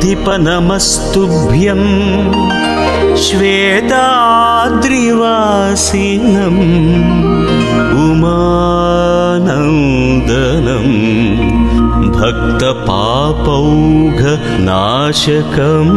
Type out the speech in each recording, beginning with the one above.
अधिप नमस्तुभ्यं श्वेताद्रिवासिनम् उमानन्दनं भक्तपापौघनाशकम्।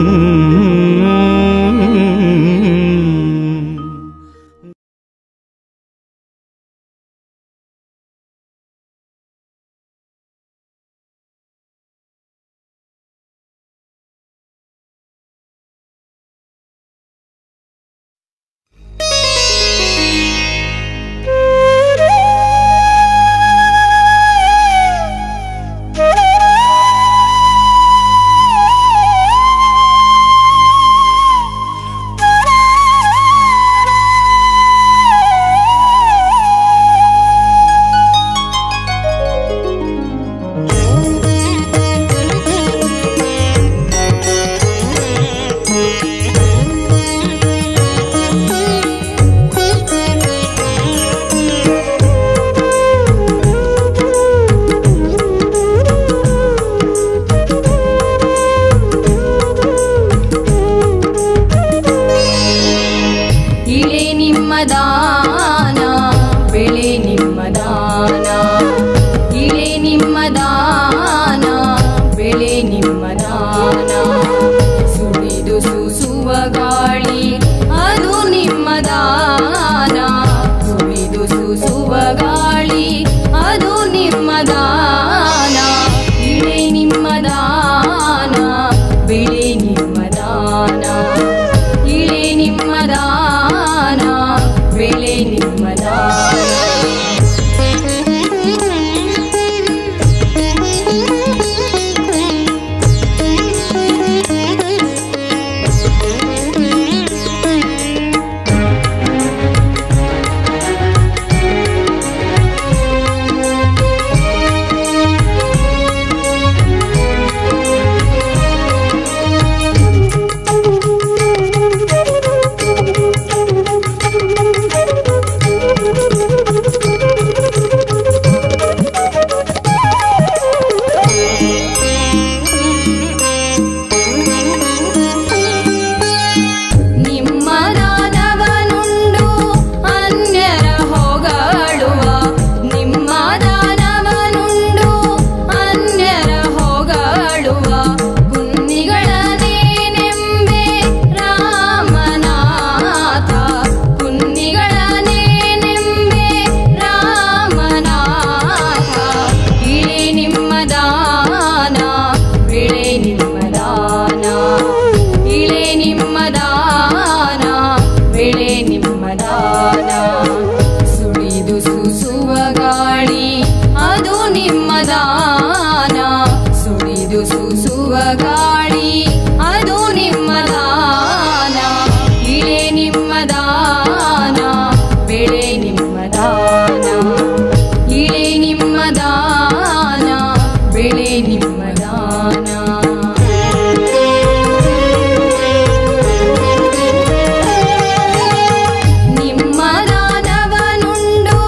ನಿಮ್ಮ ದಾನವನುಂಡು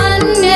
ಅನ್ಯ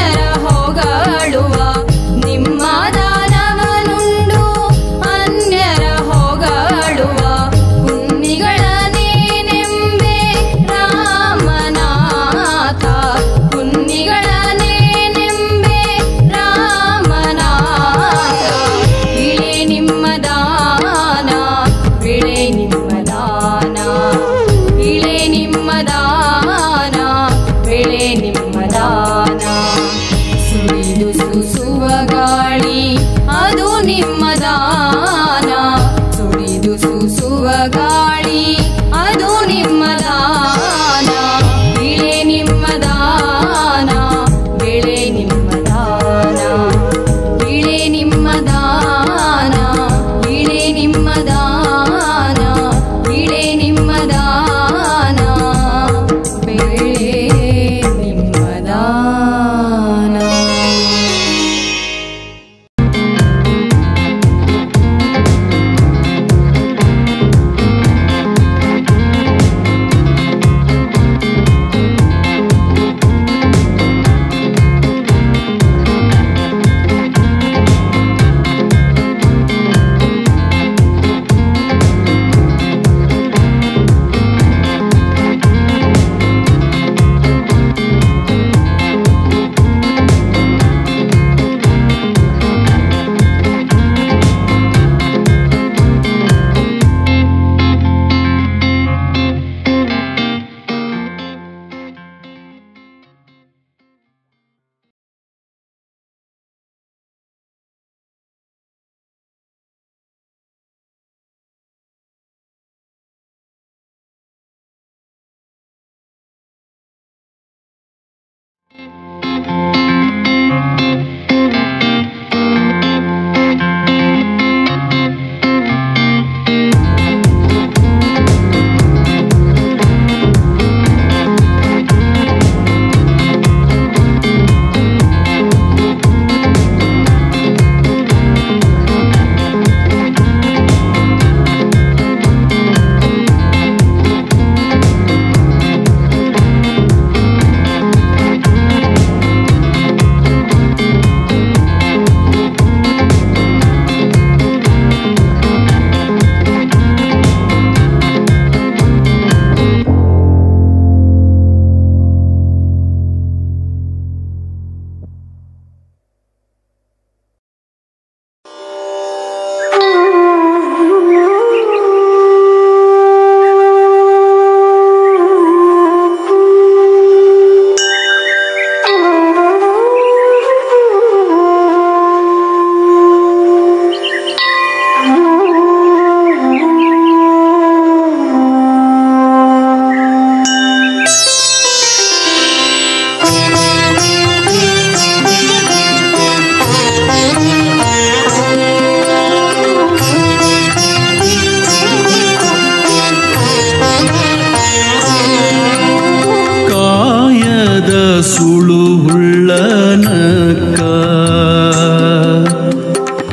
ಸುಳುಹುಳ್ಳನಕ್ಕ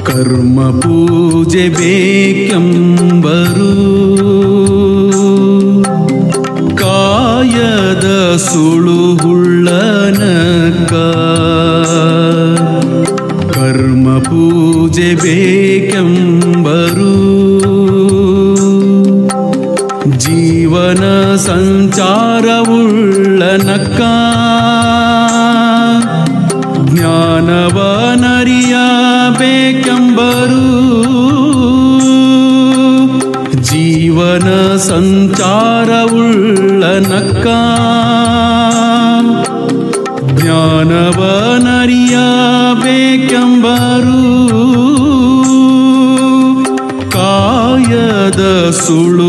ಕರ್ಮ ಪೂಜೆ ಬೇಕೆಂಬರು ಕಾಯದ ಸುಳುಹುಳ್ಳನಕ್ಕ ಕರ್ಮ ಪೂಜೆ ಬೇಕೆಂಬರು ಜೀವನ ಸಂಚಾರವುಳ್ಳನಕ್ಕ ಜ್ಞಾನವನರಿಯಬೇಕೆಂಬರು ಜೀವನ ಸಂಚಾರವುಳ್ಳನಕ್ಕ ಜ್ಞಾನವನರಿಯಬೇಕೆಂಬರು ಕಾಯದ ಸುಳುಹುಳ್ಳನಕ್ಕ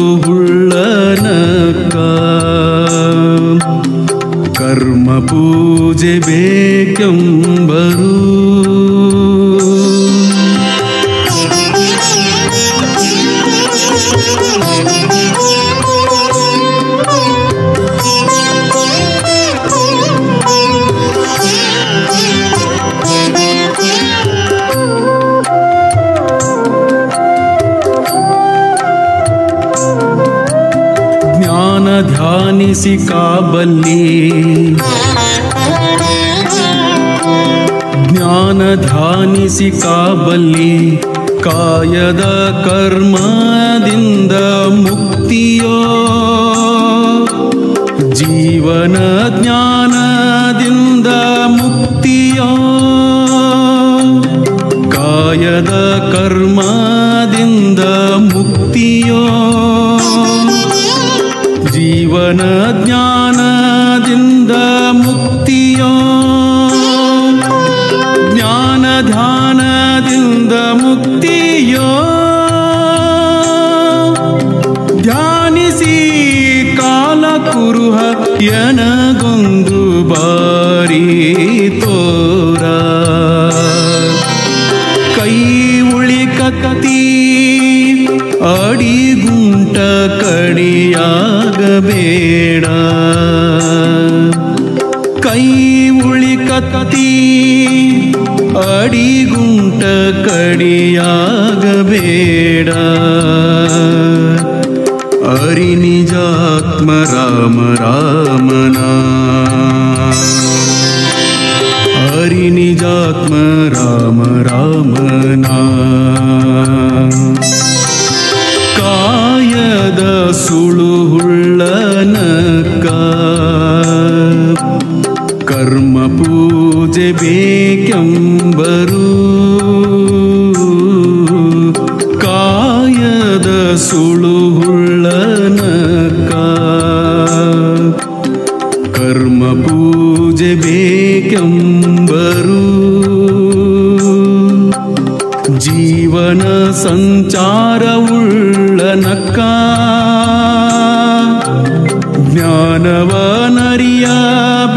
ಕರ್ಮ ಪೂಜೆ ಬೇಕೆಂಬರು ಜ್ಞಾನ ಧ್ಯಾನಿಸಿ ಕಾಬಲ್ಲಿ ಜ್ಞಾನ ಧ್ಯಾನಿಸಿ ಕಾಬಲ್ಲಿ ಕಾಯದ ಕರ್ಮದಿಂದ ಮುಕ್ತಿಯೋ ಜೀವನ ಜ್ಞಾನದಿಂದ ಮುಕ್ತಿಯೋ ಕಾಯದ ಕರ್ಮದಿಂದ ಮುಕ್ತಿಯೋ ಜೀವನ ಜ್ಞಾನದಿಂದ ಮುಕ್ತಿಯೋ ಜ್ಞಾನ ಧ್ಯಾನದಿಂದ ಮುಕ್ತಿಯೋ ಧ್ಯಾನಿಸಿ ಕಾಲ ಕುರುಹ ಎನಗೊಂದು ಬಾರಿ ತೋರ ಕೈ ಉಳಿಕತ್ತಿ ಅಡಿಗುಂಟ ಕಡಿಯಾಗಬೇಡ ಕೈ ಉಳಿಕತ್ತಿ ಅಡಿಗುಂಟ ಕಡಿಯಾಗಬೇಡ ಅರಿ ನಿಜಾತ್ಮ ರಾಮ ರಾಮನ ಅರಿ ನಿಜಾತ್ಮ ರಾಮ ರಾಮನ ಕಾಯದ ಸುಳುಹುಳ್ಳನಕ್ಕ ಕರ್ಮ ಪೂಜೆ ಬೇಕೆಂಬರು ಕಾಯದ ಸುಳುಹುಳ್ಳನಕ್ಕ ಕರ್ಮ ಪೂಜೆ ಬೇಕೆಂಬರು ಜೀವನ ಸಂಚಾರವುಳ್ಳನಕ್ಕ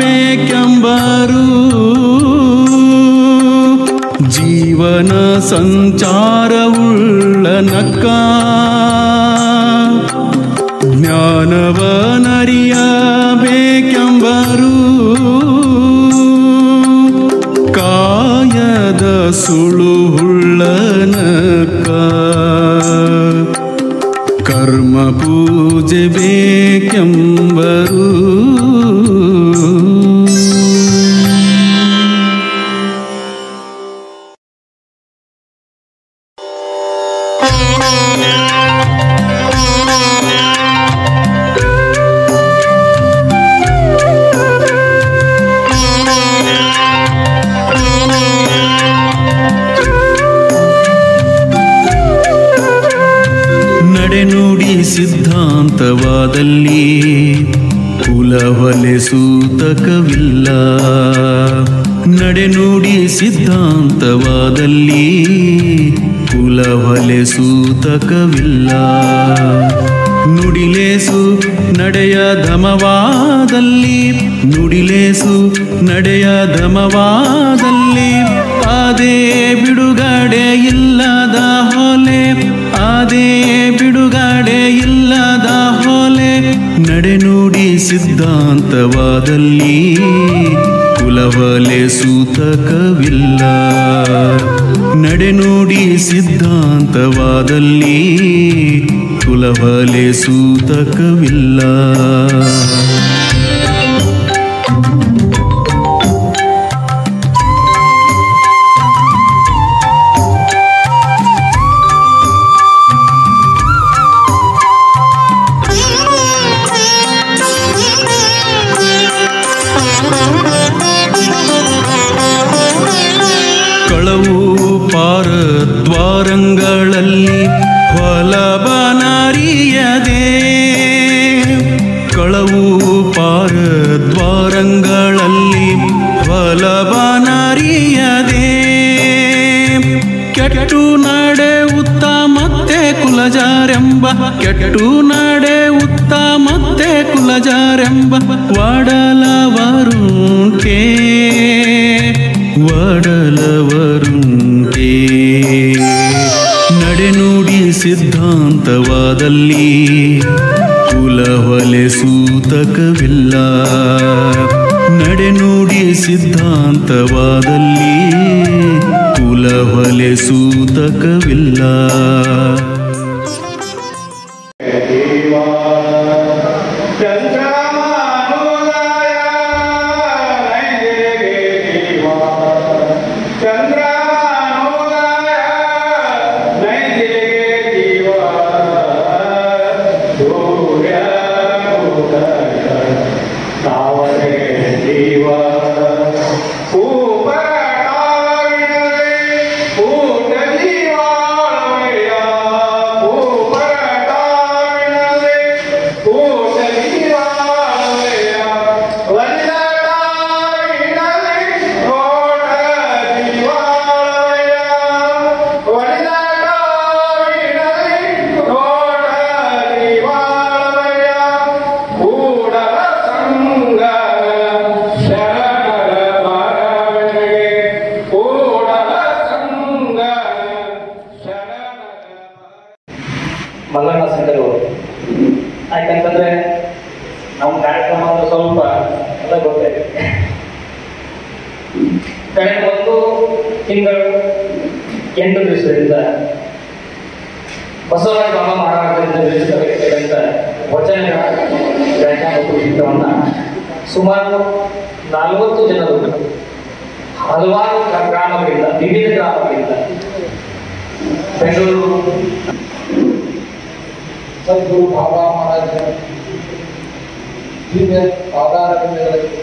ಜ್ಞಾನವನರಿಯಬೇಕೆಂಬರು ಜೀವನ ಸಂಚಾರವುಳ್ಳನಕ್ಕ ಜ್ಞಾನವನರಿಯಬೇಕೆಂಬರು ಕಾಯದ ಸುಳುಹುಳ್ಳನಕ್ಕ ಕರ್ಮ ಪೂಜೆ ಬೇಕೆಂಬರು ನಡೆನುಡಿ ಸಿದ್ಧಾಂತವಾದಲ್ಲಿ ಕುಲವಲೆ ಸೂತಕವಿಲ್ಲ ನಡೆನುಡಿ ಸಿದ್ಧಾಂತವಾದಲ್ಲಿ ಕುಲವಲೆ ಸೂತಕವಿಲ್ಲ ನುಡಿಲೇಸು ನಡೆಯ ಧಮವಾದಲ್ಲಿ ನುಡಿಲೇಸು ನಡೆಯ ಧಮವಾದಲ್ಲಿ ಅದೇ ಬಿಡುಗಡೆ ಇಲ್ಲದ ಹೊಲೆ ಅದೇ ಬಿಡುಗಡೆ ಇಲ್ಲದ ಹೊಲೆ ನಡೆನುಡಿ ಸಿದ್ಧಾಂತವಾದಲ್ಲಿ ಕುಲವಲೆ ಸೂತಕವಿಲ್ಲ. ನಡೆನುಡಿ ಸಿದ್ಧಾಂತವಾದಲ್ಲಿ ಕುಲಬಲೆ ಸೂತಕವಿಲ್ಲ. ಕಳವು ಪಾರದ್ವಾರಂಗಳಲ್ಲಿ ಹೊಲಬನರಿಯದೆ, ಕಳವು ಪಾರದ್ವಾರಂಗಳಲ್ಲಿ ಹೊಲಬನರಿಯದೆ, ಕೆಟ್ಟು ನಡೆಯುತ್ತ ಮತ್ತೆ ಕುಲಜಾರೆಂಬ, ಕೆಟ್ಟು ನಡೆಯುತ್ತ ಮತ್ತೆ ಕುಲಜಾರೆಂಬ ವಡಲವರುಂಟೆ, ವಡಲವರುಂಟೆ. ನಡೆನುಡಿ ಸಿದ್ಧಾಂತವಾದಲ್ಲಿ ಕುಲಹೊಲೆ ಸೂತಕವಿಲ್ಲ. ನಡೆನುಡಿ ಸಿದ್ಧಾಂತವಾದಲ್ಲಿ ಕುಲಹೊಲೆ ಸೂತಕವಿಲ್ಲ. ಮಲ್ಲಣ್ಣ ಸಂಘರು ಯಾಕಂತಂದ್ರೆ ನಮ್ಮ ಕಾರ್ಯಕ್ರಮ ಸ್ವಲ್ಪ ಎಲ್ಲ ಗೊತ್ತಿದೆ. ಕಳೆದ 1 ತಿಂಗಳು 8 ದಿವಸದಿಂದ ಬಸವರಾಜ ಬಾಬಾ ಮಹಾರಾಜರಿಂದ ವಿರಚಿತವಾಗಿರ್ತಕ್ಕಂಥ ವಚನಗಳ ವ್ಯಾಖ್ಯಾನ ಪುಸ್ತಕವನ್ನ ಸುಮಾರು 40 ಜನರು ಹಲವಾರು ಗ್ರಾಮಗಳಿಂದ, ವಿವಿಧ ಗ್ರಾಮಗಳಿಂದ ಬೆಂಗಳೂರು ಸದ್ಗುರು ಬಾಬಾ ಮಹಾರಾಜ ದಿವ್ಯ ಪಾದಾರವಿಂದಗಳಿಗೆ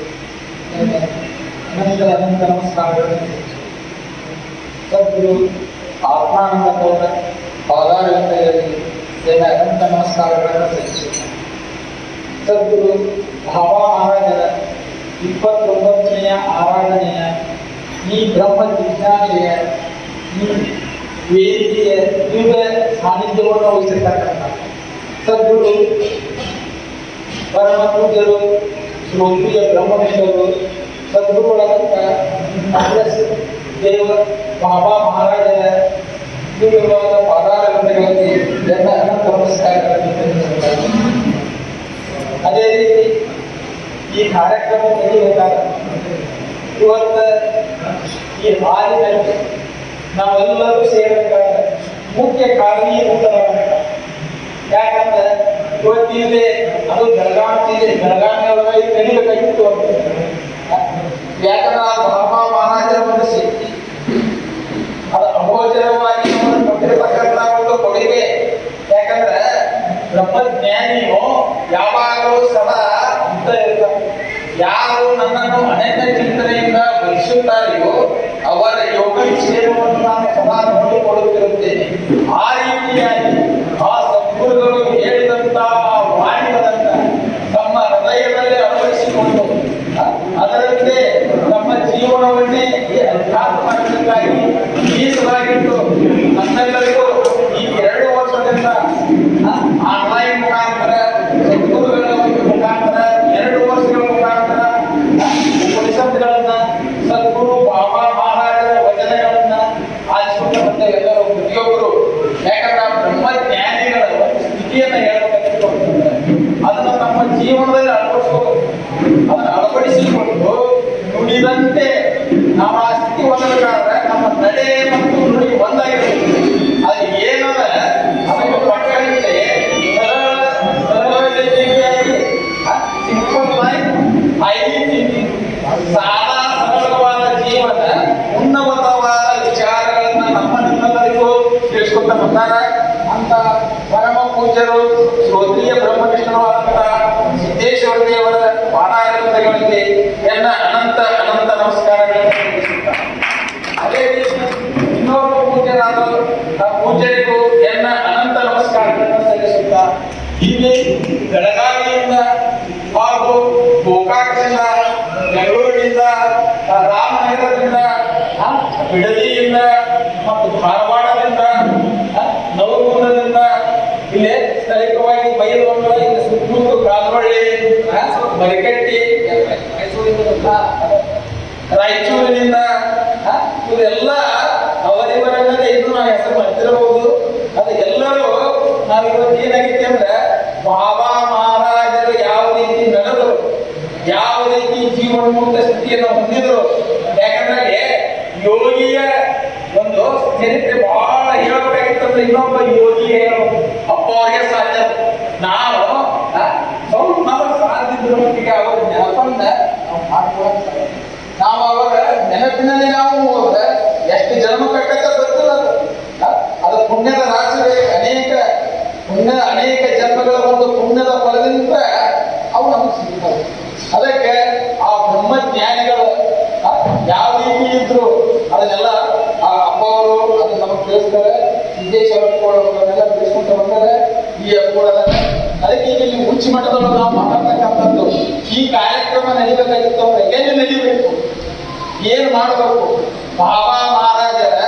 ಅನಂತ ಅನಂತ ನಮಸ್ಕಾರಗಳನ್ನು, ಸದ್ಗುರು ಆತ್ಮಾನಂದರ ಪಾದಾರವಿಂದಗಳಿಗೆ ಅನಂತ ನಮಸ್ಕಾರಗಳನ್ನು ಸಲ್ಲಿಸುತ್ತೇನೆ. ಸದ್ಗುರು ಬಾಬಾ ಮಹಾರಾಜರ 29ನೇ ಆರಾಧನೆಯ ಈ ಬ್ರಹ್ಮ ಜಿಜ್ಞಾಸೆಯ ಈ ವೇದಿಕೆಯ ದಿವ್ಯ ಸಾನ್ನಿಧ್ಯವನ್ನು ವಹಿಸಿರ್ತಕ್ಕಂಥ ಸದ್ಗುರು ಪರಮ ಪೂಜ್ಯರು ಶ್ರೋತ್ರಿಯ ಬ್ರಹ್ಮನಿಷ್ಠರು ಸದ್ಗುರುಗಳಂತ ದೇವ ಬಾಬಾ ಮಹಾರಾಜರ ದಿವ್ಯವಾದ ಪಾದಾರಗಳಲ್ಲಿ ಎಲ್ಲ ಅನಂತ ನಮಸ್ಕಾರಗಳನ್ನು ಸಲ್ಲಿಸುತ್ತಾರೆ. ಅದೇ ರೀತಿ ಈ ಕಾರ್ಯಕ್ರಮ ನಡೆಯಬೇಕಾದ ಇವತ್ತು ಈ ಹಾಲಿನಲ್ಲಿ ನಾವೆಲ್ಲರೂ ಸೇರಬೇಕಾದ ಮುಖ್ಯ ಕಾರಣೀಭೂತರಾಗಬೇಕು. ಯಾಕಂದ್ರೆ ಇವತ್ತಿದೆ ಅದು ಬೆಳಗಾವಿ ಒಳಗೆ ನಡಿಬೇಕಾಗಿತ್ತು ಅಂತ. ಯಾಕಂದ್ರೆ ಆ ಬಾಬಾ ಮಹಾರಾಜರ ಒಂದು ಶಕ್ತಿ ಅದು ಅಗೋಚರವಾಗಿ ಕೊಟ್ಟಿರತಕ್ಕಂಥ ಒಂದು ಕೊಡುಗೆ. ಯಾಕಂದ್ರೆ ಬ್ರಹ್ಮಜ್ಞಾನಿಯು ಯಾವಾಗಲೂ ಸದಾ ಅಂತ ಇರ್ತಾರೆ. ಯಾರು ನನ್ನನ್ನು ಅನನ್ಯ ಚಿಂತನೆಯಿಂದ ಬಯಸುತ್ತಾರೆಯೋ ಅವರ ಯೋಗ ವಿಷಯವನ್ನು ನಾನು ಸದಾ ನೋಡಿಕೊಳ್ಳುತ್ತಿರುತ್ತೇನೆ. ಆ ರೀತಿಯಾಗಿ ಆ ಸದ್ಗುರುಗಳು ಹೇಳಿದಂತ ವಾಣಿಗಳನ್ನ ತಮ್ಮ ಹೃದಯದಲ್ಲಿ ಅಳವಡಿಸಿಕೊಂಡು ಅದರಂತೆ ನಮ್ಮ ಜೀವನವನ್ನೇ ಅಧ್ಯಾತ್ಮ ಮಾಡಲಿಕ್ಕಾಗಿ ಮೀಸಲಾಗಿಟ್ಟು ನಮ್ಮೆಲ್ಲರಿಗೂ ಈ 2 ವರ್ಷದಿಂದ ಆನ್ಲೈನ್ ಮುಖಾಂತರ ಸದ್ಗುರುಗಳ ಮುಖಾಂತರ 2 ವರ್ಷಗಳ ಮುಖಾಂತರ ಉಪನಿಷತ್ತುಗಳನ್ನ ಸದ್ಗುರು ಬಾಬಾ ಮಹಾರಾಜರ ವಚನಗಳನ್ನ ಆಲಿಸಿಕೊಂಡು ಬಂದ ಎಲ್ಲರೂ ಪ್ರತಿಯೊಬ್ಬರು. ಯಾಕಂದ್ರೆ ಉನ್ನತವಾದ ವಿಚಾರಗಳನ್ನ ನಮ್ಮೆಲ್ಲರಿಗೂ ತಿಳಿಸ್ಕೊತ ಬಂದಾರ. ಅಂತ ಪರಮ ಪೂಜ್ಯರು ಶ್ರೋತ್ರಿಯ ಬ್ರಹ್ಮನಿಷ್ಠರು ಆದಂತ ಸಿದ್ದೇಶ್ವರ ದೇವರ ಪಾದಾರಗಳಿಗೆ ಎಲ್ಲ ಅನಂತ ಅನಂತ ನಮಸ್ಕಾರಗಳನ್ನು ತಿಳಿಸುತ್ತಾರೆ. ಅದೇ ರೀತಿ ಇನ್ನೊಬ್ಬ ಪೂಜ್ಯರಾದ ಪೂಜ್ಯರಿಗೂ ಎಲ್ಲ ಅನಂತ ನಮಸ್ಕಾರಗಳನ್ನು ಸಲ್ಲಿಸುತ್ತಾ ಇಲ್ಲಿ ಬೆಳಗಾವಿಯಿಂದ ಹಾಗೂ ಗೋಕಾಕದಿಂದ, ಬೆಂಗಳೂರಿನಿಂದ, ರಾಮನಗರದಿಂದ, ಬಿಡದಿಯಿಂದ ಮತ್ತು ಧಾರವಾಡದಿಂದ, ನವಗುಂದದಿಂದ, ಇಲ್ಲೇ ಸ್ಥಳೀಯವಾಗಿ ಬೈಲಹೊಂಗಲ, ಇಲ್ಲಿ ಸುತ್ತಮುತ್ತ ಕಾಲವಳ್ಳಿ, ಮರಿಕಟ್ಟಿ, ರಾಯಚೂರಿನಿಂದ ಇವರೆಲ್ಲ ಅವರಿವರಲ್ಲದೆ ಇದು ನಾವು ಹೆಸರು ಮಾಡ್ತಿರಬಹುದು. ಅದು ಎಲ್ಲರೂ ನಾವಿವತ್ತು ಏನಾಗಿತ್ತು ಅಂದ್ರೆ ಬಾಬಾ ಮಹಾರಾಜರು ಯಾವ ರೀತಿ ನಡೆದರು, ಯಾವ ರೀತಿ ಜೀವನ್ಮುಕ್ತ ಸ್ಥಿತಿಯನ್ನು ಹೊಂದಿದ್ರು. ಯಾಕಂದ್ರೆ ಯೋಗಿಯ ಒಂದು ಚರಿತ್ರೆ ಬಹಳ ಹೇಳ್ಬೇಕಾಗಿತ್ತಂದ್ರೆ ಇನ್ನೊಬ್ಬ ಯೋಗಿ ಹೇಳಬೇಕು, ಅಪ್ಪ ಅವ್ರಿಗೆ ಸಾಧ್ಯ. ನಾವು ಸ್ವಲ್ಪ ನಮಗೆ ಸಾಧ್ಯದ್ರ ಮಟ್ಟಿಗೆ ಅವರ ನೆನಪನ್ನ ನಾವು ಮಾಡ್ಕೊಳ್ಳೋದು. ನಾವು ಅವರ ನೆನಪಿನಲ್ಲಿ ನಾವು ಎಷ್ಟು ಜನ್ಮ ಕಟ್ಟಕ ಗೊತ್ತಿಲ್ಲ. ಅದು ಪುಣ್ಯದ ರಾಶಿ, ಅನೇಕ ಜನ್ಮಗಳ ಒಂದು ಪುಣ್ಯದ ಫಲದಿಂದ ಅವು ನಮಗೆ ಸಿಗ್ತವೆ. ಅದಕ್ಕೆ ಆ ಬ್ರಹ್ಮಜ್ಞಾನಿಗಳು ಯಾವ ರೀತಿ ಇದ್ರು ಅದನ್ನೆಲ್ಲ ಆ ಅಪ್ಪ ಅವರು ಅದನ್ನ ನಮಗೆ ತಿಳಿಸ್ತಾರೆ. ಸಿದ್ದೇಶ್ವರ ಅಪ್ಪಗಳನ್ನೆಲ್ಲ ತಿಳಿಸ್ಕೊಂತ ಬಂದರೆ ಈ ಅಪ್ಪಗಳ ಅದಕ್ಕೆ ಈಗ ಇಲ್ಲಿ ಉಚ್ಚ ಮಟ್ಟದೊಳಗೆ ನಾವು ಮಾತಾಡ್ತಕ್ಕಂಥದ್ದು ಈ ಕಾರ್ಯಕ್ರಮ ನಡಿಬೇಕಾಗಿತ್ತು ಅಂದ್ರೆ ಎಲ್ಲಿ ನಡಿಬೇಕು, ಏನ್ ಮಾಡಬೇಕು. ಬಾಬಾ ಮಹಾರಾಜರ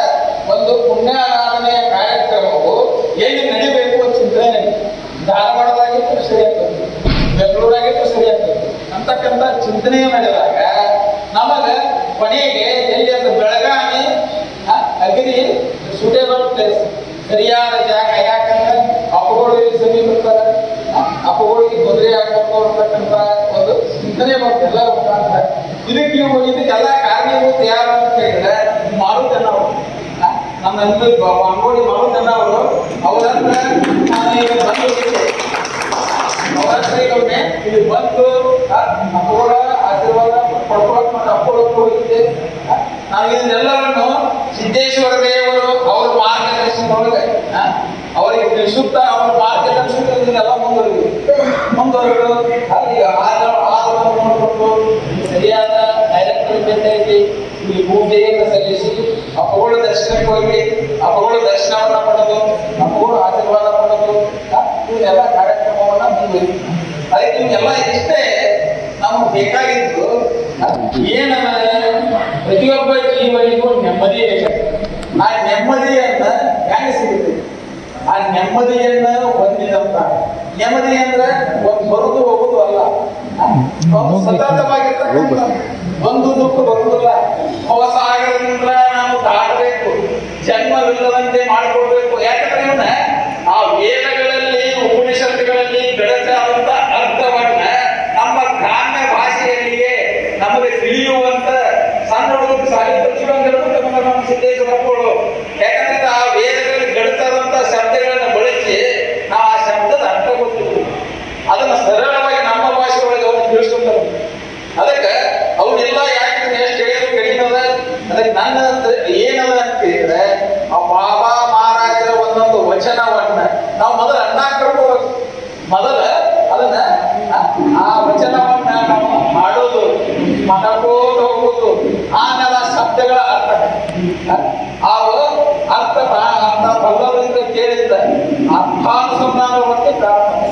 ಒಂದು ಪುಣ್ಯಾರಾಧನೆಯ ಕಾರ್ಯಕ್ರಮವು ಎಲ್ಲಿ ನಡಿಬೇಕು ಚಿಂತನೆ ನಡಿ. ಧಾರವಾಡದಾಗಿತ್ತು ಸರಿ ಆಗ್ತದೆ, ಬೆಂಗಳೂರಾಗಿತ್ತು ಸರಿ ಆಗ್ತದೆ ಅಂತಕ್ಕಂಥ ಚಿಂತನೆ ನಡೆದಾಗ ನಮಗ ಕೊನೆಗೆ ಎಲ್ಲಿ ಅದು ಬೆಳಗಾವಿ ಅಗ್ರಿ ಸುಟೇಬಲ್ ಪ್ಲೇಸ್, ಸರಿಯಾದ ಜಾಗ. ಯಾಕಂದ್ರೆ ಅಪ್ಪಗಳು ಇಲ್ಲಿ ಸಮೀಪ ಇರ್ತಾರೆ, ಅಪ್ಪಗಳಿಗೆ ತೊಂದರೆ ಆಗ್ತಕ್ಕಂಥ ಒಂದು ಚಿಂತನೆ ಬಂತು ಎಲ್ಲರ ಮುಖಾಂತರ. ಇದಕ್ಕೆಲ್ಲ ಕಾರಣೀಭೂತ ಯಾರು ಅಂತ ಹೇಳಿದ್ರೆ ಮಾರುತಣ್ಣ ಅವರು, ನಮ್ಮ ಅಂಗೋಡಿ ಮಾರುತಣ್ಣ ಅವರು. ಅವರನ್ನ ಅವರೊಮ್ಮೆ ಇಲ್ಲಿ ಬಂದು ಅಪ್ಪಗಳ ಆಶೀರ್ವಾದ ಪಡ್ಕೊಳಕ್ ಮತ್ತು ಅಪ್ಪಳಕ್ಕೆ ಹೋಗಿದ್ದೆ. ನಾವು ಇದನ್ನೆಲ್ಲವನ್ನು ಸಿದ್ದೇಶ್ವರ ದೇವರು ಅವರ ಮಾರ್ಗದರ್ಶನದೊಳಗೆ ಅವರಿಗೆ ತಿಳಿಸುತ್ತಾ ಅವರ ಮಾರ್ಗದರ್ಶನದನ್ನೆಲ್ಲ ಮುಂದುವರೆದು ನೋಡಿಕೊಂಡು ಸರಿಯಾದ ಡೈರೆಕ್ಟರ್ ಭೇಟಿಯಾಗಿ ಇಲ್ಲಿ ಪೂಜೆಯನ್ನು ಸಲ್ಲಿಸಿ ಅಪ್ಪಗಳು ದರ್ಶನಕ್ಕೆ ಹೋಗಿ ಅಪ್ಪಗಳು ದರ್ಶನವನ್ನ ಪಡೆದು ಅಪ್ಪಗಳು ಆಶೀರ್ವಾದ ಪಡೆದು ಇವನ್ನೆಲ್ಲ ಕಾರ್ಯಕ್ರಮವನ್ನ ಮುಂದುವರಿಸಿ. ಅದಕ್ಕೆ ಇವೆಲ್ಲ ಇಷ್ಟೇ ನಮಗೆ ಬೇಕಾಗಿದ್ದು. ಏನಂದ್ರೆ ಪ್ರತಿಯೊಬ್ಬ ಜೀವನಿಗೂ ನೆಮ್ಮದಿ ಬೇಕಾಗ್ತದೆ. ಆ ನೆಮ್ಮದಿಯನ್ನ ಹೆಂಗೆ ಸಿಗುತ್ತೆ? ಆ ನೆಮ್ಮದಿಯನ್ನ ಹೊಂದಿದಂತ ನೆಮ್ಮದಿ ಅಂದ್ರೆ ಒಂದು ಬರುದು ಹೋಗುದು ಅಲ್ಲ, ಸತತವಾಗಿರ್ತಕ್ಕಂಥ ಒಂದು ದುಃಖ ಬರುವುದಿಲ್ಲ. ಅವಸಾಗರದಿಂದ ನಾವು ದಾಟಬೇಕು, ಜನ್ಮವಿಲ್ಲದಂತೆ ಮಾಡಿಕೊಡ್ಬೇಕು. ಯಾಕಂದ್ರೆ ಇವನ್ನ ಆ ವೇದಗಳಲ್ಲಿ ಉಪನಿಷತ್ತುಗಳಲ್ಲಿ ಬೆಳೆದಾದಂತ ಅರ್ಥವನ್ನ ನಮ್ಮ ಗ್ರಾಮ್ಯ ಭಾಷೆಯಲ್ಲಿಯೇ ನಮಗೆ ತಿಳಿಯುವಂತ ಸಣ್ಣ ಹುಡುಗ ಸಾಹಿತ್ಯ ನಮ್ಮ ಸಿದ್ದೇಶ್ವರಪ್ಪಗಳು. ಯಾಕಂದ್ರೆ ಆ ವೇದಗಳಲ್ಲಿ ಬೆಳೆತಾದಂತ ಶಬ್ದಗಳನ್ನ ಬಳಸಿ ನಾವು ಆ ಶಬ್ದದ ಅರ್ಥ ಗೊತ್ತಿಲ್ಲ, ಅದನ್ನ ಸರಳವಾಗಿ ನಮ್ಮ ಭಾಷೆ ಒಳಗೆ ಅವ್ರು ತಿಳಿಸ್ಕೊಂತಾರೆ. ಅದಕ್ಕೆ ಅವನ್ನೆಲ್ಲ ಯಾಕೆ ಎಷ್ಟು ಹೇಳಿದ್ರು ಕಡಿಮೆ ಅದ. ಅದಕ್ಕೆ ನನ್ನ ಏನದ ಅಂತ ಹೇಳಿದ್ರೆ ಆ ಬಾಬಾ ಮಹಾರಾಜರ ಒಂದೊಂದು ವಚನವನ್ನ ನಾವು ಮೊದಲ ಅಣ್ಣಾಕಬೇಕು. ಮೊದಲ ಅದನ್ನ ಆ ವಚನವನ್ನ ನಾವು ಮಾಡೋದು, ಮಾತಾಡ್ಕೋದು ಹೋಗುದು, ಆಮೇಲೆ ಆ ಶಬ್ದಗಳ ಅರ್ಥ ಅರ್ಥ ಬಲ್ಲವರಿಂದ ಕೇಳಿದ್ದ ಅರ್ಥಾನುಸಂಧಾನ ವೃತ್ತಿ ಪ್ರಾರಂಭ.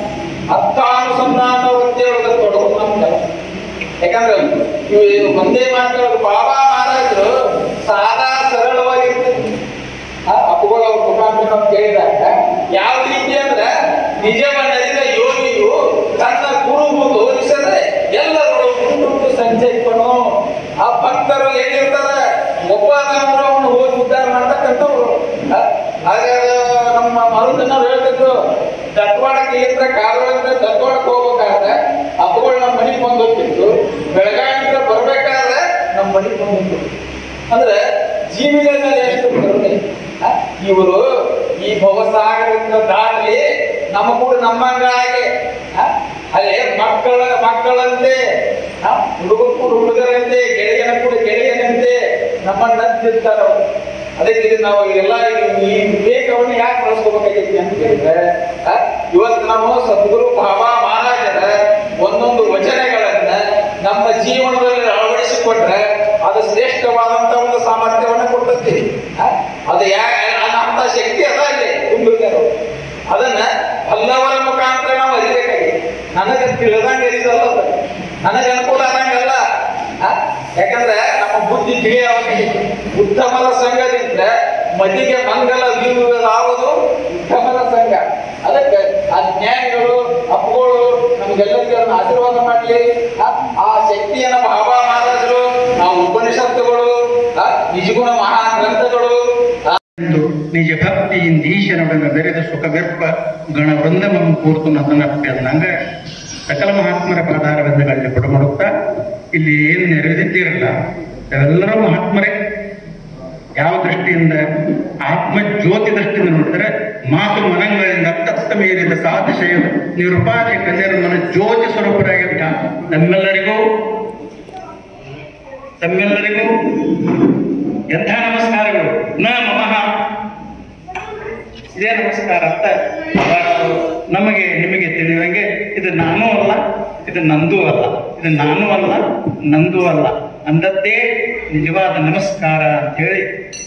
ಅರ್ಥಾನುಸಂಧಾನ ವೃತ್ತಿಯೊಳಗೆ ತೊಡಗುದು ನಮ್ಮ ಕೆಲಸ. ಯಾಕಂದ್ರೆ ಇವು ಒಂದೇ ಮಾತಾಡೋದು. ಬಾಬಾ ಮಹಾರಾಜರು ಸಾದಾ ಸರಳವಾಗಿರ್ತಿದ್ರು. ಅಪ್ಪುಗಳು ಅವ್ರ ಮುಖಾಂತರ ಕೇಳಿದಾಗ ಯಾವ ರೀತಿ ಅಂದ್ರೆ ನಿಜವನ್ನರಿದ ಯೋಗಿಯು ತನ್ನ ಗುರುವು ತೋರಿಸದೆ ಎಲ್ಲರೂ ಮುಂದುಂಟು ಸಂಚರಿಸನು. ಆ ಭಕ್ತರು ಹೇಗಿರ್ತಾರೆ ಒಬ್ಬರನ್ನು ಅವನು ಹೋಗಿ ಉದ್ಧಾರ ಮಾಡ್ತಕ್ಕಂಥವ್ರು. ಹಾಗಾದ್ರೆ ನಮ್ಮ ಮರುದಿನವ್ರು ಹೇಳ್ತಿದ್ರು ದತ್ವಾಡಕ್ಕೆ ಇದ್ರೆ ಕಾರವಾರ ದತ್ವಾಡಕ್ಕೆ ಹೋಗ್ಬೇಕಾದ್ರೆ ಅಪ್ಪಗಳು ನಮ್ಮ ಮನೆಗೆ ಬಂದು ಹೋಗ್ತಿತ್ತು, ಬೆಳಗಾವಿಯಿಂದ ಬರ್ಬೇಕಾದ್ರೆ ನಮ್ಮ ಮನೆಗೆ ಬಂದು. ಅಂದ್ರೆ ಜೀವಿಗಳ ಮೇಲೆ ಎಷ್ಟು ಕರುಣೆ. ಇವರು ಈ ಭವಸಾಗರದಿಂದ ದಾಟಲಿ ನಮ್ಮ ಕೂಡ ನಮ್ಮಂಗಾಗಿ ಅಲ್ಲೇ ಮಕ್ಕಳಂತೆ ಹುಡುಗರು ಕೂಡ ಹುಡುಗರಂತೆ, ಗೆಳೆಯನ ಕೂಡ ಗೆಳೆಯನಂತೆ ನಮ್ಮನ್ನಂತಿರ್ತಾರ. ಅದಕ್ಕೆ ನಾವು ಎಲ್ಲ ಈ ವಿವೇಕವನ್ನು ಯಾಕೆ ಬಳಸ್ಕೋಬೇಕಾಗೈತಿ ಅಂತ ಹೇಳಿದ್ರೆ, ಇವತ್ತು ನಾವು ಸದ್ಗುರು ಬಾಬಾ ಮಹಾರಾಜರ ಒಂದೊಂದು ವಚನಗಳನ್ನ ನಮ್ಮ ಜೀವನದಲ್ಲಿ ಅಳವಡಿಸಿಕೊಂಡ್ರೆ ಅದು ಶ್ರೇಷ್ಠವಾದಂತ ಒಂದು ಸಾಮರ್ಥ್ಯವನ್ನು ಕೊಡ್ತೈತಿ. ಅದು ಅಂತ ಶಕ್ತಿ ಅದ ಅಲ್ಲಿ ತುಂಬಿರ್ತಾರೆ. ಅದನ್ನ ಹಲ್ಲವರ ಮುಖಾಂತರ ನಾವು ಅರಿಬೇಕಾಗಿದೆ. ನನಗೆ ತಿಳಿದಂಗೆ ಅರಿದಲ್ಲ, ನನಗೆ ಅನುಕೂಲ ಆದಂಗಲ್ಲ. ಯಾಕಂದ್ರೆ ನಮ್ಮ ಬುದ್ಧಿ ತಿಳಿಯಾಗಬೇಕು. ಉತ್ತಮರ ಸಂಘದಿಂದ ಮದಿಗೆ ಮಂಗಲ ಬೀರುವುದಾವುದು ಉತ್ತಮರ ಸಂಘ. ಅದಕ್ಕೆ ಆ ಜ್ಞಾನಿಗಳು ಅಪ್ಪಗಳು ನಮ್ಗೆಲ್ಲರಿಗೂ ಆಶೀರ್ವಾದ ಮಾಡಲಿ. ಆ ಶಕ್ತಿಯನ್ನ ಬಾಬಾ ಮಹಾರಾಜರು, ಆ ಉಪನಿಷತ್ತುಗಳು, ನಿಜಗುಣ ಮಹಾ ಗ್ರಂಥಗಳು ನಿಜ ಭಕ್ತಿಯಿಂದ ಈಶನೊಡನೆ ಬೆರೆದ ಸುಖವೆರ್ಪ ಗಣ ವೃಂದಮಂ ಕೂರ್ತು ನನ್ನಪ್ಪಿದಂಗ ಸಕಲ ಮಹಾತ್ಮರ ಪಾದಾರವಿಂದಗಳಲ್ಲಿ ಕೊಡಮಾಡುತ್ತಾ ಇಲ್ಲಿ ಏನು ನೆರೆದಿದ್ದಿರಲ್ಲ ಎಲ್ಲರೂ ಮಹಾತ್ಮರೇ. ಯಾವ ದೃಷ್ಟಿಯಿಂದ? ಆತ್ಮ ಜ್ಯೋತಿ ದೃಷ್ಟಿಯಿಂದ ನೋಡಿದರೆ ಮಾತು ಮನಗಳಿಂದ ತತ್ತ ಮೀರಿದ ಸಾತಿಶಯ ನಿರುಪಾಧಿ ಕನ್ಯರ ಜ್ಯೋತಿ ಸ್ವರೂಪರಾಗಿದ್ದ ತಮ್ಮೆಲ್ಲರಿಗೂ ಎಂಥ ನಮಸ್ಕಾರಗಳು. ನ ಮಮಃ ಇದೇ ನಮಸ್ಕಾರ ಅಂತ ನಮಗೆ ನಿಮಗೆ ತಿಳಿಯುವಂಗೆ ಇದು ನಾನೂ ಅಲ್ಲ, ಇದು ನಂದೂ ಅಲ್ಲ, ಇದು ನಾನೂ ಅಲ್ಲ, ನಂದೂ ಅಲ್ಲ ಅಂದದ್ದೇ ನಿಜವಾದ ನಮಸ್ಕಾರ ಅಂತ ಹೇಳಿ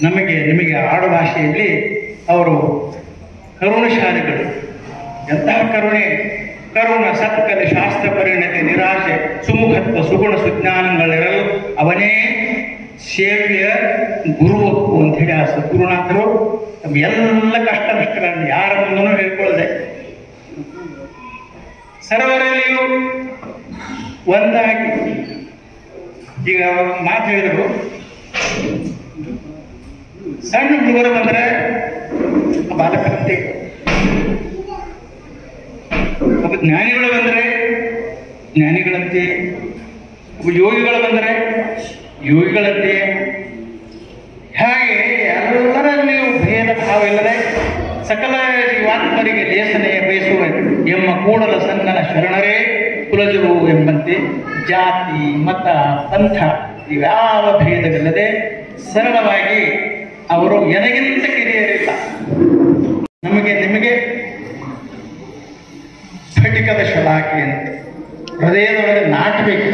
ನಮಗೆ ನಿಮಗೆ ಆಡು ಭಾಷೆಯಲ್ಲಿ ಅವರು ಕರುಣಶಾಲಿಗಳು. ಎಂತಹ ಕರುಣೆ! ಕರುಣ ಸತ್ಕಲೆ ಶಾಸ್ತ್ರ ಪರಿಣತಿ ನಿರಾಶೆ ಸುಮುಖತ್ವ ಸುಗುಣ ಸುಜ್ಞಾನಗಳಿರಲು ಅವನೇ ಸೇವೆಯ ಗುರುವಕ್ಕು ಅಂತ ಹೇಳಿ ಆ ಸದ್ಗುರುನಾಥರು ತಮ್ಮ ಎಲ್ಲ ಕಷ್ಟ ನಷ್ಟಗಳನ್ನು ಯಾರ ಮುಂದೂ ಹೇಳ್ಕೊಳ್ಳದೆ ಸರ್ವರಲ್ಲಿಯೂ ಒಂದಾಗಿ. ಈಗ ಮಾತು ಹೇಳಿದ್ರು, ಸಣ್ಣ ಹುಡುಗರು ಬಂದರೆ ಬಾಲಕರಂತೆ, ಒಬ್ಬ ಜ್ಞಾನಿಗಳು ಬಂದರೆ ಜ್ಞಾನಿಗಳಂತೆ, ಒಬ್ಬ ಯೋಗಿಗಳು ಬಂದರೆ ಯೋಗಿಗಳಂತೆ. ಹಾಗೆ ಎಲ್ಲರಲ್ಲಿಯೂ ಭೇದ ಭಾವ ಇಲ್ಲದೆ ಸಕಲ ಜೀವಾತ್ಮರಿಗೆ ಲೇಸನೆಯ ಬಯಸುವ ಎಂಬ ಕೂಡಲ ಸಂಗನ ಶರಣರೇ ಕುಲಜರು ಎಂಬಂತೆ ಜಾತಿ ಮತ ಪಂಥ ಇವ್ಯಾವ ಭೇದವಿಲ್ಲದೆ ಸರಳವಾಗಿ ಅವರು ಎನಗಿಂತ ಕಿರಿಯರಿಲ್ಲ. ನಮಗೆ ನಿಮಗೆ ಸ್ಫಟಿಕದ ಶಲಾಖೆಯಂತೆ ಹೃದಯದೊಳಗೆ ನಾಟಬೇಕು.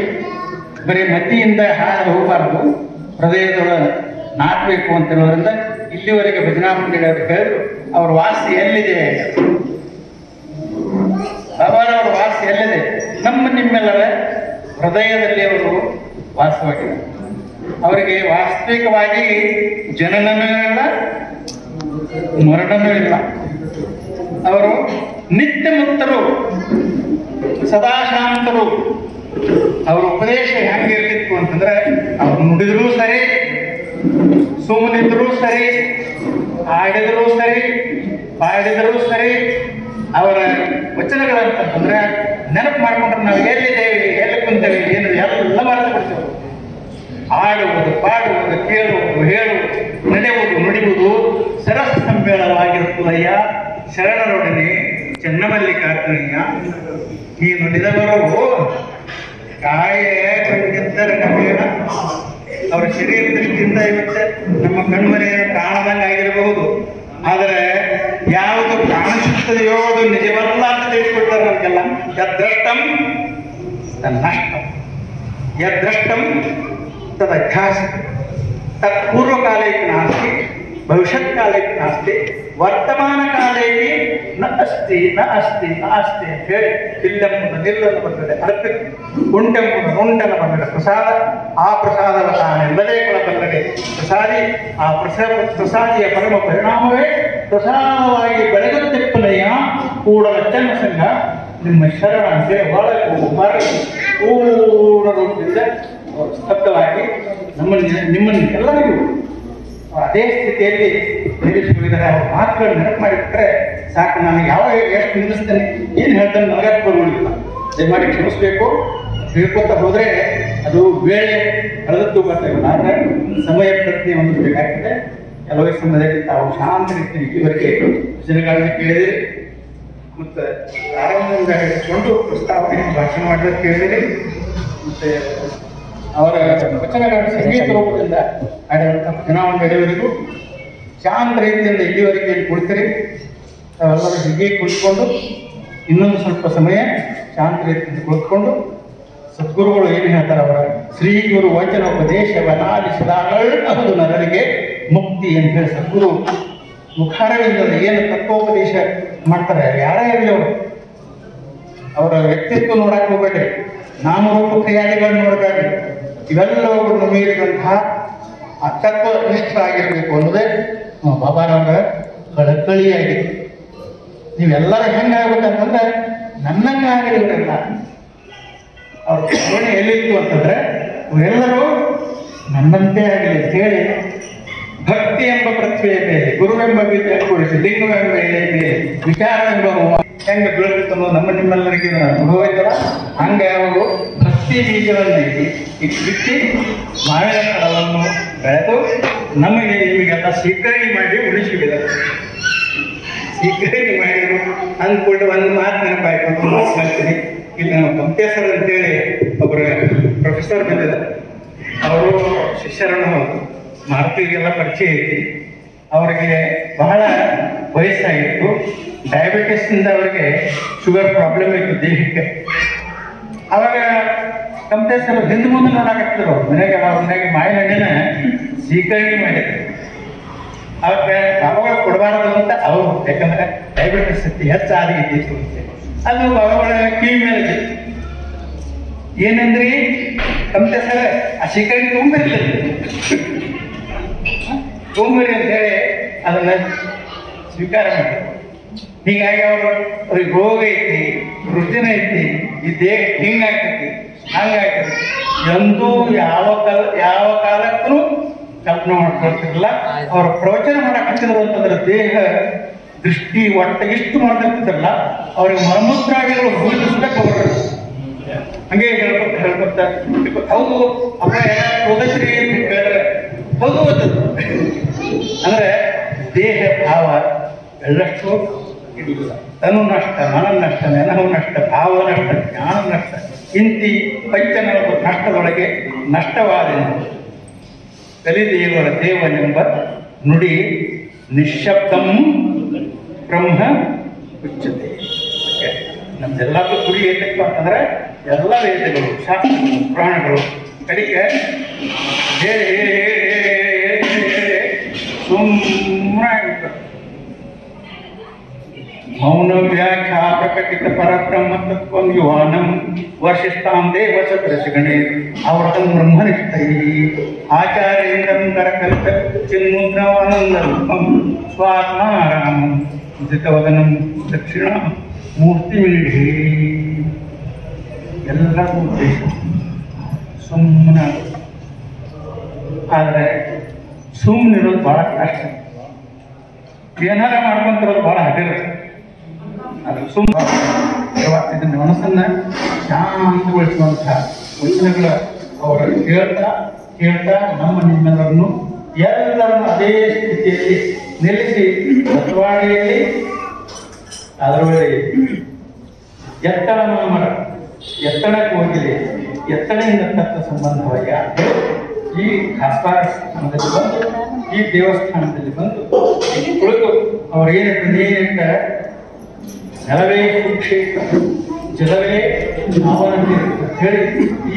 ಬರೀ ಮತಿಯಿಂದ ಹಾದು ಹೋಗಬಾರ್ದು, ಹೃದಯದೊಳಗೆ ನಾಟಬೇಕು ಅಂತ ಹೇಳೋದ್ರಿಂದ ಇಲ್ಲಿವರೆಗೆ ಭಜನಾ ಮಂದಿರವರು ಹೇಳಿದ್ರು ಅವ್ರ ವಾಸಿ ಎಲ್ಲಿದೆ, ಅವರವರ ವಾಸಿ ಎಲ್ಲಿದೆ? ನಿಮ್ಮೆಲ್ಲರ ಹೃದಯದಲ್ಲಿ ಅವರು ವಾಸವಾಗಿದ್ದಾರೆ. ಅವರಿಗೆ ವಾಸ್ತವಿಕವಾಗಿ ಜನನನೂ ಇಲ್ಲ, ಮರಣನೂ ಇಲ್ಲ. ಅವರು ನಿತ್ಯ ಮುಕ್ತರು, ಸದಾಶಾಂತರು. ಅವರ ಉಪದೇಶ ಹೆಂಗಿರ್ತಿತ್ತು ಅಂತಂದ್ರೆ, ಅವ್ರು ನುಡಿದ್ರೂ ಸರಿ, ಸುಮ್ಮನಿದ್ರೂ ಸರಿ, ಆಡಿದರೂ ಸರಿ, ಪಾಡಿದರೂ ಸರಿ, ಅವರ ವಚನಗಳಂತಂದ್ರೆ ನೆನಪು ಮಾಡ್ಕೊಂಡ್ರೆ ನಾವು ಎಲ್ಲಿದ್ದೇವೆ, ಎಲ್ಲಿ ಕುಂತೇವೆ, ಏನು ಎಲ್ಲ ಮರೆತು ಬಿಡ್ತೇವೆ. ಆಡುವುದು, ಪಾಡುವುದು, ಕೇಳುವುದು, ಹೇಳುವುದು, ನಡೆಯುವುದು, ನುಡಿಯುವುದು ಸರಸ ಸಮ್ಮೇಳನವಾಗಿರುತ್ತದಯ್ಯ. ಶರಣರೊಡನೆ ಚೆನ್ನಮಲ್ಲಿಕಾರ್ಜುನಯ್ಯ ಈ ನುಡಿದವರು ಕಾಯ ಕಂಡಿದ್ದರೆ ನಮಗೇನ ಅವರ ಶರೀರ ದೃಷ್ಟಿಯಿಂದ ಇವತ್ತೆ ನಮ್ಮ ಕಣ್ಮನೆಯನ್ನು ಕಾಣದಂಗಾಗಿರಬಹುದು. ಆದರೆ ಯಾವುದು ಕಾಣಿಸುತ್ತದೆಯೋ ಅದು ನಿಜವಲ್ಲ ಅಂತ ತಿಳಿಸ್ಕೊಡ್ತಾರೆ ನಮಗೆಲ್ಲ. ಯದ್ದೃಷ್ಟಂ ತನ್ನಷ್ಟಂ, ಯದ್ದೃಷ್ಟಂ ತದಧ್ಯಾಸ, ತತ್ಪೂರ್ವಕಾಲೇಕಿ ನಾಸ್ತಿ, ಭವಿಷ್ಯತ್ಕಾಲೇಕಿ ನಾಸ್ತಿ, ವರ್ತಮಾನ ಕಾಲೇಕಿ ನ ಅಸ್ತಿ ನ ಅಸ್ತಿ ನ ಅಸ್ತಿ ಅಂತ ಹೇಳಿ ಇಲ್ಲೆಂಬುದು ನಿಲ್ಲನ್ನು ಬರ್ತದೆ. ಅದಕ್ಕೆ ಉಂಟೆಂಬುದು ನುಂಟನ ಬಂದರೆ ಪ್ರಸಾದ, ಆ ಪ್ರಸಾದವ ತಾನೆಲ್ಲದೇ ಕೊಳಬಲ್ಲದೆ ಪ್ರಸಾದಿ. ಆ ಪ್ರಸಾದಿಯ ಪರಮ ಪರಿಣಾಮವೇ ಪ್ರಸಾದವಾಗಿ ಬೆಳಗುತ್ತಿಪ್ಪಲಯ್ಯ ಕೂಡಲ ಚೆನ್ನ ಸಂಘ ನಿಮ್ಮ ಶರಣ ಅಂತೇಳಿ ಹೊರಗೆ ಪೂರ್ಣ ರೂಪದಿಂದ ಸ್ತಬ್ಧವಾಗಿ ನಿಮ್ಮನ್ನು ಎಲ್ಲರಿಗೂ ಅದೇ ಸ್ಥಿತಿಯಲ್ಲಿ ನಿಲ್ಲಿಸುವುದರ ಮಾತುಗಳನ್ನು ನೆನಪು ಮಾಡಿಬಿಟ್ರೆ ಸಾಕು. ನಾನು ಯಾವಾಗ ಎಷ್ಟು ನಿಲ್ಲಿಸ್ತೇನೆ, ಏನು ಹೇಳ್ತಾನೆ ನನಗೆ ಬರುವುದಿಲ್ಲ. ದಯಮಾಡಿ ಕ್ಷಮಿಸಬೇಕು. ಹೇಳ್ಕೊತ ಹೋದರೆ ಅದು ವೇಳೆ ಕಳೆದದ್ದು ಬರ್ತಾಯಿಲ್ಲ. ಆದರೆ ಸಮಯ ಪ್ರಜ್ಞೆ ಒಂದು ಬೇಕಾಗ್ತದೆ. ಕೆಲವೇ ಸಮಯದಲ್ಲಿ ತಾವು ಶಾಂತ ರೀತಿಯಲ್ಲಿ ಇದುವರೆಗೆ ಜನಗಳನ್ನ ಕೇಳಿದಿರಿ ಮತ್ತು ಆರಂಭದಿಂದ ಹಿಡಿದುಕೊಂಡು ಪ್ರಸ್ತಾವನೆ ಭಾಷಣ ಮಾಡಿದ್ರೆ ಕೇಳಿದಿರಿ. ಮತ್ತು ಅವರ ವಚನಗಳ ಸಂಗೀತ ರೂಪದಿಂದ ಹಾಡಿರುವಂಥ ಚುನಾವಣೆ ನಡೆಯುವವರೆಗೂ ಶಾಂತ ರೀತಿಯಿಂದ ಇಲ್ಲಿವರೆಗೆ ಇಲ್ಲಿ ಕುಳಿತರೆ ತಾವೆಲ್ಲರೂ ಹೀಗೆ ಕುಳಿತುಕೊಂಡು ಇನ್ನೊಂದು ಸ್ವಲ್ಪ ಸಮಯ ಶಾಂತ ರೀತಿಯಿಂದ ಕುಳಿತುಕೊಂಡು ಸದ್ಗುರುಗಳು ಏನು ಹೇಳ್ತಾರೆ ಅವರ ಶ್ರೀ ಗುರು ವಚನೋಪದೇಶವನಾಲಿಸಿದಾಗಬಹುದು ನರರಿಗೆ ಮುಕ್ತಿ ಅಂತ ಹೇಳಿ ಸದ್ಗುರು ಮುಖಾರವಿಂದ ಏನು ತತ್ವೋಪದೇಶ ಮಾಡ್ತಾರೆ ಯಾರೇ ಇರಲಿ ಅವರು ಅವರ ವ್ಯಕ್ತಿತ್ವ ನೋಡಕ್ಕೆ ಹೋಗ್ಬೇಡ್ರಿ, ನಾಮರೂಪ ಕ್ರಿಯಾದಿಗಳನ್ನು ನೋಡಬೇಡ್ರಿ, ಇವೆಲ್ಲವುಗಳನ್ನು ಮೀರಿದಂತಹ ಆ ತತ್ವನಿಷ್ಠರಾಗಿರ್ಬೇಕು ಅನ್ನೋದೇ ಬಾಬಾರವರ ಕಳಕಳಿಯಾಗಿದೆ. ನೀವೆಲ್ಲರೂ ಹೆಂಗಾಗ್ಬೇಕಂತಂದ್ರೆ ನನ್ನಂಗಾಗಿರಲಿಲ್ಲ. ಅವ್ರ ಕರುಣೆ ಎಲ್ಲಿತ್ತು ಅಂತಂದ್ರೆ ಇವರೆಲ್ಲರೂ ನನ್ನಂತೆ ಆಗಲಿ ಅಂತ ಹೇಳಿ ಭಕ್ತಿ ಎಂಬ ಪ್ರಕ್ರಿಯೆ ಮೇಲೆ ಗುರುವೆಂಬ ವಿದ್ಯೆ ಕೂಡಿಸಿ ಲಿಂಗವೆಂಬ ಎಲೆ ಮೇಲೆ ವಿಚಾರವೆಂಬ ಹೆಂಗೆ ಬೀಳುತ್ತೋ ನಮ್ಮ ನಿಮ್ಮೆಲ್ಲರಿಗೆ ಅನುಭವ ಇದ್ದಲ್ಲ, ಹಂಗೆ ಅವರು ಭಕ್ತಿ ಬೀಜವನ್ನು ಬಿತ್ತಿ ಮಾವಿನ ಫಲವನ್ನು ಬೆಳೆದು ನಮಗೆ ನಿಮಗೆಲ್ಲ ಸ್ವೀಕರಣೆ ಮಾಡಿ ಉಳಿಸಿಬಿಡೋದು. ಸ್ವೀಕರಣೆ ಮಾಡಿದ್ರು ಅಂದ್ಕೊಂಡು ಒಂದು ಮಾತು ನೆನಪಾಯ್ತು ಅಂತ ಹೇಳ್ತೀನಿ. ಇಲ್ಲಿ ನಾವು ಕಂಪೇಸರ್ ಅಂತೇಳಿ ಒಬ್ಬರು ಪ್ರೊಫೆಸರ್ ಬಂದಿದ್ದಾರೆ. ಅವರು ಶಿಷ್ಯರನ್ನು ಮಾರುತಿಗೆಲ್ಲ ಪರಿಚಯ ಐತಿ. ಅವರಿಗೆ ಬಹಳ ವಯಸ್ಸಾಗಿತ್ತು, ಡಯಾಬಿಟಿಸ್ನಿಂದ ಅವರಿಗೆ ಶುಗರ್ ಪ್ರಾಬ್ಲಮ್ ಇತ್ತು ದೇಹಕ್ಕೆ. ಅವಾಗ ಕಂಪೇಸರ್ ಹಿಂದೆ ಮುಂದೆ ನೋಡಾಕತ್ತಿದ್ರು. ಮನೆಗೆ ಮಾವಿನ ಹಣ್ಣಿನ ಸ್ವೀಕರಣೆ ಮಾಡಿದ್ರು. ಅವಾಗ ಅವಾಗ ಕೊಡಬಾರದು ಅಂತ ಅವರು, ಯಾಕಂದ್ರೆ ಡಯಾಬಿಟಿಸ್ ಹೆಚ್ಚಾಗಿ ಇದ್ದಿತ್ತು ಅಂತ ಅದು ಅವಳ ಕಿವಿ ಮೇಲೆ ಏನಂದ್ರಿ ಕಂಪೇಸರ್ ಆ ಸ್ವೀಕರಣೆ ತೊಗೊಂಬರ್ಲಿಲ್ಲ ತೊಗೊಂಬರಿ ಅಂತ ಹೇಳಿ ಅದನ್ನ ಸ್ವೀಕಾರ ಮಾಡಿದ್ರು. ಹೀಗಾಗಿ ಅವ್ರಿಗೆ ರೋಗ ಐತಿ, ವೃದ್ಧಿನ ಐತಿ, ಈ ದೇಹ ಹಿಂಗಾಗ್ತೈತಿ ಹಂಗಾಗ್ತೈತಿ ಎಂದೂ ಯಾವ ಕಾಲಕ್ಕೂ ಕಲ್ಪನೆ ಮಾಡ್ಕೊಳ್ತಿರಲಿಲ್ಲ. ಅವ್ರ ಪ್ರವಚನ ಮಾಡಕ್ ಹಚ್ಚಿದ್ರು ಅಂತಂದ್ರೆ ದೇಹ ದೃಷ್ಟಿ ಒಟ್ಟಿಗಿಷ್ಟು ಮಾಡ್ತಿರ್ತಿದ್ರಲ್ಲ, ಅವ್ರಿಗೆ ಮಲಮೂತ್ರಾದಿಗಳು ಹುಡುಗಿಸ್ಬೇಕು ಅವರು ಹಂಗೆ ಹೇಳ್ಕೊತ ಹೌದು ಅಪ್ಪ ಹೋಗಶ್ರೀ ಅಂತ ಹೇಳಿದ್ರೆ ಹೌದು ಅಂದ್ರೆ ದೇಹ ಭಾವ ಎಳ್ಳಷ್ಟು ಇರಲಿಲ್ಲ. ತನು ನಷ್ಟ, ಮನ ನಷ್ಟ, ನೆನಹು ನಷ್ಟ, ಭಾವ ನಷ್ಟ, ಜ್ಞಾನ ನಷ್ಟ, ಇಂತಿ ಪಂಚನವ ನಷ್ಟದೊಳಗೆ ನಷ್ಟವಾದೆಂದು ಕಲಿದೇವರ ದೇವನೆಂಬ ನುಡಿ ನಿಶ್ಶಬ್ದಂ ಬ್ರಹ್ಮ ಉಚ್ಯತೆ. ನಮ್ದೆಲ್ಲಕ್ಕೂ ಗುರಿ ಏನಪ್ಪ ಅಂತಂದ್ರೆ ಎಲ್ಲ ವೇದಗಳು, ಶಾಸ್ತ್ರಗಳು, ಪುರಾಣಗಳು ಕಡಿಕೆ ಹೇಳಿ ಸುಮ್ಮನೆ ಮೌನ ವ್ಯಾಖ್ಯಾ ಪ್ರಕಟಿತ ಪರಬ್ರಹ್ಮ ತತ್ವಂ ಯುವಾನಂ ವರ್ಷಿಷ್ಟಾಂ ದೇವಸದೃಶಗಣೆ ಅವರಂ ಬ್ರಹ್ಮನಿಷ್ಠೈ ಆಚಾರ್ಯೇಂದ್ರಂ ಕರಕಲ್ಪ ಚಿನ್ಮುದ್ರವಾನಂದ ರೂಪಂ ಸ್ವಾತ್ಮಾರಾಮಂ ಜಿತವದನಂ ದಕ್ಷಿಣ ಮೂರ್ತಿ ಮೀಢಿ. ಎಲ್ಲರಿಗೂ ಉದ್ದೇಶ ಸುಮ್ಮನೆ, ಆದರೆ ಸುಮ್ಮನಿರೋದು ಭಾಳ ಕಷ್ಟ. ಏನಾರ ಮಾಡ್ಕೊಂತಿರೋದು ಭಾಳ ಹಗರುತ್ತೆ. ಅದು ಸುಮ್ಮನೆ ಮನಸ್ಸನ್ನ ಶಾಂತಗೊಳಿಸುವಂತಹ ವಚನಗಳ ಅವರು ಕೇಳ್ತಾ ನಮ್ಮ ನಿಮ್ಮೆಲ್ಲರನ್ನು ಎಲ್ಲರನ್ನು ಅದೇ ಸ್ಥಿತಿಯಲ್ಲಿ ನಿಲ್ಲಿಸಿ ಬಸವಾಡಿಯಲ್ಲಿ ಅದರೊಳಗೆ ಎತ್ತಡ ಮರ ಎತ್ತಡಕ್ಕೆ ಹೋಗಿದೆ, ಎತ್ತಡೆಯಿಂದ ತಕ್ಕ ಸಂಬಂಧವಾಗಿ ಈ ಖಾಸ್ಪಾರಸ್ಥಾನದಲ್ಲಿ ಬಂದು ಈ ದೇವಸ್ಥಾನದಲ್ಲಿ ಬಂದು ಕುಳಿತು ಅವ್ರು ಏನಂತ ನೆಲವೇ ಕುಕ್ಷೇತ್ರ ಜಲವೇ ಅವನಂತೆ ಹೇಳಿ ಈ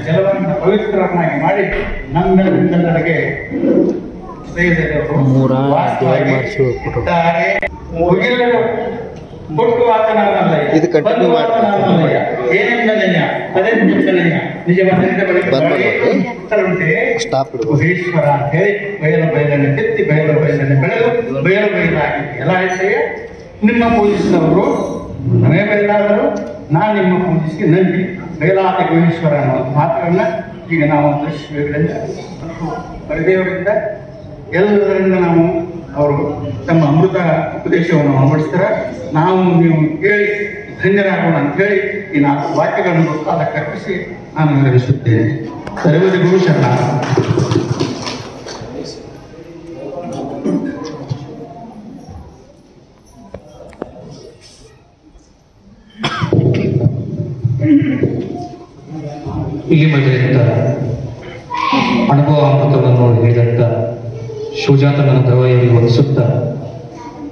ಜಲವನ್ನು ಪವಿತ್ರವನ್ನಾಗಿ ಮಾಡಿ ನಮ್ಮೆಲ್ಲರಿಗೆ ಕೊಟ್ಟು ಆತನಲ್ಲ ಇದು ಕಂಟಿನ್ಯೂ ಗುಹೇಶ್ವರ ಅಂತ ಹೇಳಿ ಬಯಲನ್ನು ಕೆತ್ತಿ ಬಯಲನ್ನು ಬೆಳೆದು ಬಯಲಾಗಿ ಎಲ್ಲ ಆಯ್ತೆಯೇ ನಿಮ್ಮ ಪೂಜಿಸಿದವರು ನಮೇ ಬಯಲಾದರು, ನಾನು ನಿಮ್ಮ ಪೂಜಿಸಿ ನಂಬಿ ಬಯಲಾದ ಗುಹೇಶ್ವರ ಅನ್ನೋ ಮಾತುಗಳನ್ನ ಈಗ ನಾವು ದೃಶ್ಯಗಳಿಂದ ಪರಿದೇವರಿಂದ ಎಲ್ಲದರಿಂದ ನಾವು ಅವರು ತಮ್ಮ ಅಮೃತ ಉಪದೇಶವನ್ನು ಅಳವಡಿಸ್ತಾರೆ. ನಾವು ನೀವು ಕೇಳಿ ಧನ್ಯರಾಗೋಣ ಅಂತ ಹೇಳಿ ಈ 4 ವಾಕ್ಯಗಳನ್ನು ಅದಕ್ಕೆ ಅರ್ಪಿಸಿ ನಾನು ವಿವರಿಸುತ್ತೇನೆ. ಸರ್ವರಿಗೂ ಶರಣ. ಶಿವಜಾತನ ದವೈಯರಿಗೆ ವಂದಿಸುತ್ತಾ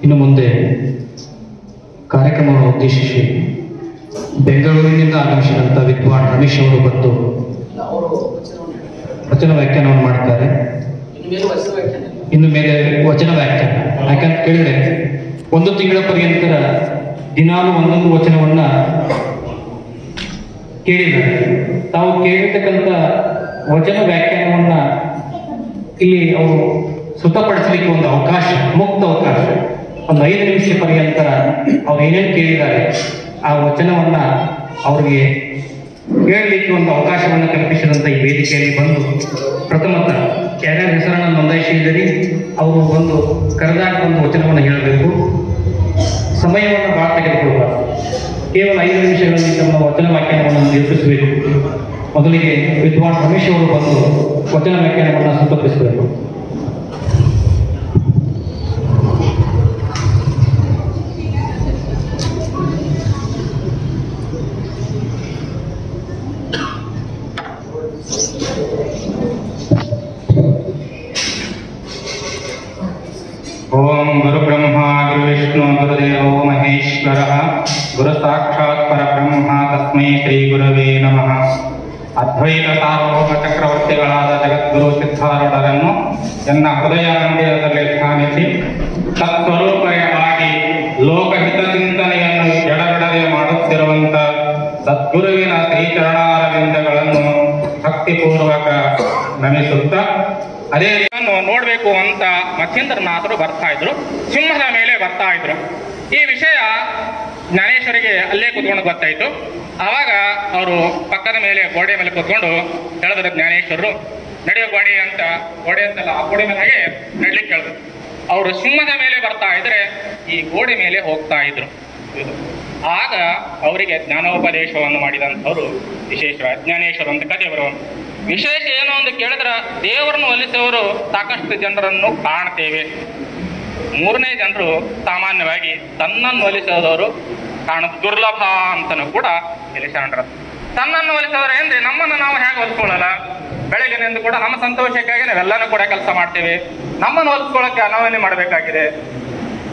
ಇನ್ನು ಮುಂದೆ ಕಾರ್ಯಕ್ರಮವನ್ನು ಉದ್ದೇಶಿಸಿ ಬೆಂಗಳೂರಿನಿಂದ ಆಗಮಿಸಿದಂಥ ವಿದ್ವಾನ್ ರಮೇಶ್ ಅವರು ಬಂದು ವಚನ ವ್ಯಾಖ್ಯಾನವನ್ನು ಮಾಡ್ತಾರೆ. ಇನ್ನು ಮೇಲೆ ವಚನ ವ್ಯಾಖ್ಯಾನ ಯಾಕಂತ ಕೇಳಿದ್ರೆ 1 ತಿಂಗಳ ಪರ್ಯಂತ ದಿನಾಲು ಒಂದೊಂದು ವಚನವನ್ನ ಕೇಳಿದ್ದಾರೆ. ತಾವು ಕೇಳಿರ್ತಕ್ಕಂಥ ವಚನ ವ್ಯಾಖ್ಯಾನವನ್ನ ಇಲ್ಲಿ ಅವರು ಸುತಪಡಿಸಲಿಕ್ಕೆ ಒಂದು ಅವಕಾಶ, ಮುಕ್ತ ಅವಕಾಶ, ಒಂದು 5 ನಿಮಿಷ ಪರ್ಯಂತ ಅವ್ರು ಏನೇನು ಕೇಳಿದ್ದಾರೆ ಆ ವಚನವನ್ನ ಅವ್ರಿಗೆ ಕೇಳಲಿಕ್ಕೆ ಒಂದು ಅವಕಾಶವನ್ನು ಕಲ್ಪಿಸಿದಂಥ ಈ ವೇದಿಕೆಯಲ್ಲಿ ಬಂದು ಪ್ರಥಮತ ಯಾರ್ಯಾರ ಹೆಸರನ್ನು ನೋಂದಾಯಿಸಿದ್ದೀರಿ ಅವರು ಒಂದು ಕರೆದಾಗ ಒಂದು ವಚನವನ್ನು ಹೇಳಬೇಕು. ಸಮಯವನ್ನು ಭಾಳ ತೆಗೆದುಕೊಳ್ಳಬಾರದು. ಕೇವಲ 5 ನಿಮಿಷಗಳಲ್ಲಿ ತಮ್ಮ ವಚನ ವ್ಯಾಖ್ಯಾನವನ್ನು ನಿರೂಪಿಸಬೇಕು. ಮೊದಲಿಗೆ ವಿದ್ವಾನ್ ರಮೇಶ್ ಅವರು ಬಂದು ವಚನ ವ್ಯಾಖ್ಯಾನವನ್ನು ಸಂತೋಷಿಸಬೇಕು. ಓಂ ಗುರು ಬ್ರಹ್ಮ ಗುರು ವಿಷ್ಣು ಗುರುದೇವೋ ಮಹೇಶ್ವರ ಗುರು ಸಾಕ್ಷಾತ್ ಪರಬ್ರಹ್ಮ ತಸ್ಮೈ ಶ್ರೀ ಗುರವೇ ನಮಃ. ಅದ್ವೈತ ಸಾರ್ವಭೌಮ ಚಕ್ರವರ್ತಿಗಳಾದ ಜಗದ್ಗುರು ಸಿದ್ಧಾರೂಢರನ್ನು ಎನ್ನ ಹೃದಯ ಮಂದಿರದಲ್ಲಿ ಸ್ಥಾನಿಸಿ ತತ್ಸ್ವರೂಪವಾಗಿ ಲೋಕಹಿತ ಚಿಂತನೆಯನ್ನು ಎಡಬಿಡದೆ ಮಾಡುತ್ತಿರುವಂತ ಸದ್ಗುರುವಿನ ಶ್ರೀಚರಣಾರವಿಂದಗಳನ್ನು ಭಕ್ತಿಪೂರ್ವಕ ನಮಿಸುತ್ತಾ ಅದೇ ರೀತಿಯನ್ನು ನೋಡಬೇಕು ಅಂತ ಮತ್ಸ್ಯೇಂದ್ರನಾಥರು ಬರ್ತಾ ಇದ್ರು. ಸಿಂಹದ ಮೇಲೆ ಬರ್ತಾ ಇದ್ರು. ಈ ವಿಷಯ ಜ್ಞಾನೇಶ್ವರಿಗೆ ಅಲ್ಲೇ ಕೂತ್ಕೊಂಡು ಗೊತ್ತಾಯಿತು. ಆವಾಗ ಅವರು ಪಕ್ಕದ ಮೇಲೆ ಗೋಡೆ ಮೇಲೆ ಕೂತ್ಕೊಂಡು ಹೇಳಿದ್ರು ಜ್ಞಾನೇಶ್ವರರು, ನಡೆಯೋ ಗೋಡೆ ಅಂತ, ಗೋಡೆ ಅಂತಲ್ಲ ಆ ಗೋಡೆ ಮೇಲೆ ಹಾಗೆ ನಡ್ಲಿಕ್ಕೆ ಹೇಳಿದ್ರು. ಅವರು ಸಿಂಹದ ಮೇಲೆ ಬರ್ತಾ ಇದ್ರೆ ಈ ಗೋಡೆ ಮೇಲೆ ಹೋಗ್ತಾ ಇದ್ರು. ಆಗ ಅವರಿಗೆ ಜ್ಞಾನೋಪದೇಶವನ್ನು ಮಾಡಿದಂಥವ್ರು ವಿಶೇಷ ಜ್ಞಾನೇಶ್ವರ ಅಂತ ಕಥೆಯವರು. ವಿಶೇಷ ಏನು ಅಂತ ಕೇಳಿದ್ರೆ ದೇವರನ್ನು ಒಲಿಸುವವರು ಸಾಕಷ್ಟು ಜನರನ್ನು ಕಾಣ್ತೇವೆ. 3ನೇ ಜನರು ಸಾಮಾನ್ಯವಾಗಿ ತನ್ನನ್ನು ಒಲಿಸೋದವರು ಕಾಣೋದು ದುರ್ಲಭ ಅಂತನೂ ಕೂಡ ಇಲ್ಲಿ ಶರಣರು. ತನ್ನನ್ನು ಒಲಿಸೋರು ಏನ್ರಿ, ನಮ್ಮನ್ನು ನಾವು ಹೇಗೆ ಒಲಿಸ್ಕೊಳ್ಳಲ್ಲ? ಬೆಳಗ್ಗೆನೆಂದು ಕೂಡ ನಮ್ಮ ಸಂತೋಷಕ್ಕಾಗಿ ನಾವೆಲ್ಲನೂ ಕೂಡ ಕೆಲಸ ಮಾಡ್ತೇವೆ. ನಮ್ಮನ್ನು ಒಲಿಸ್ಕೊಳ್ಳೋಕ್ಕೆ ನಾವೇನೇ ಮಾಡಬೇಕಾಗಿದೆ?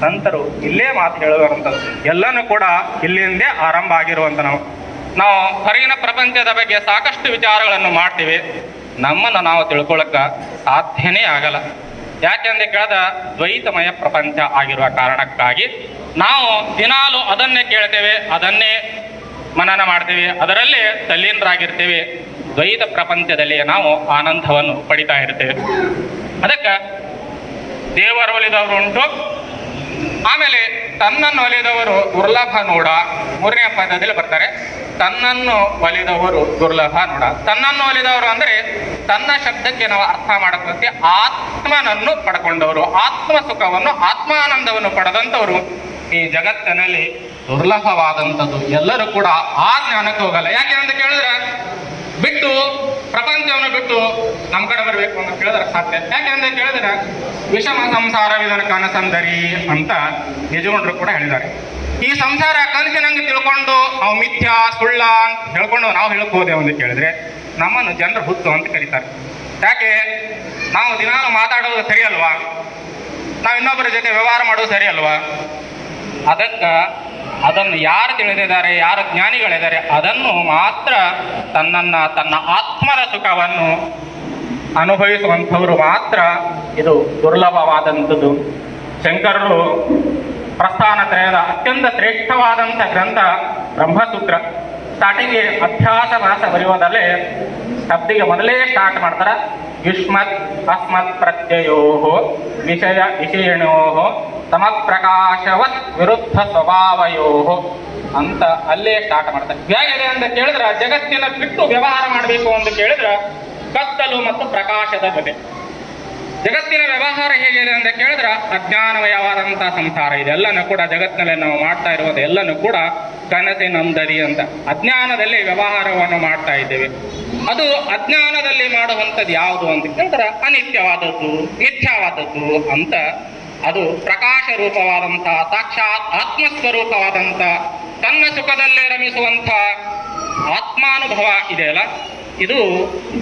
ಸಂತರು ಇಲ್ಲೇ ಮಾತು ಹೇಳುವಂಥದ್ದು ಎಲ್ಲನೂ ಕೂಡ ಇಲ್ಲಿಂದೇ ಆರಂಭ ಆಗಿರುವಂಥ ನಾವು ಹೊರಗಿನ ಪ್ರಪಂಚದ ಬಗ್ಗೆ ಸಾಕಷ್ಟು ವಿಚಾರಗಳನ್ನು ಮಾಡ್ತೀವಿ. ನಮ್ಮನ್ನು ನಾವು ತಿಳ್ಕೊಳ್ಳೋಕೆ ಸಾಧ್ಯನೇ ಆಗಲ್ಲ. ಯಾಕೆಂದ್ರೆ ಕೇಳಿದ ದ್ವೈತಮಯ ಪ್ರಪಂಚ ಆಗಿರುವ ಕಾರಣಕ್ಕಾಗಿ ನಾವು ದಿನಾಲು ಅದನ್ನೇ ಕೇಳ್ತೇವೆ, ಅದನ್ನೇ ಮನನ ಮಾಡ್ತೇವೆ, ಅದರಲ್ಲೇ ತಲ್ಲೀನರಾಗಿರ್ತೇವೆ. ದ್ವೈತ ಪ್ರಪಂಚದಲ್ಲಿ ನಾವು ಆನಂದವನ್ನು ಪಡಿತಾ ಇರ್ತೇವೆ. ಅದಕ್ಕೆ ದೇವರು ಒಲಿದವರು ಉಂಟು. ಆಮೇಲೆ ತನ್ನನ್ನು ಒಲಿದವರು ದುರ್ಲಭ ನೋಡ 3ನೇ ಪದದಲ್ಲಿ ಬರ್ತಾರೆ. ತನ್ನನ್ನು ಒಲಿದವರು ದುರ್ಲಭ ನೋಡ. ತನ್ನನ್ನು ಒಲಿದವರು ಅಂದ್ರೆ ತನ್ನ ಶಬ್ದಕ್ಕೆ ನಾವು ಅರ್ಥ ಮಾಡಕ್ಕೆ ಆತ್ಮನನ್ನು ಪಡ್ಕೊಂಡವರು, ಆತ್ಮ ಸುಖವನ್ನು ಆತ್ಮಾನಂದವನ್ನು ಪಡೆದಂಥವರು ಈ ಜಗತ್ತಿನಲ್ಲಿ ದುರ್ಲಭವಾದಂಥದ್ದು. ಎಲ್ಲರೂ ಕೂಡ ಆ ಜ್ಞಾನಕ್ಕೆ ಹೋಗಲ್ಲ. ಯಾಕೆ ಅಂತ ಕೇಳಿದ್ರೆ ಬಿಟ್ಟು ಪ್ರಪಂಚವನ್ನು ಬಿಟ್ಟು ನಮ್ಮ ಕಡೆ ಬರಬೇಕು ಅಂತ ಕೇಳಿದ್ರೆ ಸಾಧ್ಯ. ಯಾಕೆಂದ್ರೆ ಕೇಳಿದ್ರೆ ವಿಷಮ ಸಂಸಾರವಿದನ ಕನಸಂದರಿ ಅಂತ ನಿಜಗೊಂಡ್ರು ಕೂಡ ಹೇಳಿದ್ದಾರೆ. ಈ ಸಂಸಾರ ಕನಸಿನಂಗೆ ತಿಳ್ಕೊಂಡು ನಾವು ಮಿಥ್ಯಾ ಸುಳ್ಳ ಅಂತ ಹೇಳ್ಕೊಂಡು ನಾವು ಹೇಳ್ಕೋದೆ ಅಂತ ಕೇಳಿದ್ರೆ ನಮ್ಮನ್ನು ಜನರು ಹುತ್ತು ಅಂತ ಕರೀತಾರೆ. ಯಾಕೆ? ನಾವು ದಿನಾಲು ಮಾತಾಡೋದು ಸರಿ ಅಲ್ವಾ? ನಾವು ಇನ್ನೊಬ್ಬರ ಜೊತೆ ವ್ಯವಹಾರ ಮಾಡೋದು ಸರಿ ಅಲ್ವಾ? ಅದನ್ನು ಯಾರು ತಿಳಿದಿದ್ದಾರೆ, ಯಾರು ಜ್ಞಾನಿಗಳಿದ್ದಾರೆ, ಅದನ್ನು ಮಾತ್ರ ತನ್ನ ಆತ್ಮದ ಸುಖವನ್ನು ಅನುಭವಿಸುವಂಥವರು ಮಾತ್ರ ಇದು ದುರ್ಲಭವಾದಂಥದ್ದು. ಶಂಕರರು ಪ್ರಸ್ಥಾನತ್ರಯದ ಅತ್ಯಂತ ಶ್ರೇಷ್ಠವಾದಂಥ ಗ್ರಂಥ ಬ್ರಹ್ಮಸೂತ್ರ ಸ್ಟಾರ್ಟಿಂಗ್ಗೆ ಅಭ್ಯಾಸ ಭಾಷ ಬರೆಯೋದಲ್ಲೇ ಶಬ್ದಿಗೆ ಮೊದಲೇ ಸ್ಟಾರ್ಟ್ ಮಾಡ್ತಾರೆ. ಯುಷ್ಮತ್ ಅಸ್ಮತ್ ಪ್ರತ್ಯಯೋ ವಿಷಯಣೋ ಸಮಪ್ರಕಾಶವತ್ ವಿರುದ್ಧ ಸ್ವಭಾವಯೋ ಅಂತ ಅಲ್ಲೇ ಸ್ಟಾರ್ಟ್ ಮಾಡ್ತಾರೆ. ಹೇಗಿದೆ ಅಂತ ಕೇಳಿದ್ರೆ ಜಗತ್ತಿನ ಬಿಟ್ಟು ವ್ಯವಹಾರ ಮಾಡಬೇಕು ಅಂತ ಕೇಳಿದ್ರೆ ಕತ್ತಲು ಮತ್ತು ಪ್ರಕಾಶದ ಜೊತೆ. ಜಗತ್ತಿನ ವ್ಯವಹಾರ ಹೇಗಿದೆ ಅಂತ ಕೇಳಿದ್ರೆ ಅಜ್ಞಾನಮಯವಾದಂತಹ ಸಂಸಾರ. ಇದೆಲ್ಲನೂ ಕೂಡ ಜಗತ್ತಿನಲ್ಲಿ ನಾವು ಮಾಡ್ತಾ ಇರುವುದು ಎಲ್ಲನೂ ಕೂಡ ಕನಸಿನಂದರಿ ಅಂತ ಅಜ್ಞಾನದಲ್ಲಿ ವ್ಯವಹಾರವನ್ನು ಮಾಡ್ತಾ ಇದ್ದೇವೆ. ಅದು ಅಜ್ಞಾನದಲ್ಲಿ ಮಾಡುವಂಥದ್ದು ಯಾವುದು ಅಂತ ಕೇಳಿದ್ರೆ ಅನಿತ್ಯವಾದದ್ದು, ಮಿಥ್ಯಾವಾದದ್ದು ಅಂತ. ಅದು ಪ್ರಕಾಶ ರೂಪವಾದಂಥ ಸಾಕ್ಷಾತ್ ಆತ್ಮಸ್ವರೂಪವಾದಂಥ ತನ್ನ ಸುಖದಲ್ಲೇ ರಮಿಸುವಂಥ ಆತ್ಮಾನುಭವ ಇದೆಯಲ್ಲ, ಇದು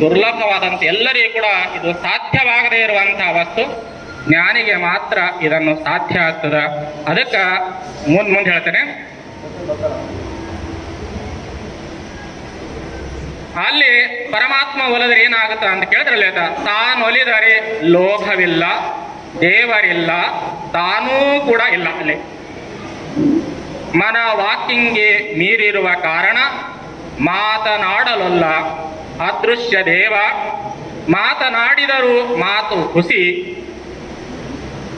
ದುರ್ಲಭವಾದಂಥ ಎಲ್ಲರಿಗೂ ಕೂಡ ಇದು ಸಾಧ್ಯವಾಗದೇ ಇರುವಂತಹ ವಸ್ತು. ಜ್ಞಾನಿಗೆ ಮಾತ್ರ ಇದನ್ನು ಸಾಧ್ಯ ಆಗ್ತದ. ಅದಕ್ಕೆ ಮುಂದೆ ಹೇಳ್ತೇನೆ, ಅಲ್ಲಿ ಪರಮಾತ್ಮ ಒಲಿದ್ರೆ ಏನಾಗುತ್ತ ಅಂತ ಕೇಳಿದ್ರಲ್ಲ, ತಾನು ಒಲಿದರೆ ಲೋಭವಿಲ್ಲ, ದೇವರಿಲ್ಲ, ತಾನೂ ಕೂಡ ಇಲ್ಲ. ಅಲ್ಲಿ ಮನ ವಾಕಿಂಗ್ಗೆ ಮೀರಿರುವ ಕಾರಣ ಮಾತನಾಡಲಲ್ಲ ಅದೃಶ್ಯ ದೇವ, ಮಾತನಾಡಿದರೂ ಮಾತು ಹುಸಿ,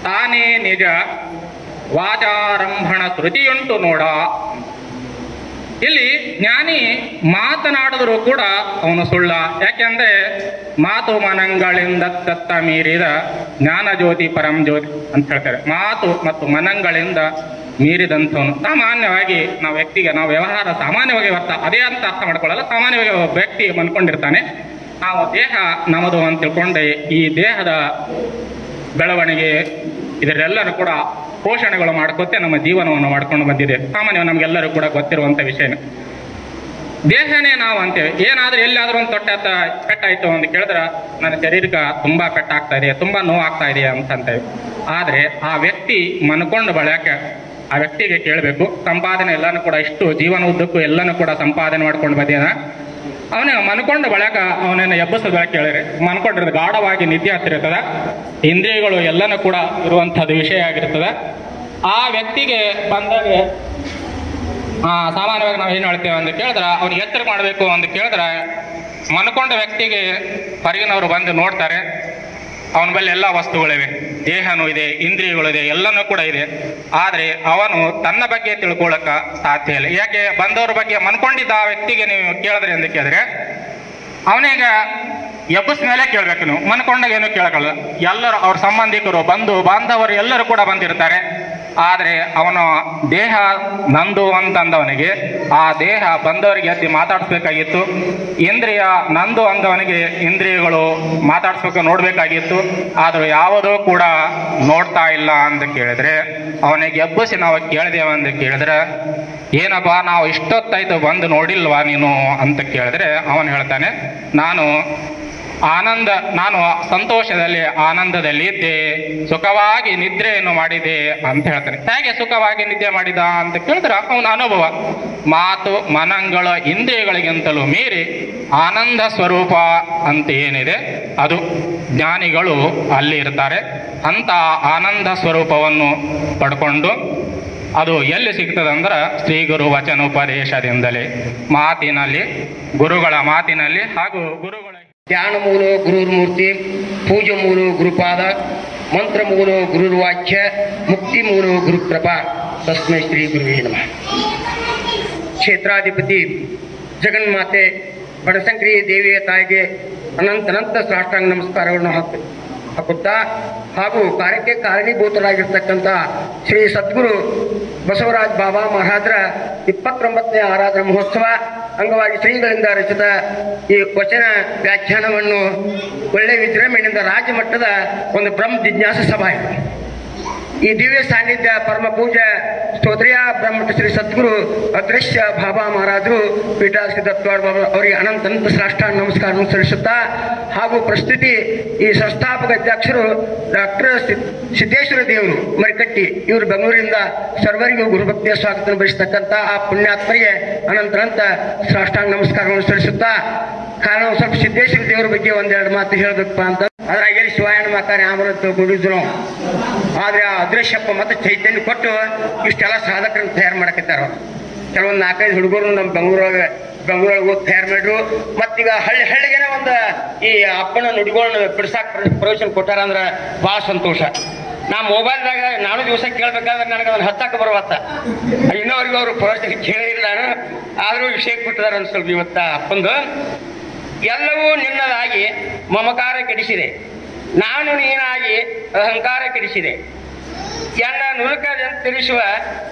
ತಾನೇ ನಿಜ ವಾಚಾರಂಭಣ ಶ್ರುತಿಯುಂಟು ನೋಡ. ಇಲ್ಲಿ ಜ್ಞಾನಿ ಮಾತನಾಡಿದರೂ ಕೂಡ ಅವನು ಸುಳ್ಳ. ಯಾಕೆಂದ್ರೆ ಮಾತು ಮನಗಳಿಂದ ತತ್ತ ಮೀರಿದ ಜ್ಞಾನ ಜ್ಯೋತಿ ಪರಂ ಜ್ಯೋತಿ ಅಂತ ಹೇಳ್ತಾರೆ. ಮಾತು ಮತ್ತು ಮನಗಳಿಂದ ಮೀರಿದಂಥವನು. ಸಾಮಾನ್ಯವಾಗಿ ನಾವು ವ್ಯಕ್ತಿಗೆ ನಾವು ವ್ಯವಹಾರ ಸಾಮಾನ್ಯವಾಗಿ ಅದೇ ಅಂತ ಅರ್ಥ ಮಾಡ್ಕೊಳ್ಳಲ್ಲ. ಸಾಮಾನ್ಯವಾಗಿ ವ್ಯಕ್ತಿ ಅನ್ಕೊಂಡಿರ್ತಾನೆ ನಾವು ದೇಹ ನಮ್ಮದು ಅಂತ ತಿಳ್ಕೊಂಡೆ ಈ ದೇಹದ ಬೆಳವಣಿಗೆ ಇದರೆಲ್ಲರೂ ಕೂಡ ಪೋಷಣೆಗಳು ಮಾಡ್ಕೋತೆ ನಮ್ಮ ಜೀವನವನ್ನು ಮಾಡ್ಕೊಂಡು ಬಂದಿದೆ. ಸಾಮಾನ್ಯವಾಗಿ ನಮಗೆಲ್ಲರೂ ಕೂಡ ಗೊತ್ತಿರುವಂಥ ವಿಷಯನೇ. ದೇಹನೇ ನಾವು ಅಂತೇವೆ. ಏನಾದ್ರೂ ಎಲ್ಲಾದ್ರೂ ಒಂದು ಪೆಟ್ಟಾಯ್ತು ಅಂತ ಕೇಳಿದ್ರೆ ನನ್ನ ಶರೀರಕ್ಕೆ ತುಂಬಾ ಪೆಟ್ಟಾಗ್ತಾ ಇದೆ, ತುಂಬಾ ನೋವು ಆಗ್ತಾ ಇದೆ ಅಂತಂತೇವೆ. ಆದ್ರೆ ಆ ವ್ಯಕ್ತಿ ಮನ್ಕೊಂಡು ಬಳಕೆ ಆ ವ್ಯಕ್ತಿಗೆ ಕೇಳಬೇಕು. ಸಂಪಾದನೆ ಎಲ್ಲಾನು ಕೂಡ ಇಷ್ಟು ಜೀವನ ಉದ್ದಕ್ಕೂ ಎಲ್ಲನೂ ಕೂಡ ಸಂಪಾದನೆ ಮಾಡ್ಕೊಂಡು ಬಂದಿದ. ಅವನ ಮನ್ಕೊಂಡು ಬಳಕ ಅವನನ್ನು ಎಬ್ಬಸದ ಬಳಕೆ ಹೇಳಿದ್ರೆ ಮನ್ಕೊಂಡಿರೋದು ಗಾಢವಾಗಿ ನಿದ್ದೆ ಹತ್ತಿರ್ತದ. ಇಂದ್ರಿಯಗಳು ಎಲ್ಲನೂ ಕೂಡ ಇರುವಂಥದ್ದು ವಿಷಯ ಆಗಿರ್ತದೆ. ಆ ವ್ಯಕ್ತಿಗೆ ಬಂದಾಗ ಸಾಮಾನ್ಯವಾಗಿ ನಾವು ಏನು ಹೇಳ್ತೇವೆ ಅಂತ ಕೇಳಿದ್ರೆ ಅವ್ನಿಗೆ ಎಚ್ಚರ ಮಾಡಬೇಕು ಅಂತ ಕೇಳಿದ್ರೆ ಮನ್ಕೊಂಡ ವ್ಯಕ್ತಿಗೆ ಹೊರಗಿನವರು ಬಂದು ನೋಡ್ತಾರೆ. ಅವನ ಬಳಿ ಎಲ್ಲ ವಸ್ತುಗಳಿವೆ, ದೇಹನೂ ಇದೆ, ಇಂದ್ರಿಯಗಳಿದೆ, ಎಲ್ಲನೂ ಕೂಡ ಇದೆ. ಆದರೆ ಅವನು ತನ್ನ ಬಗ್ಗೆ ತಿಳ್ಕೊಳ್ಳೋಕ ಸಾಧ್ಯ ಇಲ್ಲ. ಯಾಕೆ ಬಂದವ್ರ ಬಗ್ಗೆ ಮನ್ಕೊಂಡಿದ್ದ ಆ ವ್ಯಕ್ತಿಗೆ ನೀವು ಕೇಳಿದ್ರಿ ಅಂತ ಕೇಳಿದ್ರೆ ಅವನಿಗೆ ಎಬ್ಬಸ್ ಮೇಲೆ ಕೇಳಬೇಕು. ನೀವು ಮನ್ಕೊಂಡಾಗ ಏನು ಕೇಳಕಲ್ಲ. ಎಲ್ಲರೂ ಅವ್ರ ಸಂಬಂಧಿಕರು ಬಂಧು ಬಾಂಧವರು ಎಲ್ಲರೂ ಕೂಡ ಬಂದಿರ್ತಾರೆ. ಆದರೆ ಅವನು ದೇಹ ನಂದು ಅಂತಂದವನಿಗೆ ಆ ದೇಹ ಬಂದವರಿಗೆ ಎದ್ದು ಮಾತಾಡಿಸ್ಬೇಕಾಗಿತ್ತು. ಇಂದ್ರಿಯ ನಂದು ಅಂದವನಿಗೆ ಇಂದ್ರಿಯಗಳು ಮಾತಾಡಿಸ್ಬೇಕು ನೋಡ್ಬೇಕಾಗಿತ್ತು. ಆದರೂ ಯಾವುದೂ ಕೂಡ ನೋಡ್ತಾ ಇಲ್ಲ ಅಂತ ಕೇಳಿದ್ರೆ ಅವನಿಗೆ ಎಬ್ಬಸಿ ನಾವು ಕೇಳಿದೆವು ಅಂತ ಕೇಳಿದ್ರೆ ಏನಪ್ಪಾ ನಾವು ಇಷ್ಟೊತ್ತಾಯ್ತು ಬಂದು ನೋಡಿಲ್ವಾ ನೀನು ಅಂತ ಕೇಳಿದ್ರೆ ಅವನು ಹೇಳ್ತಾನೆ ನಾನು ಸಂತೋಷದಲ್ಲಿ ಆನಂದದಲ್ಲಿ ಇದ್ದೆ, ಸುಖವಾಗಿ ನಿದ್ರೆಯನ್ನು ಮಾಡಿದೆ ಅಂತ ಹೇಳ್ತಾನೆ. ಹೇಗೆ ಸುಖವಾಗಿ ನಿದ್ದೆ ಮಾಡಿದ ಅಂತ ಕೇಳಿದ್ರೆ ಅವನ ಅನುಭವ. ಮಾತು ಮನಗಳ ಇಂದ್ರಿಯಗಳಿಗಿಂತಲೂ ಮೀರಿ ಆನಂದ ಸ್ವರೂಪ ಅಂತ ಏನಿದೆ ಅದು ಜ್ಞಾನಿಗಳು ಅಲ್ಲಿ ಇರ್ತಾರೆ. ಅಂತ ಆನಂದ ಸ್ವರೂಪವನ್ನು ಪಡ್ಕೊಂಡು ಅದು ಎಲ್ಲಿ ಸಿಗ್ತದಂದ್ರೆ ಶ್ರೀ ಗುರು ವಚನೋಪದೇಶದಿಂದಲೇ, ಮಾತಿನಲ್ಲಿ, ಗುರುಗಳ ಮಾತಿನಲ್ಲಿ ಹಾಗೂ ಗುರುಗಳ ಧ್ಯಾನ ಮೂಲ ಗುರುರ್ಮೂರ್ತಿ, ಪೂಜೆ ಮೂಲ ಗುರುಪಾದ, ಮಂತ್ರ ಮೂಲ ಗುರುರ್ವಾಕ್ಯ, ಮುಕ್ತಿ ಮೂಲ ಗುರುಕೃಪಾ. ತಸ್ಮೈ ಶ್ರೀ ಗುರುವೇ ನಮಃ. ಕ್ಷೇತ್ರಾಧಿಪತಿ ಜಗನ್ಮಾತೆ ಬನಶಂಕರಿ ದೇವಿಯ ತಾಯಿಗೆ ಅನಂತ ಸಾಷ್ಟಾಂಗ ನಮಸ್ಕಾರಗಳನ್ನು ಹಾಕುತ್ತಾ ಹಾಗೂ ಕಾರ್ಯಕ್ಕೆ ಕಾರಣೀಭೂತರಾಗಿರ್ತಕ್ಕಂಥ ಶ್ರೀ ಸದ್ಗುರು ಬಸವರಾಜ ಬಾಬಾ ಮಹಾರಾಜರ 29ನೇ ಆರಾಧನಾ ಮಹೋತ್ಸವ ಅಂಗವಾಗಿ ಶ್ರೀಗಳಿಂದ ರಚಿತ ಈ ವಚನ ವ್ಯಾಖ್ಯಾನವನ್ನು ಒಳ್ಳೆಯ ವಿಜೃಂಭಣೆಯಿಂದ ರಾಜ್ಯ ಮಟ್ಟದ ಒಂದು ಬ್ರಹ್ಮ ಜಿಜ್ಞಾಸ ಸಭಾ ಇದೆ. ಈ ದಿವ್ಯ ಸಾನ್ನಿಧ್ಯ ಪರಮ ಪೂಜ್ಯ ಸ್ತೋತ್ರಿಯ ಬ್ರಹ್ಮಠ ಶ್ರೀ ಸದ್ಗುರು ಅದೃಶ್ಯ ಬಾಬಾ ಮಹಾರಾಜರು ಪೀಠಾಶ್ರೀ ದತ್ತವಾಡ ಬಾಬಾ ಅವರಿಗೆ ಅನಂತ ಸಾಷ್ಟಾಂಗ ನಮಸ್ಕಾರ ಸಲ್ಲಿಸುತ್ತಾ ಹಾಗೂ ಪ್ರಸ್ತುತಿ ಈ ಸಂಸ್ಥಾಪಕ ಅಧ್ಯಕ್ಷರು ಡಾಕ್ಟರ್ ಸಿದ್ದೇಶ್ವರ ದೇವರು ಮರಿಕಟ್ಟಿ ಇವರು ಬೆಂಗಳೂರಿನಿಂದ ಸರ್ವರಿಗೂ ಗುರುಭಕ್ತಿಯ ಸ್ವಾಗತ ಬಯಸತಕ್ಕಂಥ ಆ ಪುಣ್ಯಾತ್ಮರಿಗೆ ಅನಂತ ಸಾಷ್ಟಾಂಗ ನಮಸ್ಕಾರವನ್ನು ಸಲ್ಲಿಸುತ್ತಾ ಕಾರಣ ಸ್ವಲ್ಪ ಸಿದ್ದೇಶ್ವರ ದೇವರ ಬಗ್ಗೆ ಒಂದೆರಡು ಮಾತು ಹೇಳಬೇಕಪ್ಪ ಅಂತ ಅದ್ರಾಗ ಶಿವಾಯನ ಮಾತಾನೆ ಆಮರಂತ ಕೊಡಿದ್ರು. ಆದ್ರೆ ಆ ಅದೃಶ್ಯಪ್ಪ ಮತ್ತೆ ಚೈತನ್ಯ ಕೊಟ್ಟು ಇಷ್ಟೆಲ್ಲ ಸಾಧಕರನ್ನು ತಯಾರು ಮಾಡಕತ್ತಾರ. ಕೆಲವೊಂದು 4-5 ಹುಡುಗರು ನಮ್ಮ ಬೆಂಗಳೂರೊಳಗೆ ಹೋಗಿ ತಯಾರು ಮಾಡಿದ್ರು. ಮತ್ತೀಗ ಹಳ್ಳಿಗೇನೆ ಒಂದು ಈ ಅಪ್ಪನ ನುಡಿಗಳನ್ನ ಬಿಡ್ಸಾಕ್ ಪ್ರವೇಶನ್ ಕೊಟ್ಟಾರ ಅಂದ್ರೆ ಭಾಳ ಸಂತೋಷ. ನಾ ಮೊಬೈಲ್ದಾಗ ನಾನು ದಿವಸ ಕೇಳ್ಬೇಕಾದ್ರೆ ನನಗೆ ಅದನ್ನ ಹತ್ತಾಕ ಬರುವತ್ತ ಇನ್ನೋವರೆಗೂ ಅವರು ಪ್ರವೇಶ ಕೇಳಿಲ್ಲ ನಾನು. ಆದರೂ ವಿಷಯ ಕೊಟ್ಟಿದಾರ ಒಂದು ಸ್ವಲ್ಪ ಇವತ್ತ ಅಪ್ಪಂದು. ಎಲ್ಲವೂ ನಿನ್ನದಾಗಿ ಮಮಕಾರ ಕೆಡಿಸಿದೆ, ನಾನು ನೀನಾಗಿ ಅಹಂಕಾರ ಕೆಡಿಸಿದೆ, ಎನ್ನ ನುರುಕದಂತೆ ತಿಳಿಸುವ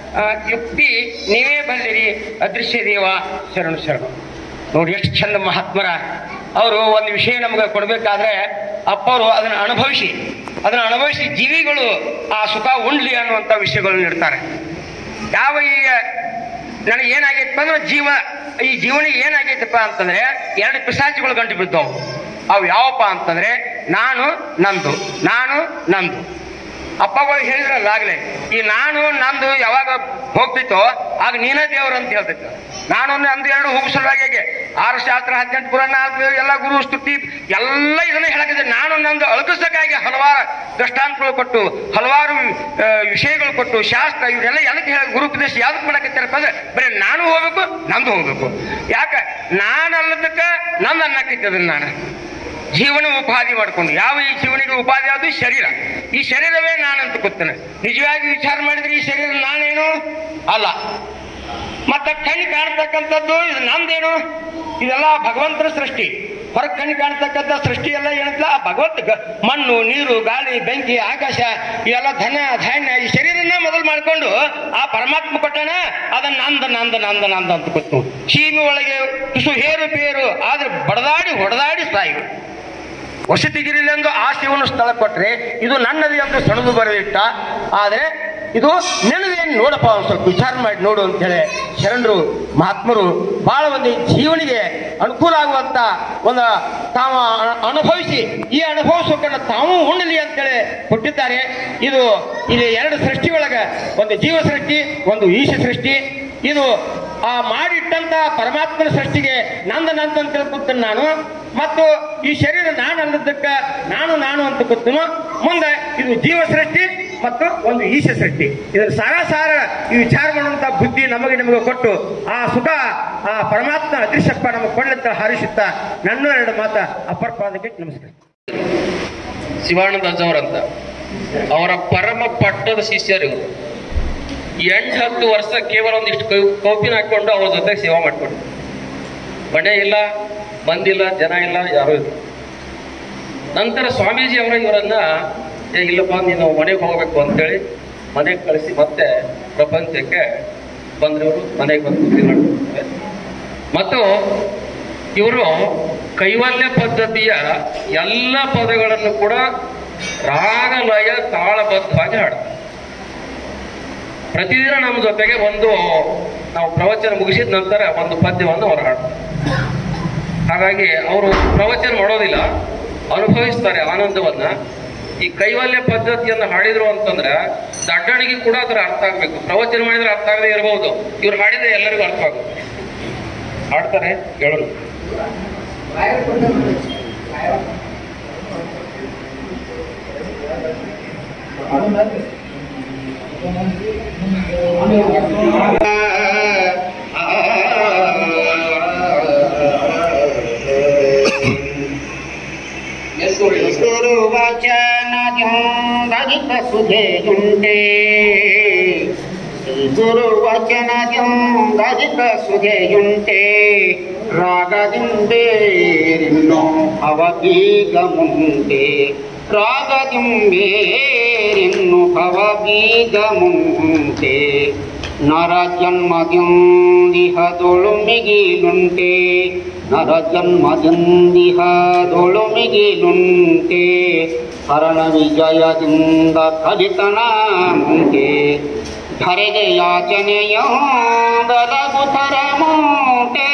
ಯುಕ್ತಿ ನೀವೇ ಬಂದಿರಿ ಅದೃಶ್ಯ ದೇವ ಶರಣು ಶರಣು. ನೋಡಿ ಎಷ್ಟು ಚಂದ ಮಹಾತ್ಮರ ಅವರು ಒಂದು ವಿಷಯ ನಮಗೆ ಕೊಡಬೇಕಾದ್ರೆ ಅಪ್ಪವರು ಅದನ್ನು ಅನುಭವಿಸಿ ಜೀವಿಗಳು ಆ ಸುಖ ಉಂಡ್ಲಿ ಅನ್ನುವಂಥ ವಿಷಯಗಳನ್ನು ಇಡ್ತಾರೆ. ಯಾವ ಈಗ ನನಗೆ ಏನಾಗೈತಪ್ಪ ಅಂದ್ರೆ ಈ ಜೀವನಿಗೆ ಏನಾಗೈತಪ್ಪ ಅಂತಂದ್ರೆ 2 ಪಿಶಾಚಿಗಳು ಗಂಟು ಬಿದ್ದವು. ಅವು ಯಾವಪ್ಪ ಅಂತಂದ್ರೆ ನಾನು ನಂದು ಅಪ್ಪಗಳು ಹೇಳಿದ್ರಲ್ಲ ಆಗ್ಲೇ, ಈ ನಾನು ನಂದು ಯಾವಾಗ ಹೋಗ್ತಿತ್ತೋ ಆಗ ನೀನೇ ದೇವ್ರು ಅಂತ ಹೇಳ್ತಿತ್ತು. ನಾನು ನಂದು ಎರಡು ಹೋಗಿಸೋದಾಗೆ 6 ಶಾಸ್ತ್ರ 18 ಪುರಾಣ ಎಲ್ಲ ಗುರು ಸ್ತುತಿ ಎಲ್ಲ ಇದನ್ನ ಹೇಳಕ್ಕಿದೆ. ನಾನು ನಂದು ಅಳಗಿಸಕ್ಕಾಗಿ ಹಲವಾರು ದೃಷ್ಟಾಂತಗಳು ಕೊಟ್ಟು ಹಲವಾರು ವಿಷಯಗಳು ಕೊಟ್ಟು ಶಾಸ್ತ್ರ ಇವರೆಲ್ಲ ಎದಕ್ಕೆ ಹೇಳ ಗುರುಪದೇಶ ಯಾವ್ದಕ್ಕೆ ಮಾಡಕತ್ತಾರಪ್ಪ ಅಂದ್ರೆ ಬರೀ ನಾನು ಹೋಗ್ಬೇಕು ನಂದು ಹೋಗ್ಬೇಕು. ಯಾಕೆ ನಾನು ಅಲ್ಲದಕ್ಕೆ ನಂದು ಅನ್ನಕ್ಕಿದ್ದದನ್ನ ನಾನು ಜೀವನ ಉಪಾಧಿ ಮಾಡ್ಕೊಂಡು ಯಾವ ಈ ಜೀವನಿಗೆ ಉಪಾಧಿ ಯಾವುದು ಶರೀರ. ಈ ಶರೀರವೇ ನಾನಂತ ಗೊತ್ತೇನೆ. ನಿಜವಾಗಿ ವಿಚಾರ ಮಾಡಿದ್ರೆ ಈ ಶರೀರ ನಾನೇನು ಅಲ್ಲ. ಮತ್ತೆ ಕಣ್ಣು ಕಾಣ್ತಕ್ಕಂಥದ್ದು ಇದು ನಂದೇನು? ಇದೆಲ್ಲ ಭಗವಂತನ ಸೃಷ್ಟಿ. ಹೊರಗೆ ಕಣ್ಣು ಕಾಣ್ತಕ್ಕಂಥ ಸೃಷ್ಟಿ ಎಲ್ಲ ಏನಂತ ಭಗವಂತ ಮಣ್ಣು ನೀರು ಗಾಳಿ ಬೆಂಕಿ ಆಕಾಶ ಇವೆಲ್ಲ ಧನ ಧಾನ್ಯ ಈ ಶರೀರನ್ನ ಮೊದಲು ಮಾಡ್ಕೊಂಡು ಆ ಪರಮಾತ್ಮ ಕೊಟ್ಟಣ ಅದನ್ನ ನಂದ ನಂದ ನಂದ ನಂದ ಅಂತ ಗೊತ್ತು. ಸೀಮೆ ಒಳಗೆ ತುಸು ಹೇರು ಪೇರು ಆದ್ರೆ ಬಡದಾಡಿ ಹೊಡೆದಾಡಿ ಸಾಯಿರು. ವಸತಿಗಿರಿಲೆಂದು ಆ ಶಿವನ ಸ್ಥಳ ಕೊಟ್ರೆ ಇದು ನನ್ನದು ಎಂದು ಸಣದು ಬರೆದಿಟ್ಟ. ಆದರೆ ಇದು ನಿನ್ನದೇನು ನೋಡಪ್ಪ ಒಂದು ಸ್ವಲ್ಪ ವಿಚಾರ ಮಾಡಿ ನೋಡು ಅಂತ ಹೇಳಿ ಶರಣರು ಮಹಾತ್ಮರು ಬಹಳ ಒಂದು ಜೀವನಿಗೆ ಅನುಕೂಲ ಆಗುವಂತ ಒಂದು ತಾವು ಅನುಭವಿಸಿ ಈ ಅನುಭವಿಸೋಕನ್ನ ತಾವು ಉಣ್ಣಲಿ ಅಂತೇಳಿ ಕೊಟ್ಟಿದ್ದಾರೆ. ಇದು ಇಲ್ಲಿ 2 ಸೃಷ್ಟಿ ಒಳಗೆ ಒಂದು ಜೀವ ಸೃಷ್ಟಿ ಒಂದು ಈಶ ಸೃಷ್ಟಿ. ಇದು ಆ ಮಾಡಿಟ್ಟಂತ ಪರಮಾತ್ಮನ ಸೃಷ್ಟಿಗೆ ನಂದ ನಂದ ಅಂತ ತಿಳ್ಕೊತೀನಿ ನಾನು. ಮತ್ತು ಈ ಶರೀರ ನಾನು ಅನ್ನೋದಕ್ಕೆ ನಾನು ನಾನು ಅಂತ ಗೊತ್ತನು. ಮುಂದೆ ಇದು ಜೀವ ಸೃಷ್ಟಿ ಮತ್ತು ಒಂದು ಈಶ ಸೃಷ್ಟಿ. ಇದರ ಸಾರ ಈ ವಿಚಾರ ಮಾಡುವಂತ ಬುದ್ಧಿ ನಮಗೆ ಕೊಟ್ಟು ಆ ಸುಖ ಆ ಪರಮಾತ್ಮ ಅದೃಶ್ಯಪ್ಪ ನಮಗೆ ಕೊಳ್ಳಂತ ಹಾರಿಸುತ್ತಾ ನನ್ನ 2 ಮಾತ ಅಪರ್ಪಾದಕ್ಕೆ ನಮಸ್ಕಾರ. ಶಿವಾನಂದ ಅವರಂತ ಅವರ ಪರಮ ಪಟ್ಟದ ಶಿಷ್ಯರು ಇವರು. 8-10 ವರ್ಷ ಕೇವಲ ಒಂದಿಷ್ಟು ಕೌಪಿನ ಹಾಕೊಂಡು ಅವ್ರ ಜೊತೆ ಸೇವಾ ಮಾಡ್ಕೊಂಡು ಮನೆ ಇಲ್ಲ ಬಂದಿಲ್ಲ ಜನ ಇಲ್ಲ ಯಾರೂ ಇಲ್ಲ. ನಂತರ ಸ್ವಾಮೀಜಿ ಅವರ ಇವರನ್ನ ಇಲ್ಲಪ್ಪ ನೀನು ಮನೆಗೆ ಹೋಗ್ಬೇಕು ಅಂತೇಳಿ ಮನೆಗೆ ಕಳಿಸಿ ಮತ್ತೆ ಪ್ರಪಂಚಕ್ಕೆ ಬಂದ್ರವರು ಮನೆಗೆ ಬಂದು ಕೂತ್ಕೊಂಡ್ರೆ ಮತ್ತು ಇವರು ಕೈವಲ್ಯ ಪದ್ಧತಿಯ ಎಲ್ಲ ಪದಗಳನ್ನು ಕೂಡ ರಾಗಲಯ ತಾಳಬದ್ಧವಾಗಿ ಹಾಡ್ತಾರೆ. ಪ್ರತಿದಿನ ನಮ್ಮ ಜೊತೆಗೆ ನಾವು ಪ್ರವಚನ ಮುಗಿಸಿದ ನಂತರ ಒಂದು ಪದ್ಯವನ್ನು ಅವರು ಹಾಡ್ತಾರೆ. ಹಾಗಾಗಿ ಅವರು ಪ್ರವಚನ ಮಾಡೋದಿಲ್ಲ, ಅನುಭವಿಸ್ತಾರೆ ಆನಂದವನ್ನ. ಈ ಕೈವಲ್ಯ ಪದ್ಧತಿಯನ್ನು ಹಾಡಿದ್ರು ಅಂತಂದ್ರೆ ದಡ್ಡಣಿಗೆ ಕೂಡ ಅದರ ಅರ್ಥ ಆಗ್ಬೇಕು. ಪ್ರವಚನ ಮಾಡಿದ್ರೆ ಅರ್ಥ ಆಗದೆ ಇರಬಹುದು, ಇವ್ರು ಹಾಡಿದ್ರೆ ಎಲ್ಲರಿಗೂ ಅರ್ಥ ಆಗುತ್ತೆ. ಹಾಡ್ತಾರೆ ಹೇಳೋಣ. ಗುರುವಚನದಿಂದ ಸುಧೆಯುಂಟೆ, ಗುರುವಚನದಿಂದ ಸುಧೆಯುಂಟೆ, ರಾಗದಿಂಬೇರಿನ್ನೋ ಅವಬೀಗ ಮುಂದೆ, ರಾಗದಿಂಬೇರಿನ್ನು ಅವಬೀಗ ಮುಂದೆ. ನರ ಜನ್ಮದಿಂದಿಹದೊಳು ಮಿಗಿಲುಂಟೆ, ನರ ಜನ್ಮದಿಂದಿಹದೊಳು ಮಿಗಿಲುಂಟೆ, ಹರಣ ವಿಜಯದಿಂದ ಕಲಿತನ ಮುಂದೆ. ಧರೆಗೆ ಯಾಚನೆಯೊಂದ ಲಘುತರ ಮೂಟೆ,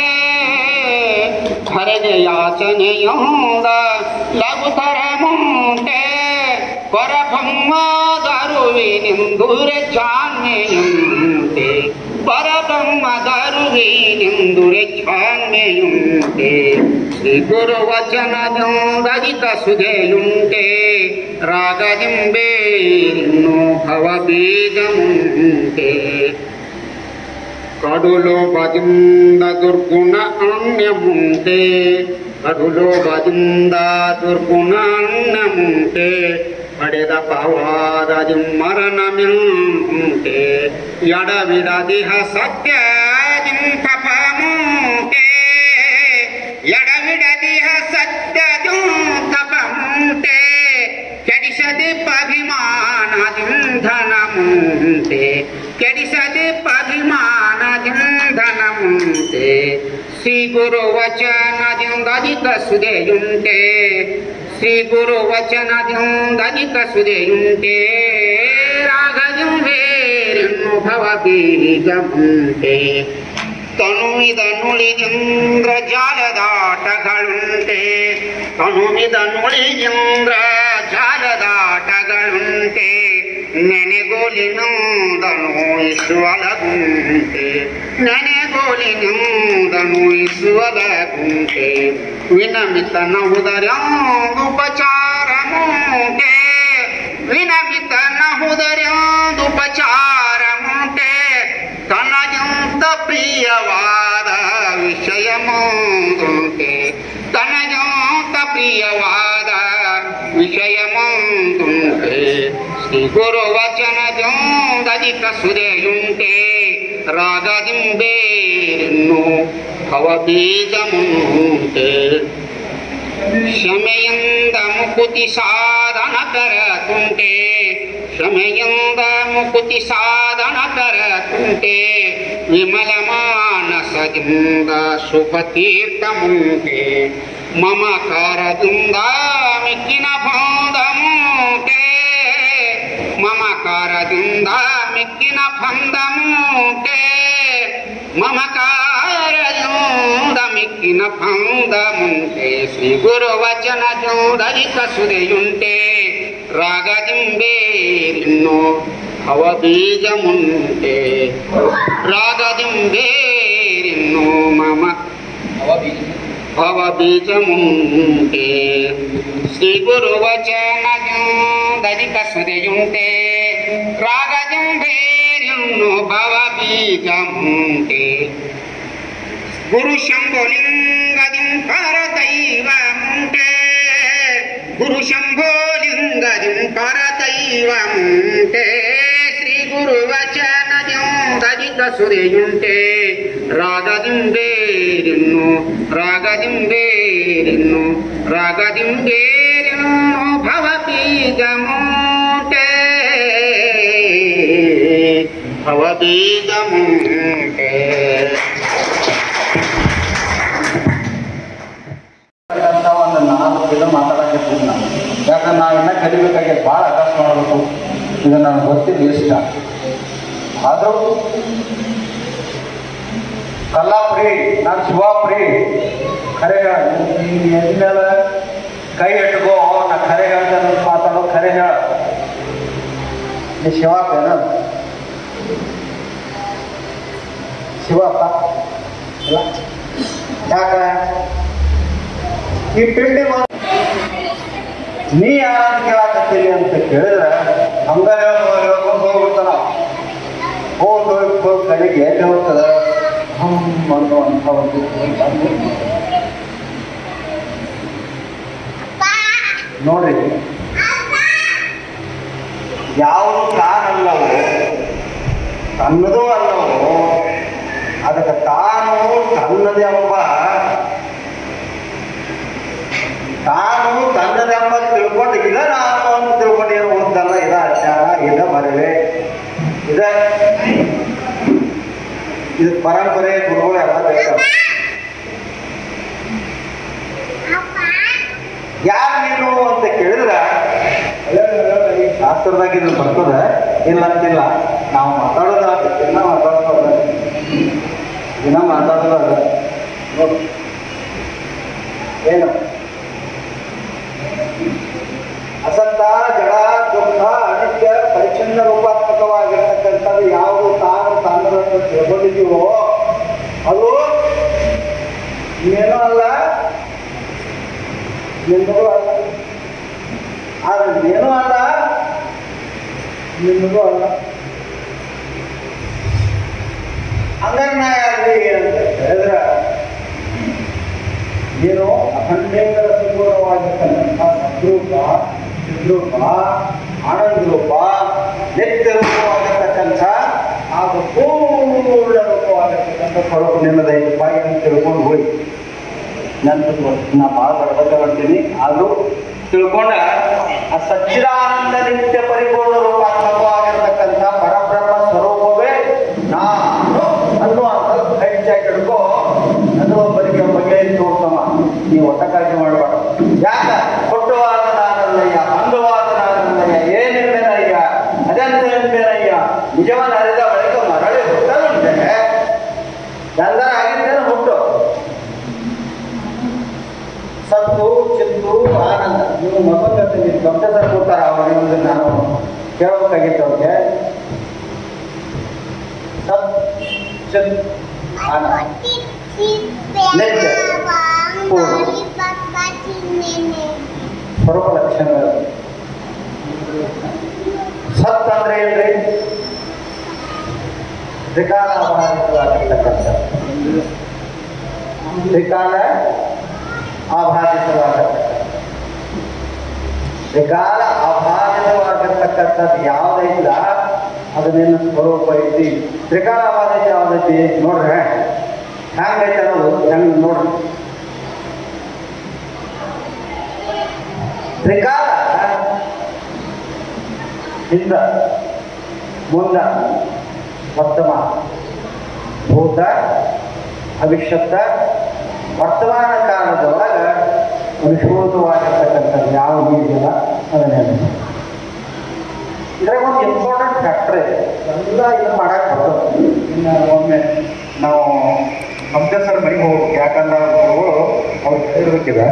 ಧರೆಗೆ ಯಾಚನೆಯೊಂದ ಲಘುತರ ಮೂಟೆ, ಪರಬ್ರಹ್ಮದರುವಿನೆಂದುರೆ ಜಾಣ್ಮೆಯುಂಟೆ, ಪರಬ್ರಹ್ಮದರುವಿನೆಂದುರೆ ಜಾಣ್ಮೆಯುಂಟೆ. ಶ್ರೀ ಗುರುವಚನದಿಂದಧಿಕ ಸುಧೆಯುಂಟೆ, ರಾಗದಿಂಬೇರಿನ್ನೋ ಭವಬೀಜಮುಂಟೆ. ಕಡುಲೋಭದಿಂದ ದುರ್ಗುಣ ಅನ್ಯಮುಂಟೆ, ಕಡುಲೋಭದಿಂದ ದುರ್ಗುಣ ಅನ್ಯಮುಂಟೆ, ಪಡೆದ ಪವಾದದಿ ಮರಣಮಿಂಟೆ. ಎಡವಿಡದಿಹ ಸತ್ಯದಿಂ ತಪಮುಂಟೆ, ಎಡವಿಡದಿಹ ಸತ್ಯದಿಂ ತಪಮುಂಟೆ, ಕೆಡಿಸದೆ ಅಭಿಮಾನದಿಂ ಧನಮುಂಟೆ, ಕೆಡಿಸದೆ ಅಭಿಮಾನದಿಂ ಧನಮುಂಟೆ. ಶ್ರೀ ಗುರುವಚನದಿಂದಧಿಕ ಸುಧೆಯುಂಟೆ, ಶ್ರೀ ಗುರುವಚನದಿಂದಧಿಕ ಸುಧೆಯುಂಟೆ, ರಾಗದಿಂಬೇರಿನ್ನು ಭವಬೀಜಮುಂಟೆ. ತನುವಿದ ನುಳಿದಿಂದ್ರ ಜಾಲದಾಟಗಳುಂಟೆ, ತನುವಿದ ನುಳಿದಿಂದ್ರ ಜಾಲದಾಟಗಳುಂಟೆ, ನೆನೆಗೋಲಿನಿಂದನು ಇಸುವಲಗುಂಟೆ ನೆನೆಗೋಲಿನಿಂದನು ಇಸುವಲಗುಂಟೆ ವಿನಮಿತನ ಉದರ್ಯಾಂದುಪಚಾರ ಮುಂಟೆ ವಿನಮಿತನ ಉದರ್ಯಾಂದುಪಚಾರ ಮುಂಟೆ ತನಗಿಂತ ಪ್ರಿಯವಾದ ವಿಷಯ ಮುಂದುಂಟೆ ತನಗಿಂತ ಪ್ರಿಯವಾದ ವಿಷಯ ಮುಂದುಂಟೆ ಶ್ರೀ ಗುರು ವಚನದಿಂದಧಿಕ ಸುದೆಯುಂಟೆ ರಾಗದಿಂಬೇರಿನ್ನು ಭವಬೀಜ ಮುಂಟೆ ಕ್ಷಮೆಯಿಂದ ಮುಕುತಿ ಸಾಧನ ಕರತುಂಟೆ ಕ್ಷಮೆಯಿಂದ ಮುಕುತಿ ಸಾಧನ ಕರತುಂಟೆ ವಿಮಲ ಮಾನಸದಿಂದ ಶುಭ ತೀರ್ಥ ಮುಂಟೆ ಮಮಕಾರದಿಂದ ಮಿಕ್ಕಿನ ಬಂಧ ಮುಂಟೆ ಮಮಕಾರದಿಂದ ಮಿಕ್ಕಿನ ಬಂಧ ಮುಂಟೆ ಮಮಕಾರದಿಂದ ಮಿಕ್ಕಿನ ಬಂಧ ಮುಂಟೆ ಶ್ರೀ ಗುರು ವಚನದಿಂದಧಿಕ ಸುದೆಯುಂಟೆ ರಾಗದಿಂಬೇರಿನ್ನು ಭವಬೀಜ ಮುಂಟೆ ರಾಗದಿಂಬೇರಿನ್ನು ಮಮ ಭವಬೀಜ ಮುಂಟೆ ಶ್ರೀ ಗುರು ವಚನದಿಂದಧಿಕ ಸುದೆಯುಂಟೆ ರಾಗದಿಂಬೇರಿನ್ನು ಭವಬೀಜ ಮುಂಟೆ ಗುರು ಶಂಭೋಲಿಂಗದಿಂ ಪರದೈವ ಮುಂಟೆ ಗುರು ಶಂಭೋಲಿಂಗದಿಂ ಪರದೈವ ಮುಂಟೆ ಶ್ರೀ ಗುರು ವಚನದಿಂದಧಿಕ ಸುದೆಯುಂಟೆ ರಾಗದಿಂಬೇರಿನ್ನು ರಾಗದಿಂಬೇರಿನ್ನು ರಾಗದಿಂಬೇರಿನ್ನು ಭವಬೀಜ ಮುಂಟೆ ಭವಬೀಜ ಮುಂಟೆ ಒಂದು 4 ದಿನ ಮಾತಾಡಕತ್ತೀನಿ ನಾನು. ಯಾಕಂದ್ರೆ ನಾವು ಇನ್ನೂ ಕಲಿಬೇಕಾಗಿ ಭಾಳ ಅಭ್ಯಾಸ ಮಾಡಬೇಕು. ಇದು ನನಗೆ ಗೊತ್ತಿದ್ದು ಇಷ್ಟ. ಆದರೂ ಕಲ್ಲಾಪ್ರಿ ನಾನು ಶಿವಾಪ್ರಿ ಖರೆ ಎನ್ಮೇಲೆ ಕೈ ಇಟ್ಕೋ ನಾ ಖರೆ ಹೇಳ್ತಾನೆ ಮಾತಾಡೋ ಖರೆ ಹೇಳ ನೀ ಶಿವಪ್ಪೇನ ಶಿವಪ್ಪ ಇಲ್ಲ ಯಾಕ ಈ ಪಿಂಡಿ ನೀ ಯಾರು ಕೇಳಾಕತ್ತೀನಿ ಅಂತ ಕೇಳಿದ್ರೆ ಹಂಗ ಹೇಳ್ಕೊಂಡು ಹೋಗ್ಬಿಡ್ತಾನ ಹೋಗಿ ಕಡೆಗೆ ಎಲ್ಲಿ ಹೋಗ್ತದ ಅನ್ನುವಂಥ ಒಂದು ನೋಡ್ರಿ ಯಾವುದು ತಾನಲ್ಲವೋ ತನ್ನದೂ ಅಲ್ಲವೋ ಅದಕ್ಕೆ ತಾನು ತನ್ನದೆಂಬ ತಿಳ್ಕೊಂಡು ಇದ ನಾನು ಅಂತ ತಿಳ್ಕೊಂಡು ಏನು ಓದ್ದಲ್ಲ ಇದ ಆಚಾರ ಇದ ಮರವೆ ಇದು ಪರಂಪರೆ ಗುರುಗಳು ಎಲ್ಲ ಬೇಕಾಗ ಯಾರು ನೀನು ಅಂತ ಕೇಳಿದ್ರೆ ಶಾಸ್ತ್ರದಾಗ ಇದು ಬರ್ತದ ಇಲ್ಲ ಅಂತಿಲ್ಲ ನಾವು ಮಾತಾಡೋದ ದಿನ ಮಾತಾಡೋದ ನೋಡು ಏನು ಅಸತ್ತ ಜಡ ದುಃಖ ಅನಿತ್ಯ ಪರಿಚ್ಛನ್ನ ರೂಪಾತ್ಮಕವಾಗಿರ್ತಕ್ಕಂಥದ್ದು ಯಾವುದು ತಾನು ತನ್ನದನ್ನು ತಿಳ್ಕೊಂಡಿದ್ದೀವೋ ಅದು ಇನ್ನೇನೂ ಅಲ್ಲ ನಿನ್ನದು ಅಲ್ಲ ಆದ್ರೆ ಏನೂ ಅಲ್ಲ ನಿನ್ನದು ಅಲ್ಲ ಹಂಗಾರೆ ನಾ ಯಾರಿ ಅಂತ ಹೇಳಿದ್ರೆ ನೀನು ಅಖಂಡೇಂದ್ರ ಸಂಪೂರ್ಣವಾಗಿರ್ತಕ್ಕಂಥ ಸದ್ರೂಪ ಚಿದ್ರೂಪ ಆನಂದ ರೂಪ ನಿತ್ಯ ರೂಪವಾಗಿರ್ತಕ್ಕಂಥ ಹಾಗೂ ಪೂರ್ಣ ರೂಪವಾಗಿರ್ತಕ್ಕಂಥ ಸ್ವರೂಪ ನಿನ್ನದೈತಪ್ಪ ಅಂತ ತಿಳ್ಕೊಂಡು ಹೋಗಿ ನಂತರ ನಾ ಭಾಳ ಬಡಬಡ್ತೀನಿ ಆದರೂ ತಿಳ್ಕೊಂಡ ಆ ಸಚ್ಚಿದಾನಂದ ನಿತ್ಯ ಪರಿಪೂರ್ಣ ರೂಪಾತ್ಮಕವಾಗಿರ್ತಕ್ಕಂಥ ಪರಬ್ರಹ್ಮ ಸ್ವರೂಪವೇ ನಾನು ಅನ್ನುವಂಥದ್ದು ಹೆಚ್ಚಾಗಿ ಹಿಡ್ಕೋ ಅನ್ನುವೊಬ್ಬರಿಗೆ ಬಗ್ಗೆ ತೋರ್ಸಮ್ಮ ನೀವು ಒಟ್ಟ ಕಾಳಜಿ ಮಾಡಬಾರ್ದು ಯಾಕ ಹುಟ್ಟುವಾದ ನಾನಲ್ಲಯ್ಯ ಅಂದುವಾದ ನಾನಲ್ಲಯ್ಯ ಏನೆಂಬೇನಯ್ಯ ಅದೆಂತ ಎಂಬೇನಯ್ಯ ನಿಜವಾದ ಅರಿದ ಬಳಿಕ ಮರಳಿ ಹುಟ್ಟಲುಂಟೆ ಎಲ್ಲರ ಆಗಿದ್ದೇನೆ ಹುಟ್ಟು ಸತ್ತು ಚಿತ್ತು ಆನಂದ ನೀವು ಮಗನ ನೀವು ಕಂಪ್ಯೂಟರ್ ಕೊಡ್ತಾರ ಅವರಿಗೆ ನಾನು ಕೇಳಬೇಕಾಗಿತ್ತು ಅವ್ರಿಗೆ. ಸತ್ ಚಿತ್ ಆನಂದ ನಿತ್ಯ ಪೂರ್ಣ ಸ್ವರೂಪ ಲಕ್ಷಣಗಳು. ಸತ್ ಅಂದ್ರೆ ಏನ್ರಿ? ತ್ರಿಕಾಲ ಆಭಾದಿತವಾಗಿರ್ತಕ್ಕಂಥ, ತ್ರಿಕಾಲ ಆಭಾದಿತವಾಗಿರ್ತಕ್ಕಂಥ, ತ್ರಿಕಾಲ ಆಭಾದಿತವಾಗಿರ್ತಕ್ಕಂಥದ್ದು ಯಾವುದೈತಿಲ್ಲ ಅದನ್ನೇನು ಸ್ವರೂಪ ಐತಿ. ತ್ರಿಕಾಲ ಆಭಾದಿತ ಯಾವುದೈತಿ ನೋಡ್ರೆ ಹ್ಯಾಂಗೈತೆ ಅನ್ನೋದು ಹೆಂಗೆ ನೋಡ್ರಿ. ತ್ರಿಕಾಲ ಹಿಂದ ಮುಂದ ವರ್ತಮಾನ, ಭೂತ ಭವಿಷ್ಯತ್ತ ವರ್ತಮಾನ ಕಾಲದೊಳಗೆ ಅನುಶೋಧವಾಗಿರ್ತಕ್ಕಂಥದ್ದು ಯಾವ ನೀರಿಲ್ಲ ಅದನ್ನೇ. ಇದ್ರಾಗ ಒಂದು ಇಂಪಾರ್ಟೆಂಟ್ ಫ್ಯಾಕ್ಟರ್ ಇದೆ, ಎಲ್ಲ ಇದು ಮಾಡಕ್ಕೆ ಬರ್ತದೆ. ಇನ್ನು ಒಮ್ಮೆ ನಾವು ಕಂಪ್ಯೂಟರ್ ಮನೆಗೆ ಹೋಗ್ಬೇಕು, ಯಾಕಂದ್ರೆ ಅವ್ರು ಹೇಳಿರ್ಬೇಕಿದೆ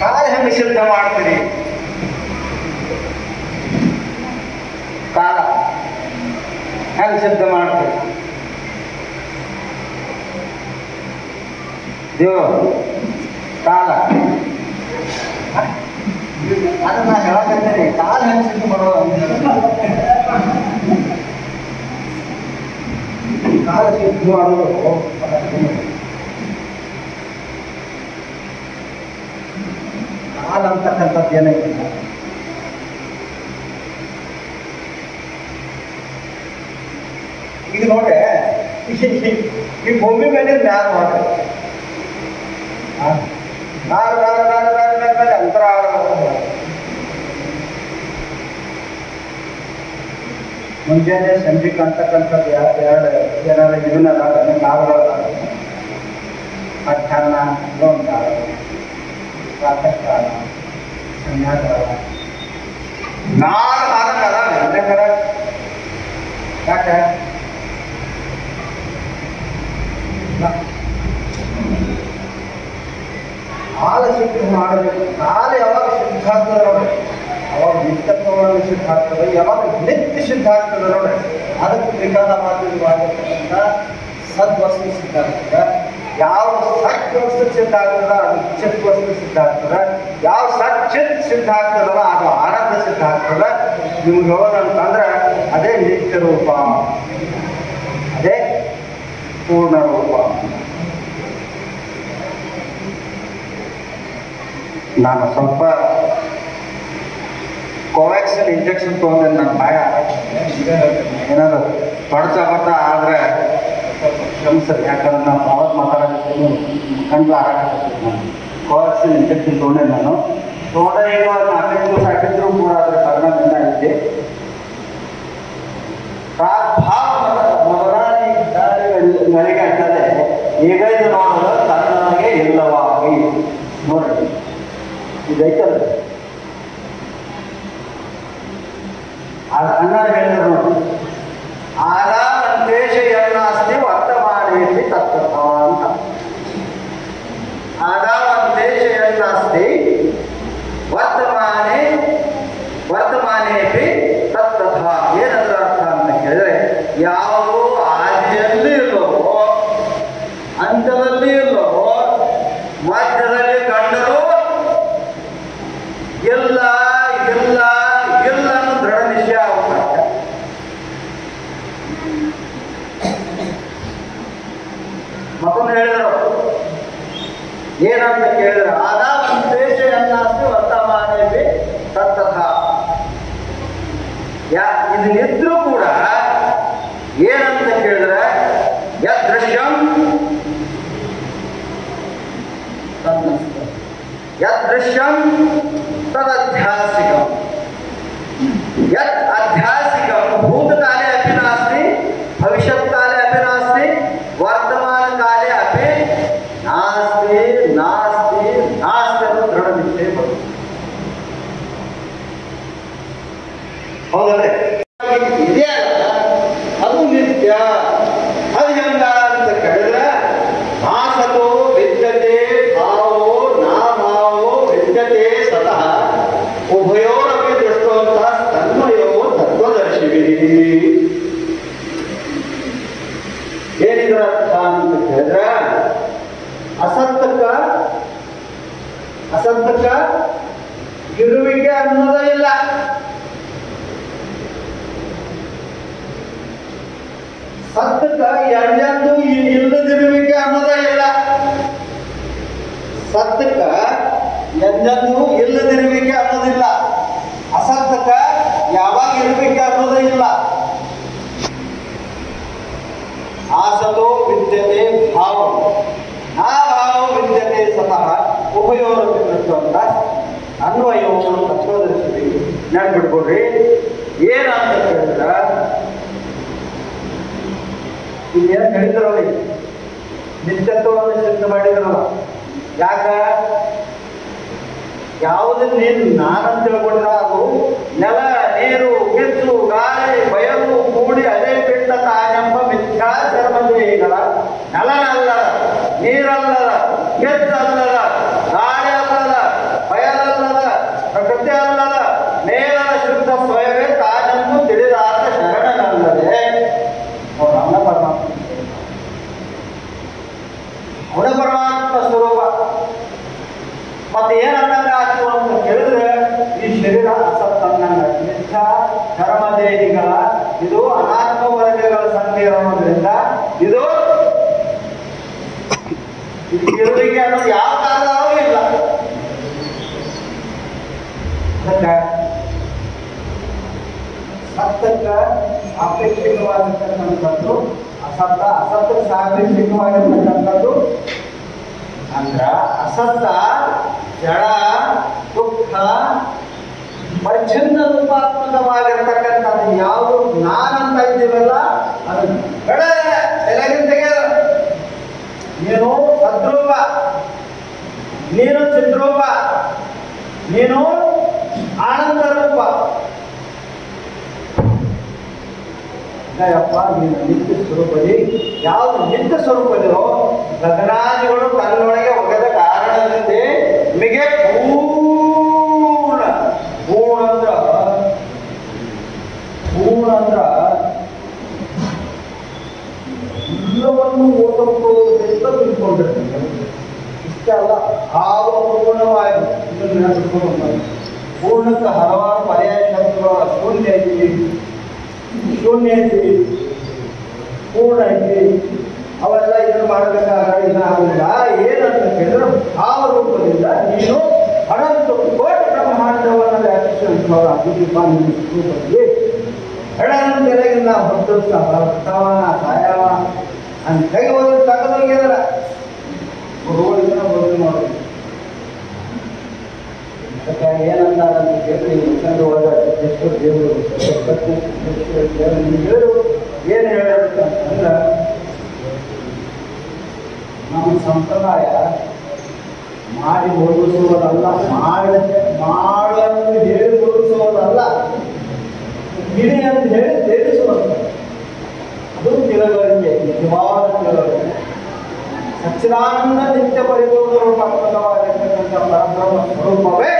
ಕಾಲ ಹೆಂಗೆ ಸಿದ್ಧ ಮಾಡ್ತೀರಿ, ಕಾಲ ಹೆಂಗೆ ಸಿದ್ಧ ಮಾಡ್ತೀರಿ, ದೇವರು ಕಾಲ ಅದನ್ನ ನಾನು ಹೇಳಕಂತೀನಿ. ಕಾಲ ಹೆಂಗೆ ಸಿದ್ಧ ಮಾಡೋದು, ಕಾಲ ಸಿದ್ಧ ಮಾಡೋದು ಕಾಲ ಅಂತಕ್ಕಂಥದ್ದು ಏನೈತಿ, ಈಗ ನೋಡ್ರೆ ಈ ಭೂಮಿ ಮೇಲೆ ಮ್ಯಾಲ ನೋಡ್ರಿ ಅಂತರ ಮುಂಜಾನೆ ಸಂಜೆ ಕಾಣ್ತಕ್ಕಂಥದ್ದು ಎರಡು ಏನಾರ ಇದನ್ನಲ್ಲ ಕಾಲುಗಳ ಮಧ್ಯಾಹ್ನ ಒಂದು ಕಾಲ, ಪ್ರಾತಃ ಕಾಲ, ಸಂಧ್ಯಾಕಾಲ, 4 ಕಾಲ ಅದಾವೆ. ಯಾಕೆ ಕಾಲ ಸಿದ್ಧ ಮಾಡಬೇಕು. ಕಾಲ ಯಾವಾಗ ಸಿದ್ಧ ಆಗ್ತದೆ ನೋಡ್ರಿ, ಅವಾಗ ನಿತ್ಯತ್ವವನ್ನು ಸಿದ್ಧ ಆಗ್ತದೆ, ಯಾವಾಗ ನಿತ್ಯ ಸಿದ್ಧ ಆಗ್ತದೆ ನೋಡ್ರಿ, ಅದಕ್ಕೆ ಬೇಕಾದವಾಗಿರ್ತಕ್ಕಂಥ ಸದ್ವಸ್ತು ಸಿದ್ಧ ಆಗ್ತದೆ. ಯಾವ ಸತ್ ವಸ್ತು ಸಿದ್ಧ ಆಗ್ತದ ಅದು ಚಿತ್ ವಸ್ತು ಸಿದ್ಧ ಆಗ್ತದೆ. ಯಾವ ಸಚ್ಚಿತ್ ಸಿದ್ಧ ಆಗ್ತದಲ್ಲ ಅದು ಆನಂದ ಸಿದ್ಧ ಆಗ್ತದೆ. ನಿಮ್ಗೆ ಹೇಳೋದಂತಂದ್ರೆ ಅದೇ ನಿತ್ಯ ರೂಪ, ಅದೇ ಪೂರ್ಣ ರೂಪ. ನಾನು ಸ್ವಲ್ಪ ಕೋವ್ಯಾಕ್ಸಿನ್ ಇಂಜೆಕ್ಷನ್ ತೊಗೊಂಡೆ, ನನ್ನ ಬಾಯ ಏನಾದ್ರು ಬರ್ತಾ ಬರ್ತಾ ಆದರೆ ಕ್ಷಮಿಸರಿ, ಯಾಕಂದ್ರೆ ನಾನು ಅವಾಗ ಮಾತಾಡೋದು ಕಂಡು ಆರಾಗಿರ್ತೀನಿ. ನಾನು ಕೋವ್ಯಾಕ್ಸಿನ್ ಇಂಜೆಕ್ಷನ್ ತೊಗೊಂಡೆ, ನಾನು ತೊಗೊಂಡೆ ಈಗ 4 ದಿವಸ ಆಗಿದ್ರು ಕೂಡ ಅದರ ಕಾರಣದಿಂದ ಐತಿ. ಮೊದಲಾಗಿ ನನಗೆ ಆಗ್ತದೆ, ಈಗ ಇದು ನೋಡೋದು ತನ್ನಗೆ ಇಲ್ಲವಾಗಿ ನೋಡ್ರಿ, ಇದೈತಲ್ಲ ಅಣ್ಣ ಹೇಳಿದ್ರು ನೋಡಿ, ಆದಾವಂತೇಶ ಎನ್ನಾಸ್ತಿ ವರ್ತಮಾನೇತಿ ತತ್ವತ ಅಂತ. ಆದಾವಂತೇಶ ಎನ್ನಾಸ್ತಿ ವರ್ತಮಾನೇಪಿ ತತ್ವತ. ಏನಂದ್ರೆ ಅರ್ಥ ಅಂತ ಕೇಳಿದ್ರೆ, ಯಾವುದೋ ಆದಿಯಲ್ಲಿ ಇಲ್ಲವೋ, ಅಂತ್ಯದಲ್ಲಿ ಇಲ್ಲವೋ, ಮಧ್ಯದಲ್ಲಿ ಕಂಡರೂ ಎಲ್ಲ ಎಲ್ಲ ಎಲ್ಲ ಅನ್ನೋ ದೃಢ ನಿಶ್ಚಯ ಅವಕಾಶ. ಮತ್ತೊಂದು ಹೇಳಿದರು, ಏನಂತ ಕೇಳಿದ್ರೆ ಆದಾವಂತೇಶ ಎನ್ನಾಸ್ತಿ ವರ್ತಮಾನೇಪಿ ತತ್ತಥ. ಇದನ್ನಿದ್ರೂ ಕೂಡ ಏನಂತ ಕೇಳಿದ್ರೆ ಯದೃಶ್ಯಂ ಯದೃಶ್ಯಂ ತದಧ್ಯಾಸಿಕಂ. ಯತ್ ಅಧ್ಯಾಸಿಕಂ ಭೂತಕಾಲೇ ಅಪಿ ನಾಸ್ತಿ, ಭವಿಷ್ಯತ್ಕಾಲೇ ಅಪಿ ನಾಸ್ತಿ, ವರ್ತಮಾನಕಾಲೇ ಅಪಿ ನಾಸ್ತಿ ನಾಸ್ತಿ ನಾಸ್ತಿ ಅನ್ನೋ ದೃಢ ನಿಶ್ಚಯ ಬರುತ್ತೆ. ಹೌದಲ್ಲೇ? ಇದೆಯಲ್ಲ ಅದು ನಿತ್ಯ. ಅದು ಹೆಂಗ ಅಂತ ಕೇಳಿದ್ರೆ, ನಾಸತೋ ವಿದ್ಯತೆ ಭಾವೋ ನಾ ಭಾವೋ ವಿದ್ಯತೆ ಸತಃ ಉಭಯೋರಪಿ ದೃಷ್ಟವಂತ ಸತ್ತಕ್ಕ ಎಂದೆಂದೂ ಇಲ್ಲದಿರುವಿಕೆ ಅನ್ನೋದಿಲ್ಲ, ಅಸತ್ತಕ್ಕ ಯಾವಾಗ ಇರಬೇಕೆ ಅನ್ನೋದೇ ಇಲ್ಲ. ಆಸತೋ ವಿದ್ಯತೆ ಭಾವ, ಆ ಭಾವ ವಿದ್ಯತೆ ಸತಃ ಉಭಯೋರಪಿ ಅಂತ ಅನ್ವಯವನ್ನು ತತ್ವದರ್ಶಿ ನೆನ್ಬಿಡ್ಕೊಡ್ರಿ. ಏನಂತ ಹೇಳಿದ್ರ ಇದೇನು ಹೇಳಿದ್ರಲ್ಲ, ನಿತ್ಯತ್ವವನ್ನು ಸಿದ್ಧ ಮಾಡಿದ್ರಲ್ಲ. ಯಾಕ ಯಾವುದನ್ನ ನೀನು ನಾನಂತ ತಿಳ್ಕೊಂಡ್ರ ಅದು ನೆಲ, ನೀರು, ಗಿದ್ದು, ಗಾಳಿ, ಬಯಲು ಕೂಡಿ ಅದೇ ಬಿಟ್ಟ ತಾನೆಂಬ ಮಿಥ್ಯಾಚರ್ಮಗಳ ನೆಲನಲ್ಲದ, ನೀರಲ್ಲದ, ಗೆದ್ದಲ್ಲದ, ಗಾಳಿ ಅಲ್ಲದ, ಬಯಲಲ್ಲದ, ಪ್ರಕೃತಿ ಅಲ್ಲದ, ನೇರದ ಶುದ್ಧ ಸ್ವಯವೇ ತಾನೆಂದು ತಿಳಿದಾದ ಶರಣನಲ್ಲದೆ ಅವನ ಪರಮಾತ್ಮ, ಅವನ ಪರಮಾತ್ಮ ಸ್ವರೂಪ. ಮತ್ತೆ ಏನನ್ನಂಗ ಆಗ್ತು ಅಂತ ಕೇಳಿದ್ರೆ ಈ ಶರೀರ ಅಸತ್ತನ್ನಂಗ, ಮಿಥ್ಯಾ ಕರ್ಮದೇಹಿಗಳ ಇದು ಅನಾತ್ಮ ವರ್ಗಗಳ ಸಂಖ್ಯೆ ಇರೋದ್ರಿಂದ ಇದು ಇರುವಿಕೆ ಅನ್ನೋದು ಯಾವ ಕಾರಣವೂ ಇಲ್ಲ. ಅದಕ್ಕೆ ಸತ್ತಕ್ಕ ಸಾಪೇಕ್ಷಿಕವಾಗಿರ್ತಕ್ಕಂಥದ್ದು ಅಸತ್ತ, ಅಸತ್ತಕ್ಕೆ ಸಾಪೇಕ್ಷಿಕವಾಗಿರ್ತಕ್ಕಂಥದ್ದು ಅಂದ್ರ ಅಸತ್ತ ಜಡ, ದುಃಖ, ಪರಿಚ್ಛಿನ್ನ ರೂಪಾತ್ಮಕವಾಗಿರ್ತಕ್ಕಂಥದ್ದು ಯಾವುದು ನಾನಂತ ಇದ್ದೀವಲ್ಲ ಅದು ನೀನು ಸದ್ರೂಪ, ನೀನು ಚಿದ್ರೂಪ, ನೀನು ಆನಂದ ರೂಪ. ಯಪ್ಪ ನೀನು ನಿತ್ಯ ಸ್ವರೂಪದಿ, ಯಾವುದು ನಿತ್ಯ ಸ್ವರೂಪದಿರೋ ಗಗನಾದಿಗಳು ತನ್ನೊಳಗೆ ಒಗೆದ ಕಾರಣದಿಂದ ನಿಮಗೆ ಪೂರ್ಣ ಪೂರ್ಣ ಅಂದ್ರ ಎಲ್ಲವನ್ನು ಓದೋದ್ರಿಂದ ತಿಳ್ಕೊಂಡಿರ್ತೀವಿ. ಇಷ್ಟೇ ಅಲ್ಲ, ಭಾವಪೂರ್ಣವಾಗಿ ಪೂರ್ಣಕ್ಕೆ ಹಲವಾರು ಪರ್ಯಾಯ ಶಬ್ದಗಳು ಶೂನ್ಯ ಐತಿ, ಶೂನ್ಯ ಐತಿ, ಪೂರ್ಣ ಐತಿ, ಅವೆಲ್ಲ ಇದನ್ನು ಮಾಡಬೇಕಾದ್ರೆ ಇದಾಗಲಿಲ್ಲ. ಏನಂತ ಕೇಳಿದ್ರೆ ಭಾವ ರೂಪದಿಂದ ನೀನು ಅನಂತ ಕೋಟಿ ಬ್ರಹ್ಮಾಂಡವನ್ನು ವ್ಯಾಪಿಸುವ ರೂಪದಲ್ಲಿ ಹೆಣಂತೆರಗಿಂದ ಹೊತ್ತು ಭಕ್ತವನ ಸಾಯವ ಅಂತ ತೆಗೆದು ತಗದೋಗಿದ್ರ ಗುರುಗಳಿಂದ ಬದಲು ಮಾಡೋದು. ಅದಕ್ಕೆ ಏನಂತಾರಂತ ಕೇಳಿ ಮುಖಂಡ ಒಳಗೆ ಎಷ್ಟು ದೇವರು ಏನು ಹೇಳಬೇಕಂತಂದ್ರೆ ನಮ್ಮ ಸಂಪ್ರದಾಯ ಮಾಡಿ ಓದಿಸುವುದಲ್ಲ, ಮಾಡಲು ಹೇಳಿ ಓದಿಸುವುದಲ್ಲ, ಗಿಣಿ ಅಂತ ಹೇಳಿ ತಿಳಿಸುವುದು. ಅದು ತಿಳುವಳಿಕೆ, ನಿಜವಾದ ತಿಳುವಳಿಕೆ. ಸಚ್ಚಿದಾನಂದ ನಿತ್ಯ ಪರಿಪೂರ್ಣ ರೂಪಾತ್ಮಕವಾಗಿರ್ತಕ್ಕಂಥ ಪರಬ್ರಹ್ಮ ಸ್ವರೂಪವೇ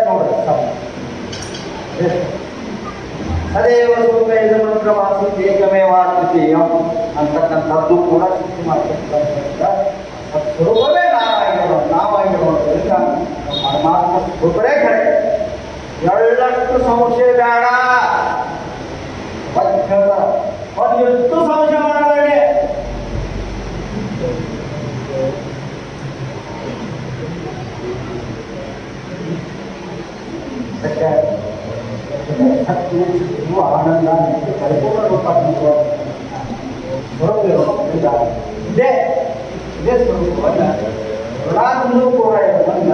ನೋಡ್ರಿ ಸದೇವ ಸ್ವರೂಪ ಇದು ಮಂತ್ರ ವಾಸಿ ಏಕಮೇವಾ ದ್ವಿತೀಯಂ ಅಂತಕ್ಕಂಥದ್ದು ಕೂಡ ಸೃಷ್ಟಿ ಮಾಡ್ತಕ್ಕಂಥ ಸ್ವರೂಪವೇ ನಾವಾಗಿರೋದ್ರಿಂದ ಪರಮಾತ್ಮ ಸ್ವರೂಪರೇ ಕಡೆ. ಎಳ್ಳಷ್ಟು ಸಂಶಯ ಬೇಡ, ಒಂದು ಎಷ್ಟು ಸಂಶಯ ಮಾಡಬೇಡಿ. ಸತ್ಯ ಆನಂದ ಪರಿಪೂರ್ಣ ರೂಪಾತ್ಮಕ ಸ್ವರೂಪ ಇರೋದ್ರಿಂದ ಇದೇ ಸ್ವರೂಪವನ್ನ ಋಣಾತ್ಮೂ ಕೂಡ ಬಂದ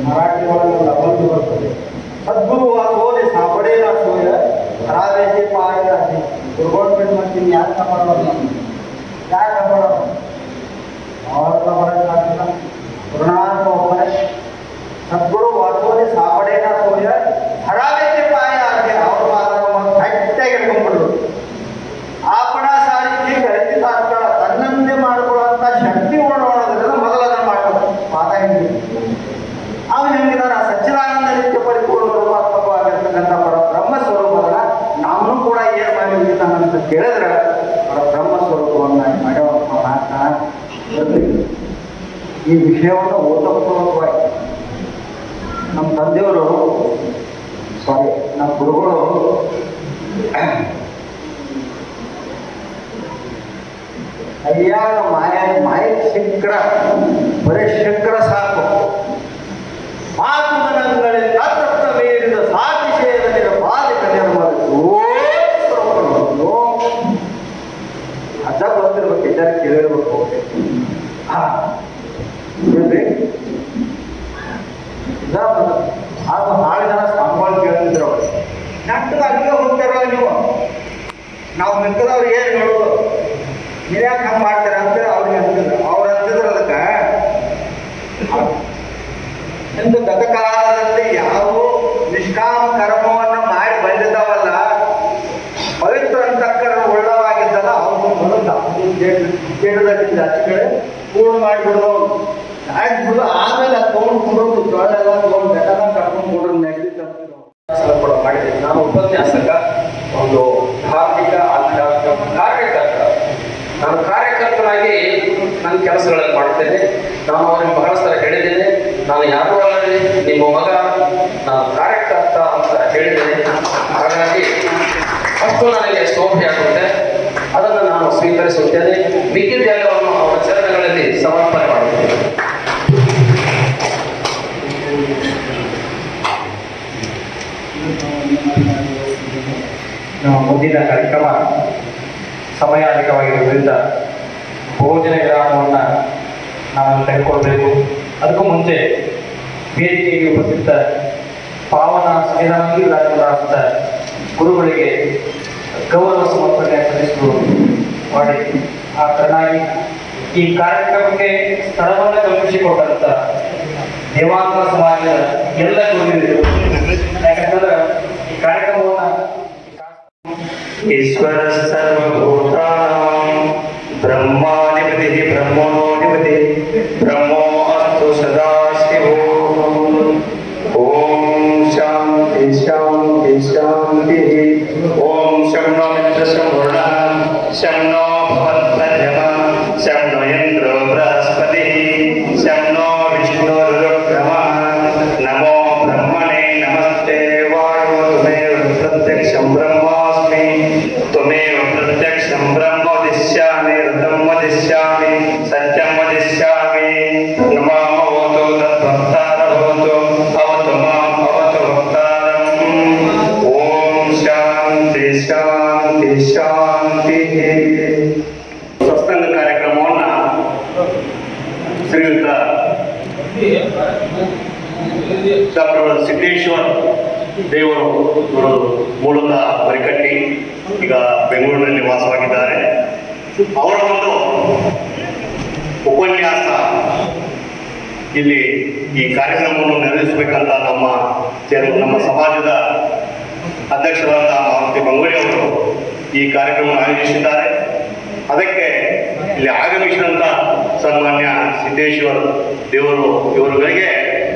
ಮರಾಠಿ ಒಳಗೆ ಒಂದು ಬರ್ತದೆ. ಸದ್ಗುರು ಸೋಲೆ ಸಾಪಡೇನ ಸೋಯ ಹರಾವೇತಿ ಪಾಯರಾತಿ ಗುರುಗೋಡ್ಬಿಟ್ಟು ಮತ್ತೆ ಯಾಕೆ ಕಾಪಾಡೋದು, ಯಾಕೆ ಕಾಪಾಡೋದು? ಅವ್ರ ಬರೋಕ್ಕಾಗಲ್ಲ. ಋಣಾತ್ಮ ಒಬ್ಬರೇ ಸದ್ಗುರು ವಾಸೋಲೆ ಸಾಪಡೇನ ಸೋಯ ಹರಾವೇತಿ ಪಾಯ ಆಗಿ ಅವ್ರ ಮಾತನ್ನು ಗಟ್ಟಿಯಾಗಿ ಹಿಡ್ಕೊಂಡ್ಬಿಡ್ರು. ಆಪಣ ಸಾರಿಗೆ ಗರಿತಿ ತಾತ್ಕಾಲ ತನ್ನಂತೆ ಮಾಡ್ಕೊಳ್ಳುವಂಥ ಶಕ್ತಿ ಉಳ್ಳೋದ್ರಿಂದ ಮೊದಲನ್ನ ಮಾಡ್ಬೋದು. ಮಾತಾ ಹಿಂಗೆ ಅವನು ಹೆಂಗಿದಾರ ಸಚ್ಚಿದಾನಂದ ನಿತ್ಯ ಪರಿಪೂರ್ಣ ರೂಪಾತ್ಮಕವಾಗಿರ್ತಕ್ಕಂಥ ಪರ ಬ್ರಹ್ಮ ಸ್ವರೂಪದ ನಾವು ಕೂಡ ಏನು ಮಾಡಿದ್ದಾನಂತ ಕೇಳಿದ್ರೆ ಪರ ಬ್ರಹ್ಮ ಸ್ವರೂಪವನ್ನು ಮಾಡುವಂಥ ಮಾತನ್ನ ಈ ವಿಷಯವನ್ನು ಓದಪೂರ್ವಕವಾಗಿ ನಮ್ಮ ತಂದೆಯವರು ನಮ್ಮ ಗುರುಗಳು ಶಂಕರ, ಬರೇ ಶಂಕರ ಸಾಕು. ಮಾತುಗಳಿಂದ ತತ್ತ ಮೀರಿದ ಸಾತಿಶಯದ ಬಾಲಿಕ ನಿರ್ಮಲೋ ಅದ ಬಂದಿರ್ಬೇಕು, ಇದ್ದಾರೆ ಕೇಳಿರ್ಬೇಕು. ಅದು ನಾಳೆ ಜನ ಸಾಂಬಾಳು ಕೇಳ್ತಿದ್ರು ಅವರು. ನಟ್ಟದ ಅಲ್ಲಿಗೆ ಹೋಗ್ತಾರ ನೀವು, ನಾವು ಮಿಕ್ಕದವ್ರು ಏನು ನೋಡೋದು, ನೀವ್ಯಾಕೆ ಹಂಗೆ ಮಾಡ್ತೀರ ಅಂತೀರ ಅವ್ರಿಗೆ ಅಂತಿದ್ರು. ಅವ್ರು ಅಂತಿದ್ರು ಅದಕ್ಕೆ ಎಂದು ಗತಕಾಲದಲ್ಲಿ ಯಾವ ನಿಷ್ಕಾಮ ಕರ್ಮವನ್ನು ಮಾಡಿ ಬಂದಿದ್ದಾವಲ್ಲ, ಪವಿತ್ರ ಅಂತಃಕರಣ ಉಳ್ಳವಾಗಿದ್ದಲ್ಲ, ಅವ್ರು ಬರುತ್ತ ಕೇಳದಿಂದ ಅಚ್ಚಿಕಡೆ ಪೂರ್ಣ ಮಾಡಿಬಿಡೋದು ಆಯ್ತು. ಆಮೇಲೆ ತೊಗೊಂಡು ಕೊಡೋದು ಜೊಳ್ಳೆಲ್ಲ ತೊಗೊಂಡು ಬೆಟ್ಟದ ಕರ್ಕೊಂಡು ಕೊಡೋದು ನೆಗಡಿ ಕೂಡ ಮಾಡಿದ್ದೀನಿ. ನಾನು ಉಪನ್ಯಾಸಕ, ಒಂದು ಧಾರ್ಮಿಕ ಆಧ್ಯಾತ್ಮಿಕ ಕಾರ್ಯಕರ್ತ. ನಾನು ಕಾರ್ಯಕರ್ತನಾಗಿ ನನ್ನ ಕೆಲಸಗಳನ್ನು ಮಾಡ್ತೇನೆ. ನಾನು ಅವರಿಗೆ ಬಹಳ ಸಲ ಹೇಳಿದ್ದೇನೆ, ನಾನು ಯಾರೂ ಅಲ್ಲದೆ ನಿಮ್ಮ ಮಗ, ನಾನು ಕಾರ್ಯಕರ್ತ ಅಂತ ಹೇಳಿದ್ದೇನೆ. ಹಾಗಾಗಿ ಅಷ್ಟು ನನಗೆ ಶೋಭೆಯಾಗುತ್ತೆ, ಅದನ್ನು ನಾನು ಸ್ವೀಕರಿಸುತ್ತೇನೆ. ಮಿಕ್ಕಿದ್ದೆಲ್ಲವನ್ನು ಅವರ ಚರಣಗಳಲ್ಲಿ ಸಮರ್ಪಣೆ ಮಾಡುತ್ತೇನೆ. ನಮ್ಮ ಮುಂದಿನ ಕಾರ್ಯಕ್ರಮ ಸಮಯ ಅಧಿಕವಾಗಿರುವುದರಿಂದ ಭೋಜನ ವಿರಾಮವನ್ನು ನಾವು ತೆಗೆದುಕೊಳ್ಬೇಕು. ಅದಕ್ಕೂ ಮುಂಚೆ ವೇದಿಕೆಗೆ ಉಪಸ್ಥಿತ ಪಾವನ ಸಂವಿಧಾನದ ಗುರುಗಳಿಗೆ ಗೌರವ ಸಮರ್ಪಣೆ ಸಲ್ಲಿಸಲು ಮಾಡಿ, ಆ ಕಾರಣಾಗಿ ಈ ಕಾರ್ಯಕ್ರಮಕ್ಕೆ ಸ್ಥಳವನ್ನು ಕಲ್ಪಿಸಿಕೊಟ್ಟಂತ ದೇವಾಂಗ ಸಮಾಜದ ಎಲ್ಲ ಗುರುಗಳು, ಯಾಕಂತಂದ್ರೆ ಈ ಕಾರ್ಯಕ್ರಮವನ್ನು ಈಶ್ವರ ಸರ್ವಭೂತಾನಾಂ ಬ್ರಹ್ಮಾಧಿಪತಿ ಬ್ರಹ್ಮೋಧಿಪತಿ ಬ್ರಹ್ಮೋ ಅಸ್ತು ಸದಾಶಿವೋ. ಓಂ ಶಾಂತಿ ಶಾಂತಿ ಶಾಂತಿ. ಓಂ ಶಂ ನೋ ಮಿತ್ರ ಶಂ ವರುಣಃ ಶಂ ನೋ ಭವತ್ಪರ್ಯಮಃ ಶಂ ನೋ ಇಂದ್ರೋ ಬೃಹಸ್ಪತಿಃ ಶಂ ನೋ ವಿಷ್ಣುರುಕ್ರಮಃ. ನಮೋ ಬ್ರಹ್ಮಣೇ ನಮಸ್ತೆ ವಾಯೋ ತ್ವಮೇವ ಪ್ರತ್ಯಕ್ಷಂ ಬ್ರಹ್ಮಾಸ್ಮಿ ತ್ವಮೇವ ಪ್ರತ್ಯಕ್ಷಂ ಬ್ರಹ್ಮ ವದಿಷ್ಯಾಮಿ ಋತಂ ವದಿಷ್ಯಾಮಿ ಸತ್ಯಂ ವದಿಷ್ಯಾಮಿ. ನಮಾಮವತು ತದ್ಭಕ್ತಾರ ಭವತು ಅವತು ಮಾಂ ಅವತು ಭಕ್ತಾರಂ. ಓಂ ಶಾಂತಿ ಶಾಂತಿ ಶಾಂತಿ. ಸತ್ಸಂಗ ಕಾರ್ಯಕ್ರಮವನ್ನು ಶ್ರೀಯುತ ಡಾಕ್ಟರ್ ಸಿದ್ದೇಶ್ವರ್ ದೇವರು ಇವರು ಮೂಲತಃ ಬರಿಕಟ್ಟಿ, ಈಗ ಬೆಂಗಳೂರಿನಲ್ಲಿ ವಾಸವಾಗಿದ್ದಾರೆ. ಅವರ ಒಂದು ಉಪನ್ಯಾಸ ಇಲ್ಲಿ ಈ ಕಾರ್ಯಕ್ರಮವನ್ನು ನೆರವೇರಿಸಬೇಕಂತ ನಮ್ಮ ಸಮಾಜದ ಅಧ್ಯಕ್ಷರಾದ ಮಾರುತಿ ಬಂಗೋಳಿ ಅವರು ಈ ಕಾರ್ಯಕ್ರಮವನ್ನು ಆಯೋಜಿಸಿದ್ದಾರೆ. ಅದಕ್ಕೆ ಇಲ್ಲಿ ಆಗಮಿಸಿದಂಥ ಸನ್ಮಾನ್ಯ ಸಿದ್ದೇಶ್ವರ್ ದೇವರು ಇವರುಗಳಿಗೆ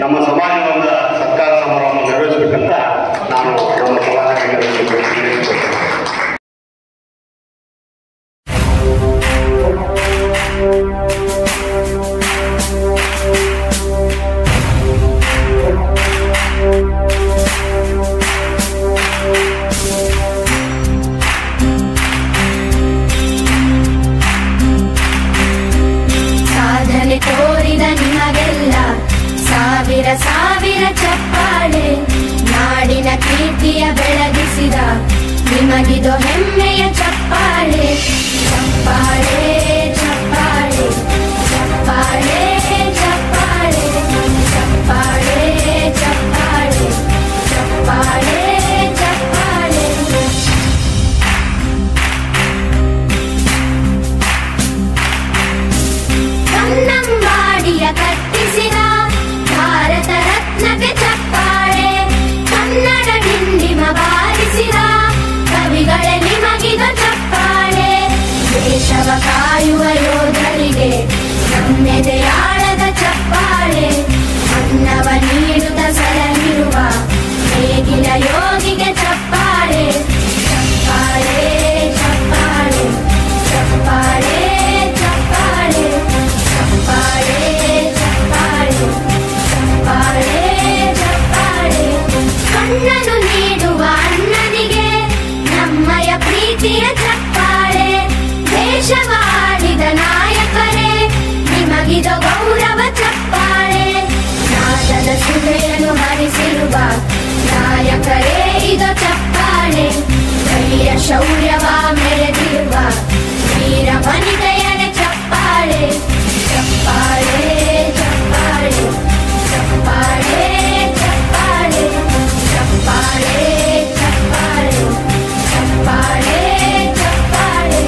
ನಮ್ಮ ಸಮಾಜದ ಸತ್ಕಾರ ಸಮಾರಂಭವನ್ನು ನೆರವೇರಿಸಬೇಕಂತ ನಾನು ನಮ್ಮ ಸಮಾಜಕ್ಕೆ ಸಾಧನೆ ತೋರಿದ ನಿಮಗೆಲ್ಲ ಸಾವಿರ ಸಾವಿರ ಚಪ್ಪಾಳೆ, ನಾಡಿನ ಕೀರ್ತಿಯ ಬೆಳಗಿಸಿದ ನಿಮಗಿದು ಹೆಮ್ಮೆಯ ಚಪ್ಪಾಳೆ. ಚಪ್ಪಾಳೆ ಚಪ್ಪಾಳೆ ಚಪ್ಪಾಳೆ ಚಪ್ಪಾಳೆ ಚಪ್ಪಾಳೆ ಚಪ್ಪಾಳೆ ಚಪ್ಪಾಳೆ ಚಪ್ಪಾಳೆ. ಕನ್ನಂಬಾಡಿಯ ಕಟ್ಟಿಸಿದ ಭಾರತ ರತ್ನಕ್ಕೆ ಚಪ್ಪಾಳೆ, ಕನ್ನಡ ಡಿಂಡಿಮ ಬಾರಿಸಿದ ಕವಿಗಳೇ ನಿಮಗಿದ ಚಪ್ಪಾಳೆ. ದೇಶವ ಕಾಯುವ ಶೌರ್ಯವ ಮೆರೆದಿರುವ ವೀರ ವನಿತೆಯರ ಚಪ್ಪಾಳೆ ಚಪ್ಪಾಳೆ ಚಪ್ಪಾಳೆ ಚಪ್ಪಾಳೆ ಚಪ್ಪಾಳೆ ಚಪ್ಪಾಳೆ ಚಪ್ಪಾಳೆ ಚಪ್ಪಾಳೆ ಚಪ್ಪಾಳೆ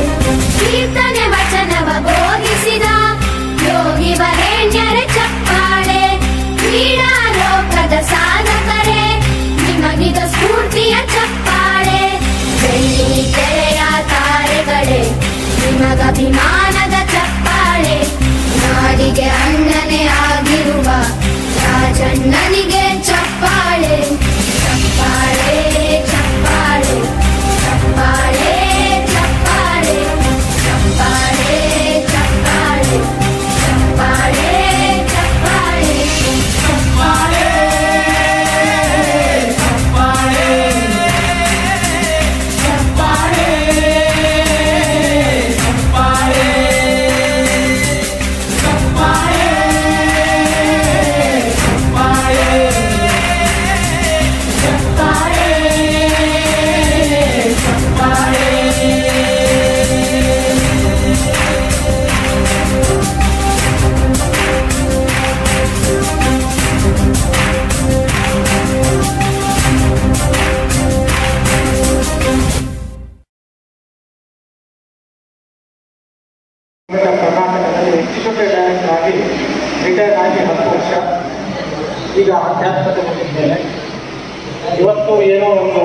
ಕೀರ್ತನೆ ವಚನವ ಬೋಧಿಸಿದ ಯೋಗಿ ವರೇಣ್ಯರ ಚಪ್ಪಾಳೆ ಕ್ರೀಡಾ ಲೋಕದ ಸಾಧಕರೇ ನಿಮಗಿದ ಸ್ಫೂರ್ತಿಯ ಚಪ್ಪಾಳೆ ಬೆಳ್ಳಿ ತೆರೆಯ ತಾರೆಗಳೇ ನಿಮಗಭಿಮಾನದ ಚಪ್ಪಾಳೆ ನಾಡಿಗೆ ಅಣ್ಣನೇ ಆಗಿರುವ ರಾಜಣ್ಣನಿಗೆ ಚಪ್ಪಾಳೆ ಚಪ್ಪಾಳೆ ಚಪ್ಪಾಳೆ ಚಪ್ಪಾಳೆ ಚಪ್ಪಾಳೆ ಚಪ್ಪಾಳೆ ಚಪ್ಪಾಳೆ ಚಪ್ಪಾಳೆ ಚಪ್ಪಾಳೆ ಚಪ್ಪಾಳೆ ಕರ್ನಾಟಕದಲ್ಲಿ ಎಕ್ಸಿಕ್ಯೂಟಿವ್ ಡೈರೆಕ್ಟರ್ ಆಗಿ ರಿಟೈರ್ ಆಗಿ 10 ವರ್ಷ ಈಗ ಅಧ್ಯಾತ್ಮತೆ ಮುಗಿದ್ದೇನೆ. ಇವತ್ತು ಏನೋ ಒಂದು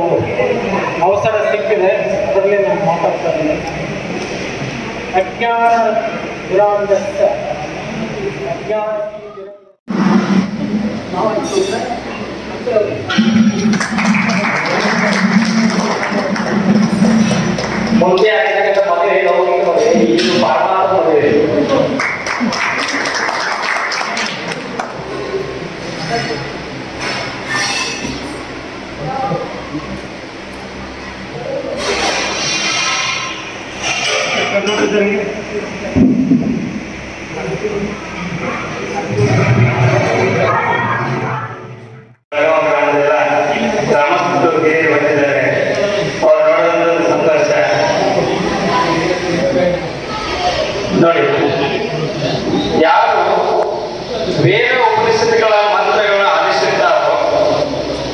ಅವಸರ ಸಿಕ್ಕಿದೆ, ಅದರಲ್ಲಿ ನಾನು ಮಾತಾಡ್ತಾ ಇದ್ದೀನಿ. ಅಜ್ಞಾನ ದುರಾಂಧಸ್ಥ ಅಜ್ಞಾನ ಮುಂದೆ ಆಗಿರ್ತಕ್ಕಂಥ ಮದುವೆ ಲೌಕಿಕ ಮದುವೆ, ಇದು ಪರಮಾತ್ಮ ಮದುವೆ. ಗ್ರಾಮಸ್ಥರಿಗೆ ಬಂದಿದ್ದಾರೆ. ಅವ್ರು ನೋಡೋದೊಂದು ಸಂತೋಷ. ನೋಡಿ, ಯಾರು ವೇದ ಉಪನಿಷತ್ತುಗಳ ಮಂತ್ರಗಳನ್ನು ಆಲಿಸುತ್ತಾರೋ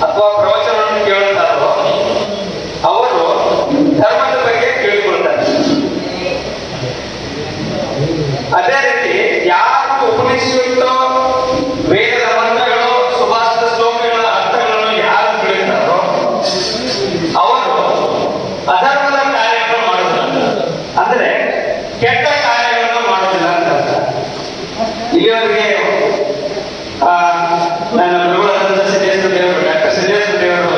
ಅಥವಾ ಪ್ರವಚನವನ್ನು ಕೇಳುತ್ತಾರೋ ಅವರು ಧರ್ಮದ ಬಗ್ಗೆ ಕೇಳಿಕೊಳ್ತಾರೆ. ಅದೇ ರೀತಿ ಯಾರು ಉಪನಿಷತ್ತೋ ವೇದದ ಮಂತ್ರಗಳು ಸುಭಾಷಿತ ಶ್ಲೋಕಗಳ ಅರ್ಥಗಳನ್ನು ಯಾರು ಕೇಳುತ್ತಾರೋ ಅವರು ಅಧರ್ಮದ ಕಾರ್ಯಗಳನ್ನು ಮಾಡುವುದಿಲ್ಲ, ಅಂದ್ರೆ ಕೆಟ್ಟ ಕಾರ್ಯಗಳನ್ನು ಮಾಡುವುದಿಲ್ಲ ಅಂತ ಅರ್ಥ. ಇಲ್ಲಿವರೆಗೆ ನನ್ನ ಗುರುಗಳಾದಂಥ ಸಿದ್ದೇಶ್ವರ ದೇವರು, ಡಾಕ್ಟರ್ ಸಿದ್ದೇಶ್ವರ ದೇವರು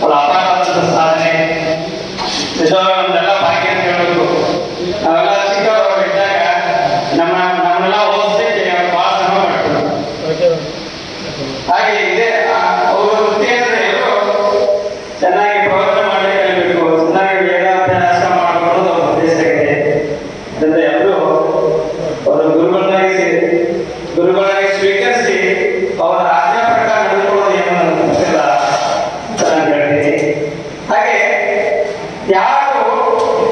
ಅವರ ಅಪಾರವಾದಂಥ ಸಾಧನೆ ನಿಜವಾಗ್ಲೆಲ್ಲ ಭಾಗ್ಯ ಅಂತ ಹೇಳಬೇಕು. ನಾವೆಲ್ಲ ಚಿಕ್ಕವರು ಇದ್ದಾಗ ನಮ್ಮನ್ನೆಲ್ಲ ಓದಿಸಲಿಕ್ಕೆ ಅವರು ಬಹಳ ಶ್ರಮ ಪಟ್ಟರು. ಹಾಗೆ ಇದೆ ಅವರ ವೃತ್ತಿ ಅಂದ್ರೆ ಇವರು ಚೆನ್ನಾಗಿ ಪ್ರವಚನ ಮಾಡಲಿಕ್ಕೆ ಕಲಿಬೇಕು, ಚೆನ್ನಾಗಿ ವೇದಾಭ್ಯಾಸ ಮಾಡಿಕೊಳ್ಳೋದು ಅವರ ಉದ್ದೇಶ ಆಗಿದೆ. ಅದರಿಂದ ಎಲ್ಲರೂ ಅವರ ಗುರುಗಳಾಗಿ ಸ್ವೀಕರಿಸಿ ಅವರ ಆಜ್ಞಾ ಪ್ರಕಾರ ನಡೆದುಕೊಳ್ಳೋದು ಏನು ಗೊತ್ತಿಲ್ಲ ಚೆನ್ನಾಗಿ ಹೇಳ್ತೀನಿ. ಹಾಗೆ ಯಾರು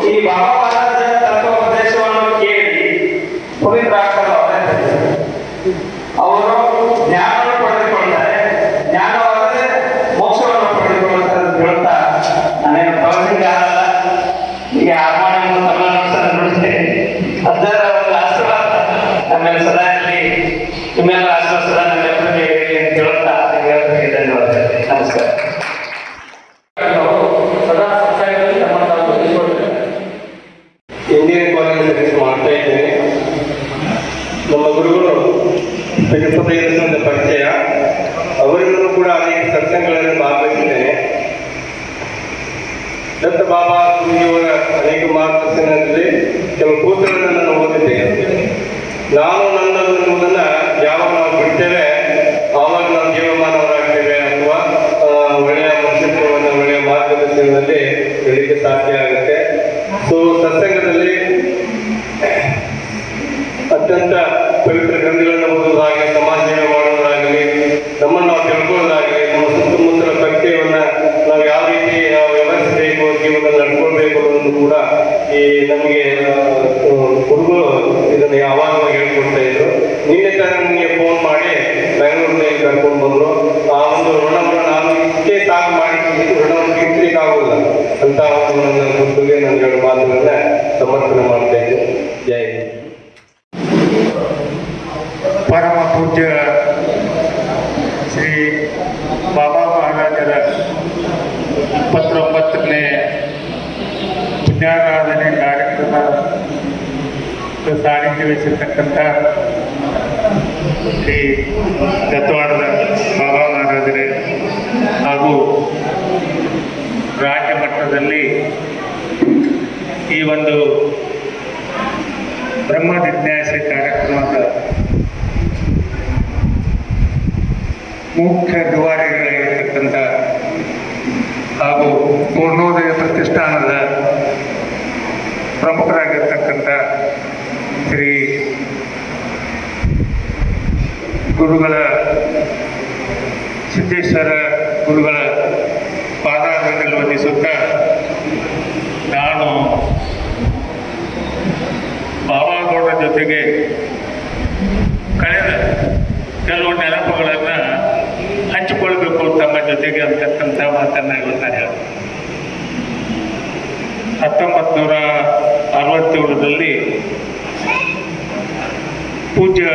ಈ ಬಾಬಾ ಮಹಾರಾಜರ ತತ್ವೋಪದೇಶವನ್ನು ಕೇಳಿ ಪುನೀತರಾಗ್ತಾರೆ ಅವರು ಜ್ಞಾನವನ್ನು ಪಡೆದುಕೊಳ್ತಾರೆ, ಜ್ಞಾನವಾದರೆ ಮೋಕ್ಷವನ್ನು ಪಡೆದುಕೊಳ್ತಾರೆ ಅಂತ ಹೇಳ್ತಾ ನಾನೇನು ಪ್ರವಚನಗಾರಲ್ಲ. ಈಗ ಹಾರ್ಮೋನಿಯಂ ನೋಡ್ತೇನೆ, ಅದರ ಒಂದು ಆಶೀರ್ವಾದ ನಮ್ಮೆಲ್ಲ ಸದಾ ಇರಲಿ, ನಿಮ್ಮೆಲ್ಲ ಆಶೀರ್ವಾದ ಸದಾ ನಮ್ಮೆಲ್ಲರಿಗೆ ಇರಲಿ ಅಂತ ಹೇಳ್ತಾ ನಿಮ್ಮೆಲ್ಲರಿಗೆ ಧನ್ಯವಾದಗಳು. ನಮಸ್ಕಾರ. ಸದಾ ಸಂಸಾರದಲ್ಲಿ ತಮ್ಮನ್ನು ತಾವು ಬದುಕಿಕೊಳ್ತಾರೆ. ಇಂಜಿನಿಯರಿಂಗ್ ಕಾಲೇಜ್ ಸರ್ವಿಸ್ ಮಾಡ್ತಾ ಇದ್ದೇನೆ. ನಮ್ಮ ಗುರುಗಳು ತಿರುಪತಿಯಿಂದ ಪರಿಚಯ, ಅವರಿಂದಲೂ ಕೂಡ ಅನೇಕ ಸತ್ಸಂಗಗಳಲ್ಲಿ ಭಾಗವಹಿಸಿದ್ದೇನೆ. ದತ್ತ ಬಾಬಾ ಗುರುಜಿಯವರ ಅನೇಕ ಮಾರ್ಗದರ್ಶನದಲ್ಲಿ ಕೆಲವು ಪುಸ್ತಕಗಳನ್ನು ನಾನು ಓದಿದ್ದೇನೆ. ನಾನು ನನ್ನದು ಎನ್ನುವುದನ್ನ ಯಾವಾಗ ನಾವು ಬಿಡ್ತೇವೆ ಆವಾಗ ನಾವು ಜೀವಮಾನವರಾಗ್ತೇವೆ ಅಥವಾ ಒಳ್ಳೆಯ ಮನುಷ್ಯತ್ವವನ್ನು ಒಳ್ಳೆಯ ಮಾರ್ಗದರ್ಶನದಲ್ಲಿ ಬೆಳೀಲಿಕ್ಕೆ ಸಾಧ್ಯ ಆಗುತ್ತೆ. ಸೊ ಸತ್ಸಂಗದಲ್ಲಿ ಅತ್ಯಂತ ಪವಿತ್ರ ಗ್ರಂಥಗಳನ್ನು ಓದುವುದಾಗಲಿ, ಸಮಾಜ ಸೇವೆ ಮಾಡುವುದಾಗಲಿ, ನಮ್ಮನ್ನು ನಾವು ತಿಳ್ಕೊಳ್ಳೋದಾಗಲಿ, ನಮ್ಮ ಸುತ್ತಮುತ್ತಲ ಪ್ರತ್ಯಯವನ್ನ ನಾವು ಯಾವ ರೀತಿ ವ್ಯವಹರಿಸಬೇಕು, ಜೀವನದಲ್ಲಿ ನಡ್ಕೊಳ್ಬೇಕು ಬಾಬಾ ಮಹಾರಾಜರ 29ನೇ ಪುಣ್ಯಾರಾಧನೆ ಕಾರ್ಯಕ್ರಮ ಸಾನ್ನಿಧ್ಯ ವಹಿಸಿರ್ತಕ್ಕಂಥ ಶ್ರೀ ದತ್ತವಾಡದ ಬಾಬಾ ಮಹಾರಾಜರೇ ಹಾಗೂ ರಾಜ್ಯ ಮಟ್ಟದಲ್ಲಿ ಈ ಒಂದು ಬ್ರಹ್ಮ ಜಿಜ್ಞಾಸೆ ಕಾರ್ಯಕ್ರಮದ ಮುಖ್ಯ ದುವಾರಿಗಳಾಗಿರ್ತಕ್ಕಂಥ ಹಾಗೂ ಪೂರ್ಣೋದಯ ಪ್ರತಿಷ್ಠಾನದ ಪ್ರಮುಖರಾಗಿರ್ತಕ್ಕಂಥ ಶ್ರೀ ಗುರುಗಳ ಸಿದ್ದೇಶ್ವರ ಗುರುಗಳ ಪಾದಾರದಲ್ಲಿ ವಂದಿಸುತ್ತಾ ನಾನು ಬಾಬಾಗೌಡರ ಜೊತೆಗೆ ಕಳೆದ ಕೆಲವು ನೆನಪುಗಳನ್ನು ಹಂಚಿಕೊಳ್ಬೇಕು ತಮ್ಮ ಜೊತೆಗೆ ಅಂತಕ್ಕಂಥ ಮಾತನ್ನ ಇವತ್ತು ನಾನು ಹೇಳ್ತೀನಿ. 1967ರಲ್ಲಿ ಪೂಜ್ಯ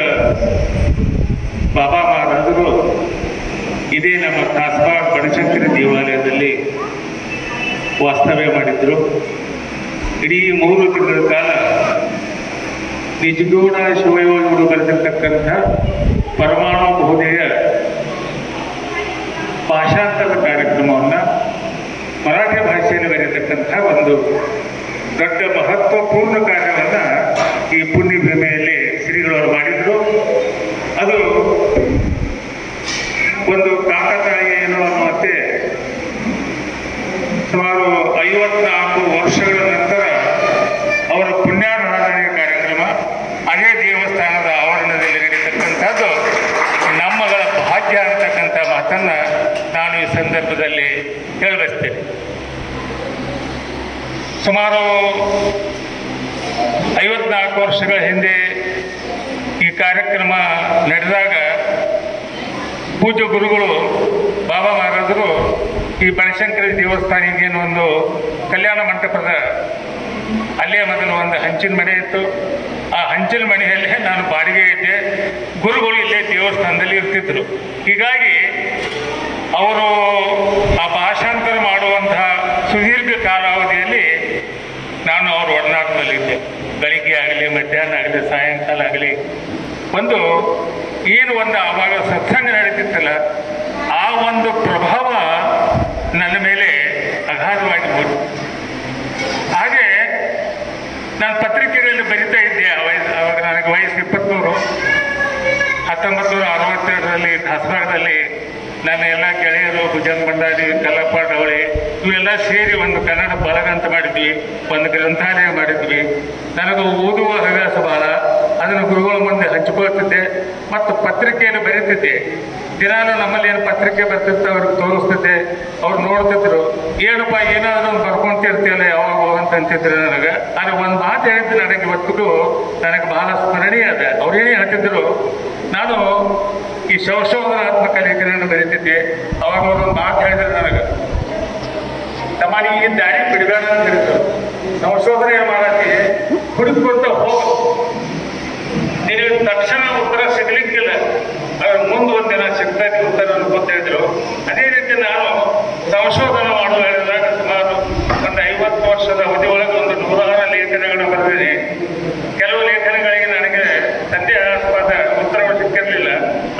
ಬಾಬಾ ಮಹಾರಾಜರು ಇದೇ ನಮ್ಮ ಕಾಸ್ಬಾಗ್ ಬನಶಂಕರಿ ದೇವಾಲಯದಲ್ಲಿ ವಾಸ್ತವ್ಯ ಮಾಡಿದ್ರು. ಇಡೀ 3 ತಿಂಗಳ ಕಾಲ ನಿಜಗೌಡ ಶಿವಯೋಗಿಗಳು ಬರೆದಿರ್ತಕ್ಕಂಥ ಪರಮಾಣು ಬಹುದೇಯ ಭಾಷಾಂತರದ ಕಾರ್ಯಕ್ರಮವನ್ನು ಮರಾಠಿ ಭಾಷೆಯಲ್ಲಿ ಬರೆಯತಕ್ಕಂಥ ಒಂದು ದೊಡ್ಡ ಮಹತ್ವಪೂರ್ಣ ಕಾರ್ಯವನ್ನು ಈ ಪುಣ್ಯಭೂಮಿಯಲ್ಲಿ ಶ್ರೀಗಳವರು ಮಾಡಿದ್ರು. ಅದು ಒಂದು ಕಾಕತಾಳೀಯ ಏನು ಅನ್ನುವಂತೆ ಸುಮಾರು 54 ವರ್ಷಗಳ ನಂತರ ಅವರ ಪುಣ್ಯಾರಾಧನೆ ಕಾರ್ಯಕ್ರಮ ಅದೇ ದೇವಸ್ಥಾನದ ಆವರಣದಲ್ಲಿ ನಡೀತಕ್ಕಂಥದ್ದು ನಮ್ಮಗಳ ಭಾಗ್ಯ ಅಂತಕ್ಕಂಥ ಮಾತನ್ನು ನಾನು ಈ ಸಂದರ್ಭದಲ್ಲಿ ಹೇಳಬಯಸ್ತೇನೆ. ಸುಮಾರು 54 ವರ್ಷಗಳ ಹಿಂದೆ ಈ ಕಾರ್ಯಕ್ರಮ ನಡೆದಾಗ ಪೂಜ್ಯ ಗುರುಗಳು ಬಾಬಾ ಮಹಾರಾಜರು ಈ ಬನಶಂಕರಿ ದೇವಸ್ಥಾನಕ್ಕೆ ಒಂದು ಕಲ್ಯಾಣ ಮಂಟಪದ ಅಲ್ಲೇ ಮೊದಲು ಒಂದು ಹಂಚಿನ ಮನೆ ಇತ್ತು. ಆ ಹಂಚಿನ ಮನೆಯಲ್ಲೇ ನಾನು ಬಾಡಿಗೆ ಇದ್ದೆ. ಗುರುಗಳು ಇಲ್ಲೇ ದೇವಸ್ಥಾನದಲ್ಲಿ ಇರ್ತಿದ್ರು. ಹೀಗಾಗಿ ಅವರು ಆ ಭಾಷಾಂತರ ಮಾಡುವಂತಹ ಸುದೀರ್ಘ ಕಾಲಾವಧಿಯಲ್ಲಿ ನಾನು ಅವ್ರ ಒಡನಾಟದಲ್ಲಿದ್ದೆ. ಬೆಳಿಗ್ಗೆ ಆಗಲಿ, ಮಧ್ಯಾಹ್ನ ಆಗಲಿ, ಸಾಯಂಕಾಲ ಆಗಲಿ ಒಂದು ಆವಾಗ ಸತ್ಸಂಗ ನಡೀತಿತ್ತಲ್ಲ, ಆ ಒಂದು ಪ್ರಭಾವ ನನ್ನ ಮೇಲೆ ಅಗಾಧವಾಗಿ ಮೂಡಿತು. ಹಾಗೆ ನಾನು ಪತ್ರಿಕೆಗಳಲ್ಲಿ ಬರಿತಾ ಇದ್ದೆ. ಆವಾಗ ನನಗೆ ವಯಸ್ಸು 23. 1962ರಲ್ಲಿ ಕಾಸ್ಬಾಗದಲ್ಲಿ ನನ್ನ ಎಲ್ಲ ಗೆಳೆಯರು ಭುಜಂಗ ಭಂಡಾರಿ, ಕಲ್ಲಪ್ಪ ಡವಳಿ ಇವೆಲ್ಲ ಸೇರಿ ಒಂದು ಕನ್ನಡ ಬಳಗ ಅಂತ ಮಾಡಿದ್ವಿ. ಒಂದು ಗ್ರಂಥಾಲಯ ಮಾಡಿದ್ವಿ. ನನಗೆ ಓದುವ ಹವ್ಯಾಸ ಬಹಳ. ಅದನ್ನು ಗುರುಗಳ ಮುಂದೆ ಹಂಚಿಕೊಳ್ತಿದ್ದೆ ಮತ್ತು ಪತ್ರಿಕೆಯನ್ನು ಬರೀತಿದ್ದೆ. ದಿನಾನು ನಮ್ಮಲ್ಲಿ ಏನು ಪತ್ರಿಕೆ ಬರ್ತಿತ್ತು ಅವ್ರಿಗೆ ತೋರಿಸ್ತಿದ್ದೆ. ಅವ್ರು ನೋಡ್ತಿದ್ರು, ಏನಪ್ಪ ಏನಾದರೂ ಒಂದು ಬರ್ಕೊಂತಿರ್ತೀಯಲ್ಲ ಯಾವಾಗ ಅಂತ ಅಂತಿದ್ರು ನನಗೆ. ಆದರೆ ಒಂದು ಮಾತು ಹೇಳಿದ್ದು ನನಗೆ ಇವತ್ತಿಗೂ ನನಗೆ ಬಹಳ ಸ್ಮರಣೀಯ ಅದ. ಅವ್ರೇನೇ ಹೇಳ್ತಿದ್ರು, ನಾನು ಈ ಸಂಶೋಧನಾತ್ಮಕ ಲೇಖನವನ್ನು ಬರೀತಿದ್ದೆ. ಅವಾಗ ಅವ್ರೊಂದು ಮಾತು ಹೇಳಿದ್ರೆ ನನಗೆ, ತಮ್ಮ ಈ ದಾರಿ ಬಿಡಬೇಡ ಅಂತ ಹೇಳಿದ್ರು. ಸಂಶೋಧನೆ ಮಾಡಕ್ಕೆ ಹುಡುಕೊಂತ ಹೋಗ, ನಿನಗೆ ತಕ್ಷಣ ಉತ್ತರ ಸಿಗ್ಲಿಕ್ಕಿಲ್ಲ, ಅದ್ರ ಮುಂದೆ ಒಂದಿನ ಸಿಗ್ತೈತಿ ಉತ್ತರ ಅನ್ಕೊಂತ ಹೇಳಿದ್ರು. ಅದೇ ರೀತಿ ನಾನು ಸಂಶೋಧನೆ ಮಾಡುವ ಹೇಳಿದಾಗ ಸುಮಾರು ಒಂದು 50 ವರ್ಷದ ಅವಧಿ ಒಳಗೆ ಒಂದು 106 ಲೇಖನಗಳನ್ನು ಬರೆದಿದೆ. ಕೆಲವು ಲೇಖನಗಳಿಗೆ ನನಗೆ ಸಂದೇಹಾಸ್ಪದ ಉತ್ತರಗಳು ಸಿಕ್ಕಿರಲಿಲ್ಲ.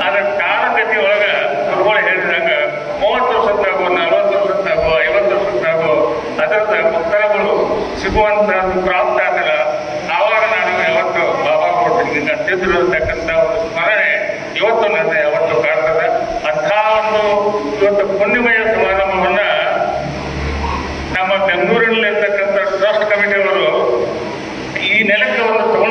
ಆದರೆ ಕಾಲಗತಿ ಒಳಗೆ ಗುರುಗಳು ಹೇಳಿದಾಗ 30 ವರ್ಷದ್ದಾಗೋ, 40 ವರ್ಷದ್ದಾಗೋ, 50 ವರ್ಷದ್ದಾಗೋ ಅದರದ ಉತ್ತರಗಳು ಸಿಗುವಂತ ಪ್ರಾಪ್ತ ಆಗಲ್ಲ. ಆವಾಗ ನಾನು ಯಾವತ್ತು ಬಾಬಾ ಕೊಡ್ತೀನಿ ಅಂತಿದ್ರು ಅಂತಕ್ಕಂಥ ಒಂದು ಸ್ಮರಣೆ ಇವತ್ತು ನನ್ನ ಯಾವತ್ತು ಕಾಣ್ತದೆ. ಅಂಥ ಒಂದು ಇವತ್ತು ಪುಣ್ಯಮಯ ಸಮಾರಂಭವನ್ನ ನಮ್ಮ ಬೆಂಗಳೂರಿನಲ್ಲಿರ್ತಕ್ಕಂಥ ಟ್ರಸ್ಟ್ ಕಮಿಟಿಯವರು ಈ ನೆಲಕ್ಕೆ ಒಂದು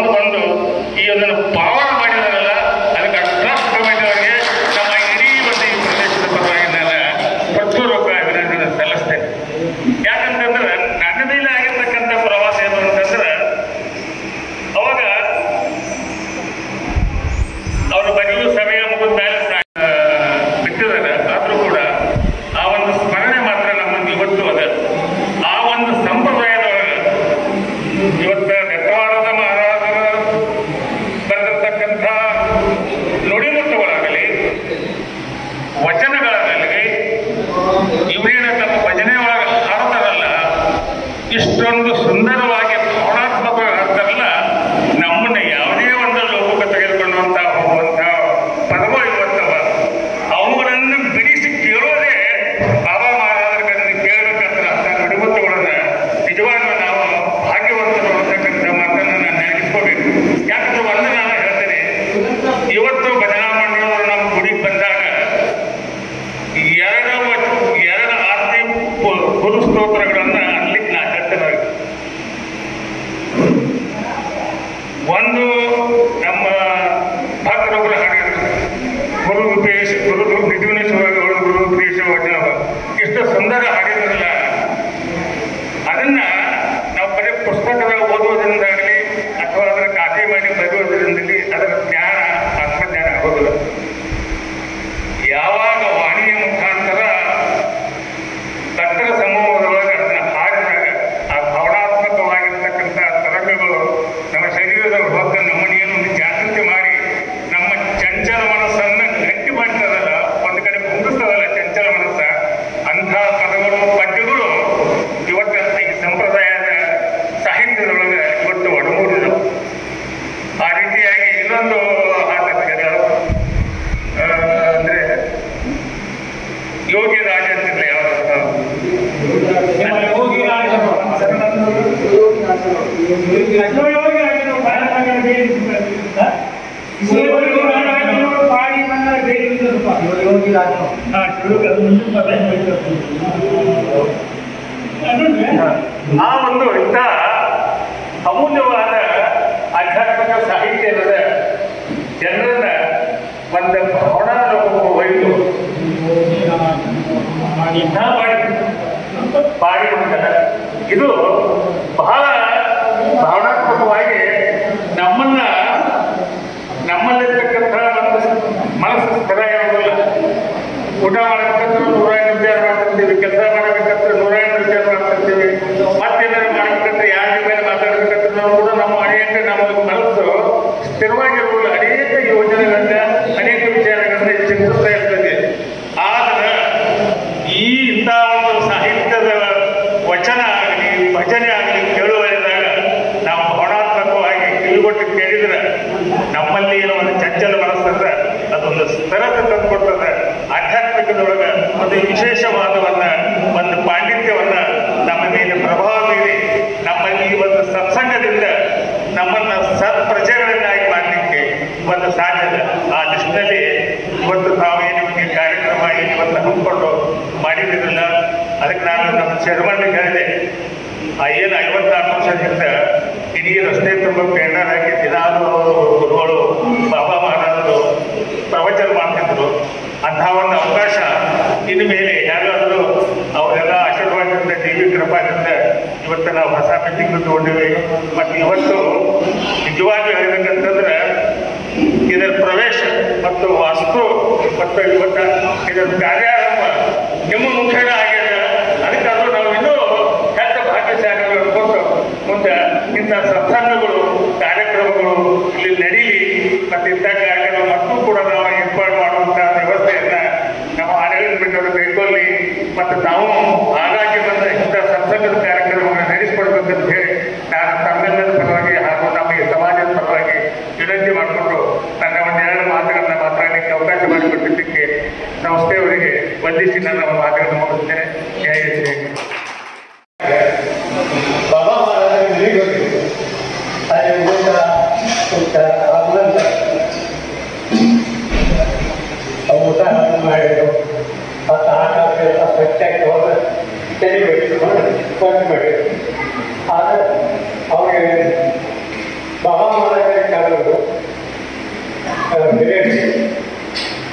ಇಷ್ಟೊಂದು ಸುಂದರವಾಗಿ ಭಾವನಾತ್ಮಕವಾದಲ್ಲ, ನಮ್ಮನ್ನ ಯಾವುದೇ ಒಂದು ಲೋಕಕ್ಕೆ ತೆಗೆದುಕೊಳ್ಳುವಂತ ಹೋಗುವಂತ ಪದವ ಇವತ್ತವ. ಅವುಗಳನ್ನು ಬಿಡಿಸಿ ಕೇಳೋದೇ ಬಾಬಾ ಮಹಾರಾಜರನ್ನು ಕೇಳಬೇಕಂದ್ರೆ ಅಂತ ನುಡಿಮುತ್ತುಗಳನ್ನ ನಿಜವಾಗ್ಲೂ ನಾವು ಭಾಗ್ಯವಂತರು ಅಂತಕ್ಕಂಥ ಮಾತನ್ನು ನಾನು ನೆನಪಿಸ್ಕೋಬೇಕು. ಯಾಕಂದ್ರೆ ಒಂದು ನಾನು ಹೇಳ್ತೇನೆ, ಇವತ್ತು ಭಜನಾ ಮಂಡಳವರು ನಮ್ಮ ಗುಡಿಗೆ ಬಂದಾಗ ಎರಡು ಆರತಿ ಗುರು ಸ್ತೋತ್ರಗಳನ್ನ ಅನ್ಲಿಕ್ಕೆ ನಾ ಹೇಳ್ತೇನೆ. ಒಂದು ನಮ್ಮ ಭಕ್ತರುಗಳು ಹಾಡಿದ್ರು, ಗುರು ಉಪೇಶ ಗುರು ನಿಜವನೇಶ್ವರ ಗುರು ಉಪೇಶ ವಚನ ಎಷ್ಟು ಸುಂದರ ಹಾಡಿದ್ರಲ್ಲ. ಅದನ್ನ ನಾವು ಬರೀ ಪುಸ್ತಕದಾಗ ಓದುವುದರಿಂದಾಗಲಿ ಅಥವಾ ಅದರ ಕಾಪಿ ಮಾಡಿ ಬರೆಯುವುದರಿಂದಲೇ ಅದರ ಜ್ಞಾನ ಆತ್ಮಜ್ಞಾನ ಆಗೋದಿಲ್ಲ. ಯಾವಾಗ ವಾಣಿಯ ಮುಖಾಂತರ ಕಟ್ಟಡ ಸಮೂಹದೊಳಗೆ ಅದನ್ನ ಹಾಡಿದಾಗ ಆ ಭಾವನಾತ್ಮಕವಾಗಿರ್ತಕ್ಕಂಥ ತರಂಗಗಳು ನಮ್ಮ ಶರೀರದ ಹೊತ್ತು ನಮ್ಮನೆಯನ್ನು ಜಾಗೃತಿ ಮಾಡಿ ನಮ್ಮ ಚಂಚಲ ಮನಸ್ಸನ್ನು ಗಟ್ಟಿ ಮಾಡ್ತದಲ್ಲ, ಒಂದು ಕಡೆ ಕುಂದಿಸ್ತದಲ್ಲ ಚಂಚಲ ಮನಸ್ಸ, ಅಂಥ ಪದಗಳು ಪದ್ಯಗಳು ಇವತ್ತು ಈ ಸಂಪ್ರದಾಯದ ಸಾಹಿತ್ಯದೊಳಗೆ ಇವತ್ತು ಒಡಗೂಡಿದವು. ಆ ರೀತಿಯಾಗಿ ಇನ್ನೊಂದು ಅಂದ್ರೆ ಯೋಗಿ ರಾಜ ಅಂತಿಲ್ಲ, ಆ ಒಂದು ಇಂಥ ಅಮೂಲ್ಯವಾದ ಆಧ್ಯಾತ್ಮಿಕ ಸಾಹಿತ್ಯದ ಜನರನ್ನ ಒಂದು ಭಾವನಾ ಲೋಕಕ್ಕೆ ಒಯ್ದು ಪಾಡಿಕೊಂಡಾಗ ಇದು ಬಹಳ ಭಾವನಾತ್ಮಕವಾಗಿ ನಮ್ಮಲ್ಲಿರ್ತಕ್ಕಂಥ ಒಂದು ಮನಸ್ಸು ಸ್ಥಿರ ಇರೋದಿಲ್ಲ. ಊಟ ಮಾಡಬೇಕಂದ್ರೆ 108 ವಿಚಾರ ಮಾಡ್ತಿರ್ತೀವಿ, ಕೆಲಸ ಮಾಡಬೇಕಂದ್ರೆ 108 ವಿಚಾರ ಮಾಡ್ತಿರ್ತೀವಿ, ಮತ್ತೇನಾದ್ರು ಮಾಡಬೇಕಂದ್ರೆ ಯಾರ ಮೇಲೆ ಮಾತಾಡ್ಬೇಕಂದ್ರೆ ನಾವು ಕೂಡ ನಮ್ಮ ಅನೇಕ ನಮ್ಮ ಮನಸ್ಸು ಸ್ಥಿರವಾಗಿರುವುದಿಲ್ಲ. ಅನೇಕ ಯೋಜನೆಗಳನ್ನ ಅನೇಕ ವಿಚಾರಗಳನ್ನ ಚಿಂತಿಸ್ತಾ ಇರ್ತದೆ. ಆದರೆ ಈ ಇಂಥ ಒಂದು ಸಾಹಿತ್ಯದ ವಚನ ಆಗಲಿ ಭಜನೆ ಆಗಲಿ ಕೇಳುವುದರಿಂದ ನಾವು ಭಾವನಾತ್ಮಕವಾಗಿ ಕಿವಿಗೊಟ್ಟು ಕೇಳಿದ್ರೆ ನಮ್ಮಲ್ಲಿ ಏನೋ ಒಂದು ಚಂಚಲ ಮನಸ್ಸಂದ ಅದೊಂದು ಸ್ಥಿರತೆ ತಂದುಕೊಡ್ತದೆ. ಆಧ್ಯಾತ್ಮಿಕದೊಳಗೆ ಒಂದು ವಿಶೇಷವಾದವನ್ನ ಒಂದು ಪಾಂಡಿತ್ಯವನ್ನ ನಮ್ಮ ಮೇಲೆ ಪ್ರಭಾವ ಬೀರಿ ನಮ್ಮಲ್ಲಿ ಒಂದು ಸತ್ಸಂಗದಿಂದ ನಮ್ಮನ್ನ ಸತ್ಪ್ರಜೆಗಳನ್ನಾಗಿ ಮಾಡಲಿಕ್ಕೆ ಒಂದು ಸಾಧ್ಯದ. ಆ ದೃಷ್ಟಿಯಲ್ಲಿ ಇವತ್ತು ತಾವು ನಿಮಗೆ ಕಾರ್ಯಕ್ರಮ ಇವತ್ತು ಹಮ್ಮಿಕೊಂಡು ಮಾಡಿದ್ದಿರಲಿಲ್ಲ. ಅದಕ್ಕೆ ನಾನು ನಮ್ಮ ಚೇರ್ಮನ್ಗೆ ಹೇಳಿದೆ, ಏನು 54 ವರ್ಷದಿಂದ ಇಡೀ ರಸ್ತೆ ತುಂಬ ಬ್ಯಾನರ್ ಹಾಕಿ ದಿನಾಲು ಗುರುಗಳು ಬಾಬಾ ಮಹಾರಾಜರು ಪ್ರವಚನ ಮಾಡ್ತಿದ್ರು. ಅಂತಹ ಒಂದು ಅವಕಾಶ ಇನ್ನು ಮೇಲೆ ಯಾರಾದರೂ ಅವರೆಲ್ಲ ಆಶೀರ್ವಾದದಿಂದ ಟಿ ವಿ ಕೃಪಾದಿಂದ ಇವತ್ತು ನಾವು ಹೊಸ ಮೀಟಿಂಗ್ ತಗೊಂಡಿವಿ. ಮತ್ತು ಇವತ್ತು ನಿಜವಾಗಿ ಹೇಳ್ಬೇಕಂತಂದ್ರೆ ಇದರ ಪ್ರವೇಶ ಮತ್ತು ವಾಸ್ತು ಮತ್ತು ಇವತ್ತು ಇದರ ಕಾರ್ಯಾರಂಭ ನಿಮ್ಮ ಮುಖೇನ ಆಗ್ಯದ. ಅದಕ್ಕಾದ್ರೂ ನಾವು ಇನ್ನೂ ಹೆಚ್ಚ ಭಾಗ್ಯಶಾಲಿಗಳು ಕೊಟ್ಟು ಮುಂದೆ ಇಂಥ ಸತ್ಸಂಗಗಳು ಕಾರ್ಯಕ್ರಮಗಳು ಇಲ್ಲಿ ನಡೀಲಿ. ಮತ್ತು ಇಂಥ ಕಾರ್ಯಕ್ರಮ ಮತ್ತೂ ಕೂಡ ನಾವು ಏರ್ಪಾಡು ಮಾಡುವಂಥ ವ್ಯವಸ್ಥೆಯನ್ನ ನಾವು ಆಡಳಿತ ಮಂಡಳಿ ಕೈಗೊಳ್ಳಿ. ಮತ್ತು ನಾವು ಆಗಾಗ್ಗೆ ಬಂದ ಇಂಥ ಸತ್ಸಂಗದ ಕಾರ್ಯಕ್ರಮಗಳನ್ನು ನಡೆಸಿಕೊಡ್ಬೇಕಂತ ಹೇಳಿ ನಾನು ತಮ್ಮೆಲ್ಲರ ಪರವಾಗಿ ಹಾಗೂ ನಮ್ಮ ಈ ಸಮಾಜದ ಪರವಾಗಿ ವಿನಂತಿ ಮಾಡಿಕೊಂಡು ನನ್ನ ಒಂದೆರಡು ಮಾತುಗಳನ್ನ ಮಾತಾಡಲಿಕ್ಕೆ ಅವಕಾಶ ಮಾಡಿಕೊಟ್ಟಿದ್ದಕ್ಕೆ ಸಂಸ್ಥೆಯವರಿಗೆ ವಂದಿಸಿ ನನ್ನ ಮಾತುಗಳನ್ನು ಮುಗಿಸ್ತೇನೆ. ಜಯ ಶ್ರೀ ಬಾಬಾ ಮಹಾರಾಜರ ಮನೆಗೆ ಹೋಗಿದ್ವಿ. ಅಲ್ಲಿ ಊಟ ಆದ ಊಟ ಮಾಡಿದ್ರು. ಮತ್ತು ಆಟೆಲ್ಲ ಸ್ವಚ್ಛಾಗಿ ಹೋದ್ರೆ ತೆಲಿಬೇಕು ಸ್ವಚ್ಛ ಮಾಡಿದ್ರು. ಆದರೆ ಅವ್ರಿಗೆ ಬಾಬಾ ಮಹಾರಾಜರ ಕರೆದು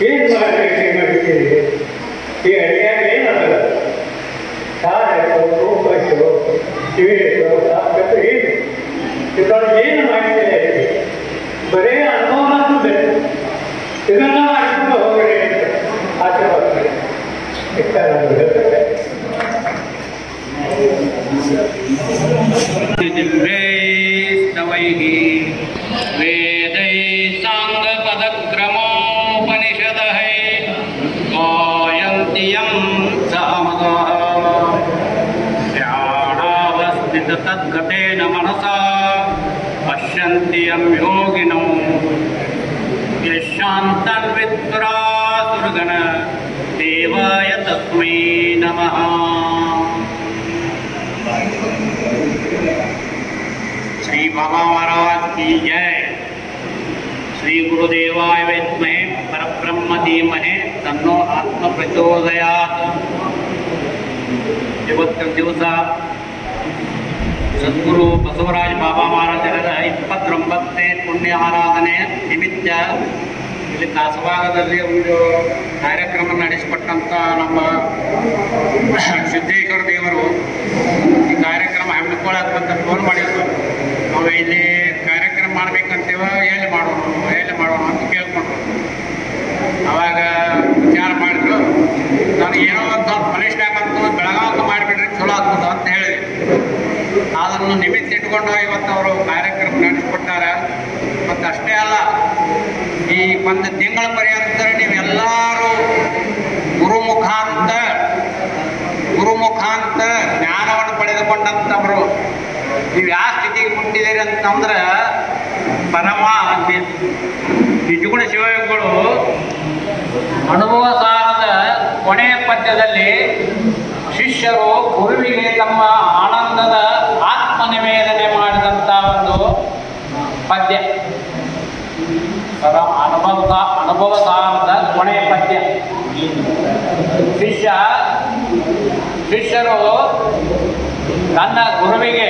ಏನು ಮಾಡಿದ್ದೀರಿ, ಈ ಅಡಿಯಾಗ ಏನಲ್ಲ ಕಾರಾಯ್ತು ರೂಪಾಯ್ತು ಕಿವಿಯಿತ್ತು ಸಾಕತ್ತು ಏನು ಇದನ್ನು ಏನು ಮಾಡಿದ್ದೇನೆ ಬರೇ ಅನುಭವನೂ ಬೇಕು. ಇದನ್ನ ಮಾಡಿಕೊಂಡು ಹೋಗಲಿ ಅಂತ ಆಶೀರ್ವಾದ ಇಷ್ಟ ನಾನು ಹೇಳ್ತೇನೆ. ವೇದೈ ಸಾಂಗ ಪದಕ್ರಮೋಪನಿಷದಃ ಗಾಯಂತಿ ಯಂ ಸಾಮಗಾಃ ಧ್ಯಾನಾವಸ್ಥಿತ तद्गतेन मनसा पश्यन्ति यं योगिनो यशान्तन्वित्रासुरगण देवाय तस्मै नमः। श्री बाबा महाराज की जय। श्री गुरुदेवाय विद्महे परब्रह्म धीमहि तन्नो आत्म प्रचोदयात्। ಇವತ್ತಿನ ದಿವಸ ಸದ್ಗುರು ಬಸವರಾಜ ಬಾಬಾ ಮಹಾರಾಜರ 29ನೇ ಪುಣ್ಯ ಆರಾಧನೆ ನಿಮಿತ್ತ ಇಲ್ಲಿ ಕಾಸಭಾಗದಲ್ಲಿ ಒಂದು ಕಾರ್ಯಕ್ರಮ ನಡೆಸಿಕೊಟ್ಟಂಥ ನಮ್ಮ ಸಿದ್ದೇಶ್ವರ ದೇವರು ಈ ಕಾರ್ಯಕ್ರಮ ಹಮ್ಮಿಕೊಳ್ಳೋದಂತ ಫೋನ್ ಮಾಡಿದ್ರು. ನಾವು ಇಲ್ಲಿ ಕಾರ್ಯಕ್ರಮ ಮಾಡ್ಬೇಕಂತೀವ, ಎಲ್ಲಿ ಮಾಡೋಣ ಅಂತ ಕೇಳ್ಕೊಂಡ್ರು. ಅವಾಗ ವಿಚಾರ ಮಾಡಿದ್ರು, ನಾನು ಏನೋ ಒಂದು ಸ್ವಲ್ಪ ಮನುಷ್ಯ ಬಂತು ಬೆಳಗಾವಿ ಮಾಡಿಬಿಟ್ರೆ ಚಲೋ ಆಗ್ತದೆ ಅಂತ ಹೇಳಿದೆ. ಅದನ್ನು ನಿಮಿತ್ತ ಇಟ್ಕೊಂಡು ಇವತ್ತು ಅವರು ಕಾರ್ಯಕ್ರಮ ನಡೆಸಿಕೊಟ್ಟಾರ. ಮತ್ತು ಅಷ್ಟೇ ಅಲ್ಲ, ಈ ಒಂದು ತಿಂಗಳ ಪರ್ಯಂತ ನೀವೆಲ್ಲರೂ ಗುರು ಮುಖಾಂತ ಜ್ಞಾನವನ್ನು ಪಡೆದುಕೊಂಡಂಥವರು ನೀವು ಯಾವ ಸ್ಥಿತಿಗೆ ಮುಟ್ಟಿದ್ದೀರಿ ಅಂತಂದ್ರೆ ಪರಮ ನಿಜಗುಣ ಶಿವಯೋಗಿಗಳು ಅನುಭವ ಸಾರದ ಕೊನೆಯ ಪದ್ಯದಲ್ಲಿ ಶಿಷ್ಯರು ಗುರುವಿಗೆ ತಮ್ಮ ಆನಂದದ ಆತ್ಮನಿವೇದನೆ ಮಾಡಿದಂಥ ಒಂದು ಪದ್ಯ, ಅನುಭವ ಸಾರದ ಕೊನೆಯ ಪದ್ಯ. ಶಿಷ್ಯರು ತನ್ನ ಗುರುವಿಗೆ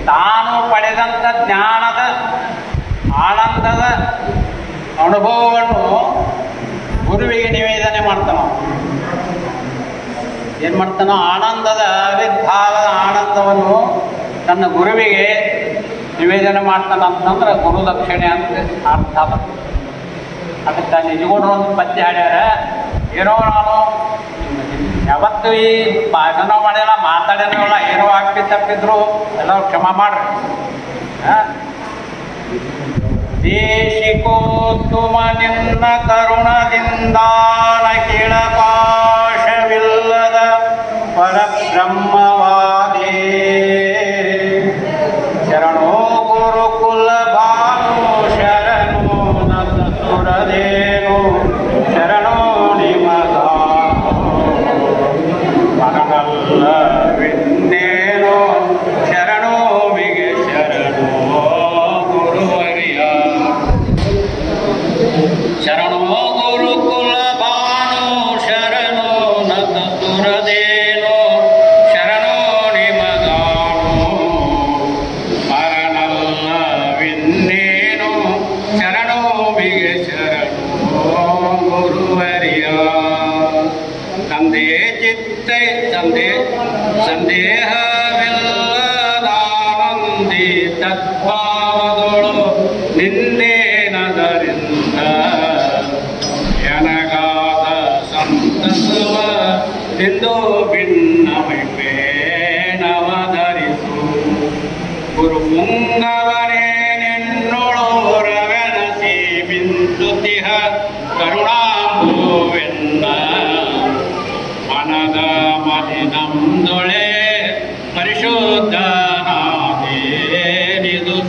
ತಾನು ಪಡೆದಂಥ ಜ್ಞಾನದ ಆನಂದದ ಅನುಭವವನ್ನು ಗುರುವಿಗೆ ನಿವೇದನೆ ಮಾಡ್ತಾನೋ. ಏನು ಮಾಡ್ತಾನೋ? ಆನಂದದ ಆವಿರ್ಭಾವದ ಆನಂದವನ್ನು ತನ್ನ ಗುರುವಿಗೆ ನಿವೇದನೆ ಮಾಡ್ತಾನ ಅಂತಂದ್ರೆ ಗುರುದಕ್ಷಿಣೆ ಅಂತ ಅರ್ಥ. ಅದಕ್ಕೆ ನಿಜಗೊಂಡು ಒಂದು ಪದ್ಯ ಹಾಡ್ಯಾರ. ಏನೋ ನಾನು ಯಾವತ್ತು ಈ ಭಾಷಣ ಮಾಡಿಲ್ಲ, ಮಾತಾಡೋಲ್ಲ, ಏನೋ ತಪ್ಪಿದ್ರು ಎಲ್ಲರೂ ಕ್ಷಮ ಮಾಡ್ರಿ. ದೇಶಿಕೋತ್ತುಮ ನಿನ್ನ ಕರುಣದಿಂದಾನ ಕೀಳಪಾಶವಿಲ್ಲದ ಪರಬ್ರಹ್ಮವಾದೇ ಶರಣೋ ಗುರುಕುಲ ಭಾನು ಶರಣೋ ನನ್ನ ಸುರದೇನು ಶರಣೋ ನಿಮಗ ಮನಗಲ್ಲವಿನ್ನೇನೋ ಶರಣೋ ಮಿಗೆ ಶರಣೋ ಗುರುವರಿಯ ಶರಣೋ ಗುರುಕುಲ ಭಾನು ಶರಣೋ ನತ ಸುರದೇನೋ ಶರಣೋ ನಿಮಗಾಣೋ ಮರಣಲ್ಲವಿನ್ನೇನೋ ಶರಣೋ ಮಿಗೆ ಶರಣೋ ಗುರುವರಿಯ ತಂದೆ ಚಿತ್ತೆ ತಂದೆ ಸಂದೇಹವಿಲ್ಲದಾನಂದಿ ತತ್ವಾವದೊಳು ನಿನ್ನೇನದರಿಂದ ಎನಗಾದ ಸಂತಸುವ ಎಂದು ಭಿನ್ನವಿಪೇನವಧರಿಸು ಗುರು ಮುಂಗವನೇ ನಿನ್ನೊಳೋರವೆನಸಿ ಬಿಂದುತಿಹ ಕರುಣಾಂಬೋವೆನ್ನ ಮನದ ಮಲಿನಂದೊಳೆ ಪರಿಶುದ್ಧನಾದೇನಿದು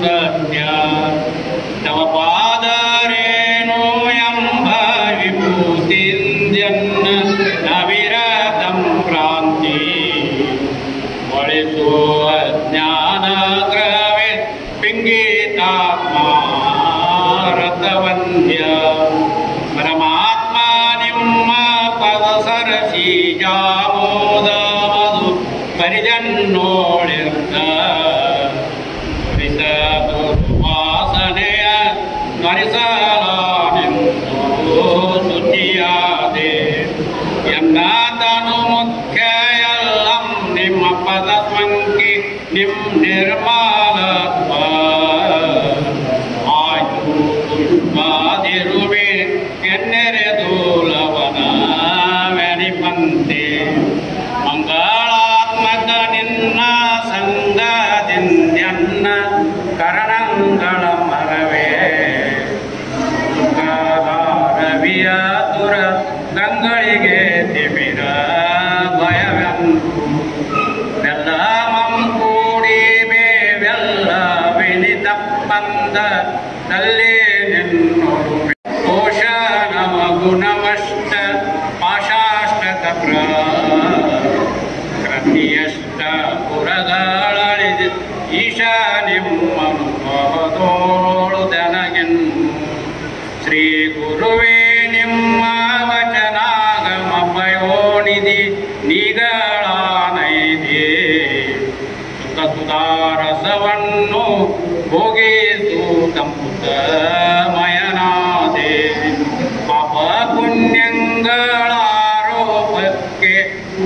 ಸತ್ಯ ತವ ಪಾದರೇನು ಎಂಬ ವಿಭೂತಿಂದ್ಯನ್ನ ನವಿರತಂ ಕ್ರಾಂತಿ ಒಳಿಸುವ ಜ್ಞಾನ ಗ್ರಹವೇ ಪಿಂಗಿತಾತ್ಮಾರತವಂದ್ಯ ಪರಮಾತ್ಮ ನಿಮ್ಮ ಪದ ಸರಸಿ ಜಾಮೋದಮದು ಪರಿಜನ್ನೋಳಿರ್ದ ವಾಸನೆಯ ಸ್ಮರಿಸಲಾನೆಂದು ಶುಚಿಯಾದೆ ಎನ್ನಾತನು ಮುಖ್ಯ ಎಲ್ಲಂ ನಿಮ್ಮ ಪದ ಸ್ವಂಕಿ ನಿಮ್ ನಿರ್ಮಲತ್ವ ಆಯು ಪುಷ್ಪಾದಿರುವೆ ಎನ್ನೆರೆದೂಲವನ ವೆನಿಪಂತೆ ಮಂಗಳಾತ್ಮಕ ನಿನ್ನ ಸಂಗದಿಂದ್ಯನ್ನ ಕರಣ ಬೆಲ್ಲ ಮಂಕೂಡಿ ಬೇವೆಲ್ಲ ವಿನಿತಪ್ಪಂದ ತಲ್ಲಿ ನಿನ್ನೋಡು ಕೋಶ ನವ ಗುಣವಷ್ಟ ಪಾಶಾಷ್ಟ ಕ್ರಮಿಯಷ್ಟ ಪುರಗಾಳಿದ ಈಶ ನಿಮ್ಮನುಭವದೋಳು ದನಗೆನ್ನು ಶ್ರೀ ಗುರುವೇ ನಿಮ್ಮ ವಚನಾಗಮ ಪಯೋನಿಧಿ ನಿಗಳಾನೈದೆ ಸುಖಸುಧಾರಸವನ್ನು ಭೋಗಿಸು ತಂಪುತಮಯನಾದೆ ಪಾಪ ಪುಣ್ಯಂಗಳಾರೋಪಕ್ಕೆ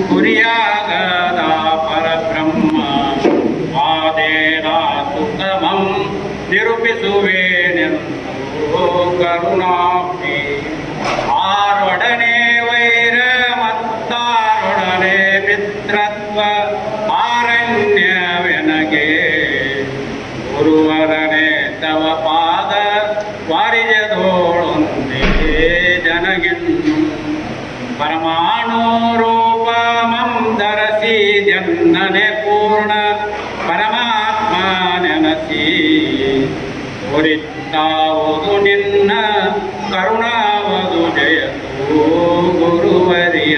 ಗುರಿಯಾಗದ ಪರಬ್ರಹ್ಮ ಆದೇನಾ ಸುಖಮಂ ನಿರೂಪಿಸುವೇನೆಂದು ಕರುಣಾಪಿ ಆರೊಡನೆ ವೈರ ಮತ್ತಾರೊಡನೆ ಮಿತ್ರತ್ವ ಆರಣ್ಯವೆನಗೆ ಗುರುವರನೆ ತವ ಪಾದ ವಾರಿಜದೋಳೊಂದೇ ಜನಗೆನ್ನು ಪರಮಾಣು ರೂಪಮಂ ಧರಸಿ ಜನ್ನನೆ ಪೂರ್ಣ ಪರಮಾತ್ಮ ನೆನಸಿ ಉರಿತ್ತಾವುದು ನಿನ್ನ ಕರುಣಾವದು ಜಯತು ಗುರುವರಿಯ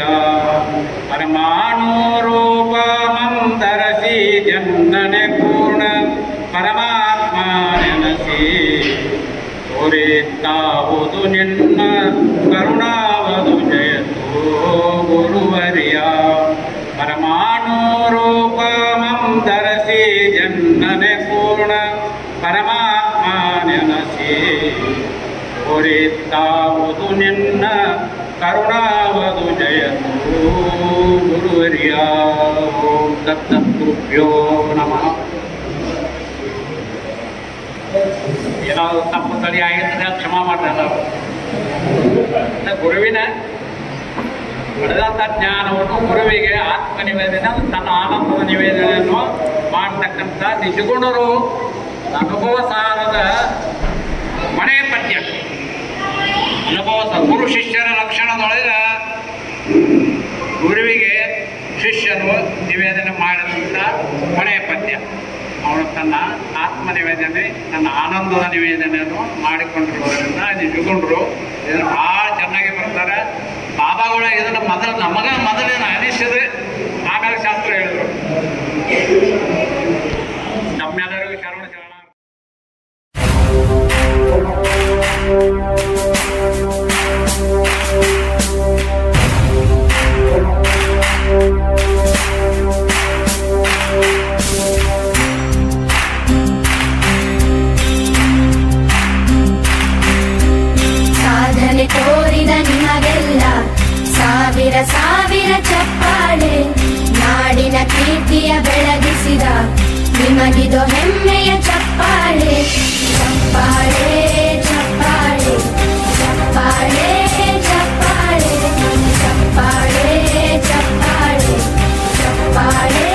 ಪರಮಾಣು ರೂಪಮಂ ಧರಸಿ ಜನ್ನನೆ ಪೂರ್ಣ ಪರಮಾತ್ಮ ನೆನಸಿ ಉರಿತ್ತಾವುದು ನಿನ್ನ ಕರುಣಾವದು ಜಯತು ಗುರುವರಿಯ ಪರಮಾಣು ರೂಪಮಂ ಧರಸಿ ಜನ್ನನೆ ಪೂರ್ಣ ಪರಮಾತ್ಮ ನೆನಸಿ ಉರಿತ್ತಾವುದು ನಿನ್ನ ಕರುಣಾವದು ಜಯತು ಗುರುವರಿಯ ಓಂ ದತ್ತಗುರುಭ್ಯೋ ನಮಃ. ಏನಾದ್ರು ತಪ್ಪು ತಡಿ ಆಗಿದ್ರೆ ಕ್ಷಮಾ ಮಾಡ್ರಲ್ಲ. ಗುರುವಿನ ಪಡೆದಂಥ ಜ್ಞಾನವನ್ನು ಗುರುವಿಗೆ ಆತ್ಮನಿವೇದನೆ ತನ್ನ ಆನಂದದ ನಿವೇದನೆಯನ್ನು ಮಾಡ್ತಕ್ಕಂಥ ನಿಜಗುಣರು ಅನುಭವ ಸಾರದ ಮಣೆ ಪದ್ಯ. ಅನುಭವ ಗುರು ಶಿಷ್ಯರ ಲಕ್ಷಣದೊಳಗೆ ಗುರುವಿಗೆ ಶಿಷ್ಯರು ನಿವೇದನೆ ಮಾಡಿದಂಥ ಮಣೆ ಪದ್ಯ. ಅವನು ತನ್ನ ಆತ್ಮ ನಿವೇದನೆ ತನ್ನ ಆನಂದದ ನಿವೇದನೆಯನ್ನು ಮಾಡಿಕೊಂಡಿರುವುದರಿಂದ ನಿಜಗೊಂಡ್ರು ಇದನ್ನು ಭಾಳ ಚೆನ್ನಾಗಿ ಬರ್ತಾರೆ. ಬಾಬಾಗಳು ಇದನ್ನು ಮೊದಲೇನು ಅನಿಸಿದ್ರೆ ಆಮೇಲೆ ಶಾಸ್ತ್ರ ಹೇಳಿದ್ರು. ನಮ್ಮೆಲ್ಲರಿಗೂ ಶರಣ ಶರಣ. ಸಾಧನೆ ತೋರಿದ ನಿಮಗೆಲ್ಲ ಸಾವಿರ ಸಾವಿರ ಚಪ್ಪಾಳೆ. ನಾಡಿನ ಕೀರ್ತಿಯ ಬೆಳಗಿಸಿದ ನಿಮಗಿದು ಹೆಮ್ಮೆಯ ಚಪ್ಪಾಳೆ. ಚಪ್ಪಾಳೆ ಚಪ್ಪಾಳೆ ಚಪ್ಪಾಳೆ ಚಪ್ಪಾಳೆ ಚಪ್ಪಾಳೆ ಚಪ್ಪಾಳೆ ಚಪ್ಪಾಳೆ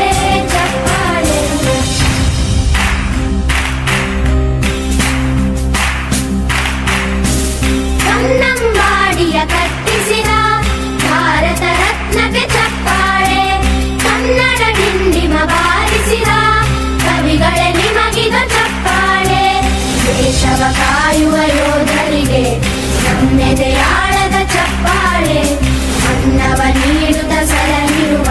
ಚಪ್ಪಾಳೆ. ಕನ್ನಂಬಾಡಿಯ ಕಟ್ಟಿಸಿದ ಭಾರತ ರತ್ನಕ್ಕೆ ಚಪ್ಪಾಳೆ. ಕನ್ನಡ ಡಿಂಡಿಮ ಬಾರಿಸಿದ ಕವಿಗಳೇ ನಿಮಗಿದ ಚಪ್ಪಾಳೆ. ದೇಶವ ಕಾಯುವ ಯೋಧರಿಗೆ ನಮ್ಮೆದೆಯಾಳದ ಚಪ್ಪಾಳೆ. ಅನ್ನವ ನೀಡುತ್ತ ಸಲಹಿರುವ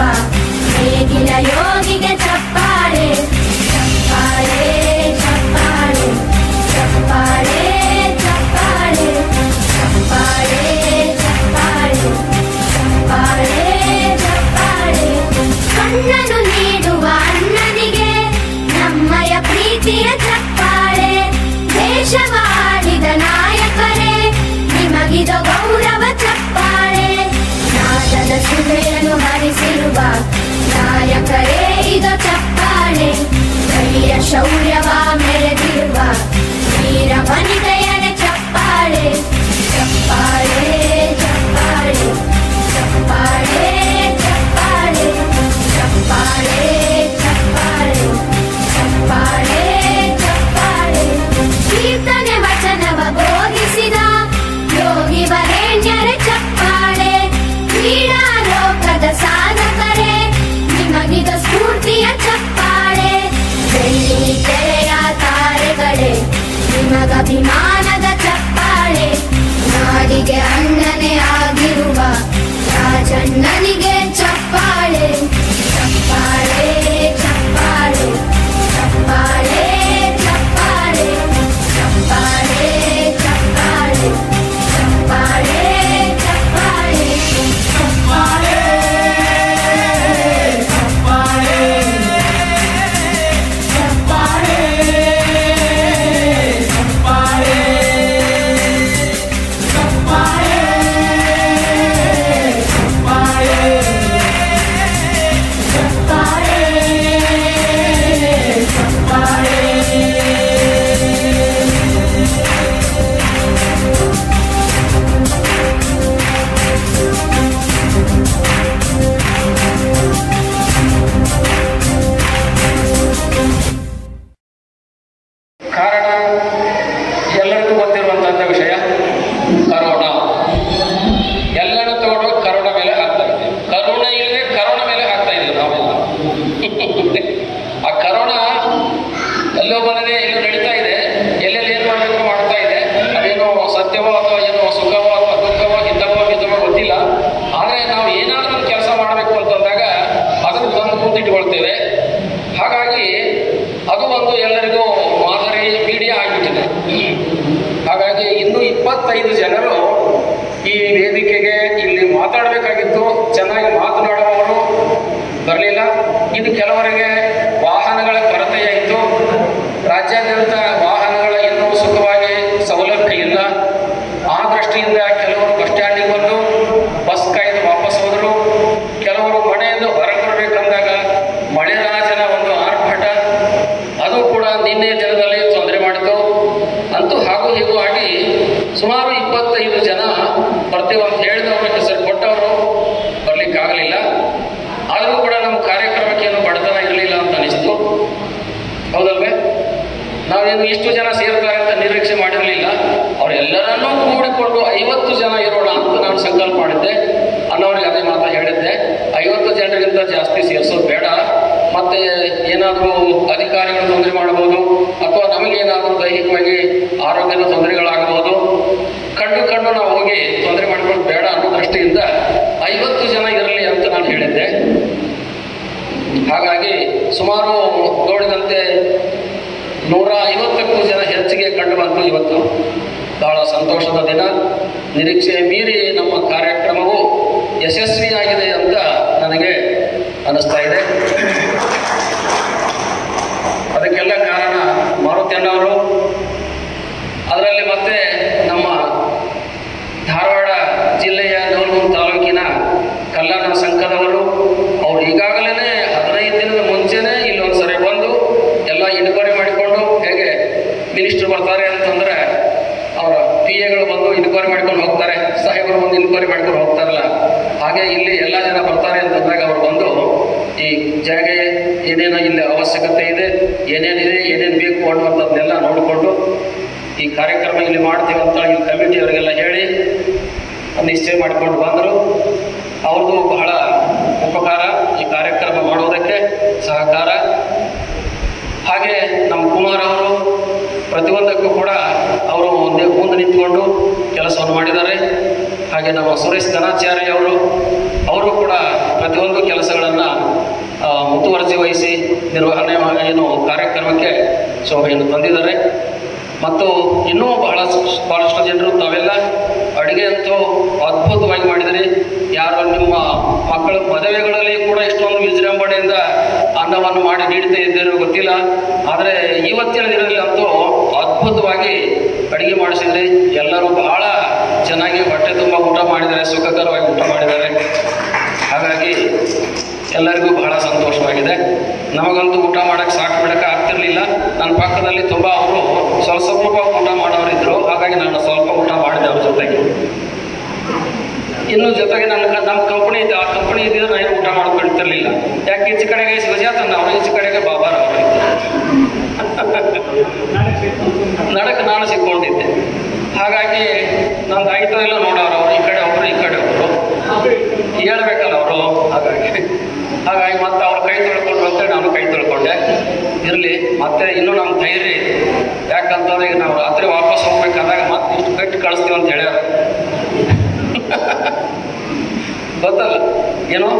ನೇಗಿಲ ಯೋಗಿಗೆ ಚಪ್ಪಾಳೆ. ಚಪ್ಪಾಳೆ ಚಪ್ಪಾಳೆ ಚಪ್ಪಾಳೆ ಚಪ್ಪಾಳೆ ಚಪ್ಪಾಳೆ ಚಪ್ಪಾಳೆ ಚಪ್ಪಾಳೆ ಚಪ್ಪಾಳೆ. ಕಣ್ಣನು ನೀಡುವ ಅಣ್ಣನಿಗೆ ನಮ್ಮಯ ಪ್ರೀತಿಯ ಚಪ್ಪಾಳೆ. ದೇಶವಾಡಿದ ನಾಯಕರೇ ನಿಮಗಿದು ಗೌರವ ಚಪ್ಪಾಳೆ. ನಾದದ ಸುಧೆಯನ್ನು ಹರಿಸಿರುವ ನಾಯಕರೇ ಇದು ಚಪ್ಪಾಳೆ. ಕೈಯ ಶೌರ್ಯವ ಮೆರೆದಿರುವ ವೀರ ವನಿತೆಯರ ಚಪ್ಪಾಳೆ. ಚಪ್ಪಾಳೆ ಚಪ್ಪಾಳೆ ಚಪ್ಪಾಳೆ ಚಪ್ಪಾಳೆ ಚಪ್ಪಾಳೆ ಚಪ್ಪಾಳೆ ಚಪ್ಪಾಳೆ ಚಪ್ಪಾಳೆ. ಕೀರ್ತನೆ ವಚನವ ಬೋಧಿಸಿದ ಯೋಗಿ ವರೇಣ್ಯರ ಚಪ್ಪಾಳೆ. ಕ್ರೀಡಾ ಲೋಕದ ಸಾಧಕರೇ ಬರಲಿಲ್ಲ. ಇದು ಕೆಲವರಿಗೆ ವಾಹನಗಳ ಕೊರತೆಯಾಯಿತು. ರಾಜ್ಯಾದ್ಯಂತ ವಾಹನಗಳ ಇನ್ನೂ ಸುಖವಾಗಿ ಸೌಲಭ್ಯ ಇಲ್ಲ. ಆ ದೃಷ್ಟಿಯಿಂದ ಕೆಲವರು ಬಸ್ ಸ್ಟ್ಯಾಂಡಿಗೆ ಬಂದು ಬಸ್ ಕಾಯ್ದು ವಾಪಸ್ ಹೋದರು. ಕೆಲವರು ಮನೆಯಿಂದ ಹೊರಗೆ ಬರಬೇಕಂದಾಗ ಮಳೆರಾಜನ ಒಂದು ಆರ್ಭಟ, ಅದು ಕೂಡ ನಿನ್ನೆ ದಿನದಲ್ಲಿ ತೊಂದರೆ ಮಾಡಿತು. ಅಂತೂ ಹಾಗೂ ಹೀಗೂ ಆಗಿ ಸುಮಾರು 25 ಜನ ಬರ್ತೀವಿ ಅಂತ ಹೇಳಿದವರು, ಹೆಸರು ಕೊಟ್ಟವರು ಬರಲಿಕ್ಕಾಗಲಿಲ್ಲ. ಆದರೂ ಕೂಡ ನಮ್ಮ ಕಾರ್ಯಕ್ರಮಕ್ಕೆ ಏನು ಬಡತನ ಇರಲಿಲ್ಲ ಅಂತ ಅನಿಸ್ತು. ಹೌದಲ್ವೇ? ನಾವೇನು ಇಷ್ಟು ಜನ ಸೇರ್ತಾರೆ ಅಂತ ನಿರೀಕ್ಷೆ ಮಾಡಿರಲಿಲ್ಲ. ಅವರೆಲ್ಲರನ್ನೂ ಕೂಡಿಕೊಂಡು 50 ಜನ ಇರೋಣ ಅಂತ ನಾನು ಸಂಕಲ್ಪ ಮಾಡಿದ್ದೆ. ಅನ್ನೋರಿಗೆ ಅದೇ ಮಾತ್ರ ಹೇಳಿದ್ದೆ, 50 ಜನರಿಗಿಂತ ಜಾಸ್ತಿ ಸೇರಿಸೋದು ಬೇಡ. ಮತ್ತೆ ಏನಾದರೂ ಅಧಿಕಾರಿಗಳು ತೊಂದರೆ ಮಾಡಬಹುದು, ಅಥವಾ ನಮಗೇನಾದರೂ ದೈಹಿಕವಾಗಿ ಆರೋಗ್ಯದ ತೊಂದರೆಗಳಾಗಬಹುದು. ಕಂಡು ನಾವು ಹೋಗಿ ತೊಂದರೆ ಮಾಡ್ಕೊಂಡು ಬೇಡ ಅನ್ನೋ ದೃಷ್ಟಿಯಿಂದ 50 ಜನ ಇರಲಿ ಅಂತ ನಾನು ಹೇಳಿದ್ದೆ. ಹಾಗಾಗಿ ಸುಮಾರು ನೋಡಿದಂತೆ 150ಕ್ಕೂ ಜನ ಹೆಚ್ಚಿಗೆ ಕಂಡು ಬಂತು. ಇವತ್ತು ಬಹಳ ಸಂತೋಷದ ದಿನ. ನಿರೀಕ್ಷೆ ಮೀರಿ ನಮ್ಮ ಕಾರ್ಯಕ್ರಮವು ಯಶಸ್ವಿಯಾಗಿದೆ ಅಂತ ನನಗೆ ಅನ್ನಿಸ್ತಾ ಇದೆ. ಅದಕ್ಕೆಲ್ಲ ಕಾರಣ ಮಾರುತಿಯಣ್ಣವರು, ಅದರಲ್ಲಿ ಮತ್ತೆ ನಮ್ಮ ಧಾರವಾಡ ಜಿಲ್ಲೆಯ ನವಲಗುಂದ ತಾಲೂಕಿನ ಕಲ್ಯಾಣ ಸಂಘದವರು. ಅವರು ಈಗಾಗಲೇ 15 ದಿನದ ಮುಂಚೆನೇ ಇಲ್ಲೊಂದ್ಸರಿ ಬಂದು ಎಲ್ಲ ಇನ್ಕ್ವೈರಿ ಮಾಡಿಕೊಂಡು, ಹೇಗೆ ಮಿನಿಸ್ಟರ್ ಬರ್ತಾರೆ ಅಂತಂದ್ರೆ ಅವರ PAಗಳು ಬಂದು ಇನ್ಕ್ವೈರಿ ಮಾಡ್ಕೊಂಡು ಹೋಗ್ತಾರೆ, ಸಾಹೇಬರು ಬಂದು ಇನ್ಕ್ವೈರಿ ಮಾಡ್ಕೊಂಡು ಹೋಗ್ತಾರಲ್ಲ, ಹಾಗೆ ಇಲ್ಲಿ ಎಲ್ಲ ಜನ ಬರ್ತಾರೆ ಅಂತಂದಾಗ ಅವರು ಬಂದು ಈ ಜಾಗ ಏನೇನೋ ಇಲ್ಲಿ ಅವಶ್ಯಕತೆ ಇದೆ, ಏನೇನಿದೆ, ಏನೇನು ಬೇಕು ಅನ್ನುವಂಥದ್ದನ್ನೆಲ್ಲ ನೋಡಿಕೊಂಡು ಈ ಕಾರ್ಯಕ್ರಮ ಇಲ್ಲಿ ಮಾಡ್ತೀವಿ ಅಂತ ಈ ಕಮಿಟಿಯವರಿಗೆಲ್ಲ ಹೇಳಿ ನಿಶ್ಚಯ ಮಾಡಿಕೊಂಡು ಬಂದರು. ಅವ್ರದ್ದು ಬಹಳ ಉಪಕಾರ ಈ ಕಾರ್ಯಕ್ರಮ ಮಾಡುವುದಕ್ಕೆ, ಸಹಕಾರ. ಹಾಗೆ ನಮ್ಮ ಕುಮಾರ್ ಅವರು ಪ್ರತಿಯೊಂದಕ್ಕೂ ಕೂಡ ಅವರು ಮುಂದೆ ನಿಂತ್ಕೊಂಡು ಕೆಲಸವನ್ನು ಮಾಡಿದ್ದಾರೆ. ಹಾಗೆ ನಮ್ಮ ಸುರೇಶ್ ಧನಾಚಾರ್ಯ ಅವರು ಕೂಡ ಪ್ರತಿಯೊಂದು ಕೆಲಸಗಳನ್ನು ಮುತುವರ್ಜಿ ವಹಿಸಿ ನಿರ್ವಹಣೆ ಏನು ಕಾರ್ಯಕ್ರಮಕ್ಕೆ ಶೋಭೆಯನ್ನು ತಂದಿದ್ದಾರೆ. ಮತ್ತು ಇನ್ನೂ ಬಹಳಷ್ಟು ಜನರು ತಾವೆಲ್ಲ ಅಡುಗೆ ಅಂತೂ ಅದ್ಭುತವಾಗಿ ಮಾಡಿದರೆ, ಯಾರು ನಿಮ್ಮ ಮಕ್ಕಳ ಮದುವೆಗಳಲ್ಲಿ ಕೂಡ ಇಷ್ಟೊಂದು ವಿಜೃಂಭಣೆಯಿಂದ ಅನ್ನವನ್ನು ಮಾಡಿ ನೀಡ್ತಾ ಇದ್ದೇನೋ ಗೊತ್ತಿಲ್ಲ. ಆದರೆ ಇವತ್ತಿನ ದಿನದಲ್ಲಿ ಅಂತೂ ಅದ್ಭುತವಾಗಿ ಅಡುಗೆ ಮಾಡಿಸಿದರೆ ಎಲ್ಲರೂ ಬಹಳ ಚೆನ್ನಾಗಿ ಹೊಟ್ಟೆ ತುಂಬ ಊಟ ಮಾಡಿದ್ದಾರೆ, ಸುಖಕರವಾಗಿ ಊಟ ಮಾಡಿದ್ದಾರೆ. ಹಾಗಾಗಿ ಎಲ್ಲರಿಗೂ ಬಹಳ ಸಂತೋಷವಾಗಿದೆ. ನಮಗಂತೂ ಊಟ ಮಾಡೋಕ್ಕೆ ಸಾಕು ಬಿಡೋಕ್ಕೆ ಆಗ್ತಿರ್ಲಿಲ್ಲ. ನನ್ನ ಪಕ್ಕದಲ್ಲಿ ತುಂಬ ಅವರು ಸ್ವಲ್ಪ ಊಟ ಮಾಡೋರಿದ್ರು. ಹಾಗಾಗಿ ನಾನು ಸ್ವಲ್ಪ ಊಟ ಮಾಡಿದೆ ಅವ್ರ ಜೊತೆಗೆ. ಇನ್ನು ಜೊತೆಗೆ ನಮ್ಮ ಕಂಪನಿ ಇದೆ, ಆ ಕಂಪನಿ ಇದ್ದಿದ್ರೆ ನಾನು ಊಟ ಮಾಡ್ಕೊಳ್ತಿರ್ಲಿಲ್ಲ. ಯಾಕೆ ಈಚೆ ಕಡೆಗೆ ಸುಜಾತನ ಅವರು, ಈಚೆ ಕಡೆಗೆ ಬಾಬಾರ್ ಅವರು ನಡಕ್ಕೆ ನಾನು ಸಿಕ್ಕೊಂಡಿದ್ದೆ. ಹಾಗಾಗಿ ನಂದು ಆಯ್ತೋ ಇಲ್ಲ ನೋಡೋರು, ಅವರು ಈ ಕಡೆ ಒಬ್ಬರು ಈ ಕಡೆ ಒಬ್ಬರು ಹೇಳ್ಬೇಕಲ್ಲ ಅವರು. ಹಾಗಾಗಿ ಮತ್ತೆ ಅವ್ರು ಕೈ ತೊಳ್ಕೊಂಡು ಹೋಗ್ತಾರೆ, ನಾನು ಕೈ ತೊಳ್ಕೊಂಡೆ. ಇರಲಿ, ಮತ್ತೆ ಇನ್ನೂ ನಮ್ಮ ಧೈರ್ಯ ಇದೆ. ಯಾಕಂತಂದ್ರೆ ಈಗ ನಾವು ರಾತ್ರಿ ವಾಪಸ್ ಹೋಗ್ಬೇಕಾದಾಗ ಮತ್ತೆ ಇಷ್ಟು ಕಟ್ಟಿ ಕಳಿಸ್ತೀವಿ ಅಂತ ಹೇಳ್ಯಾರ. ಗೊತ್ತಲ್ಲ ಏನೋ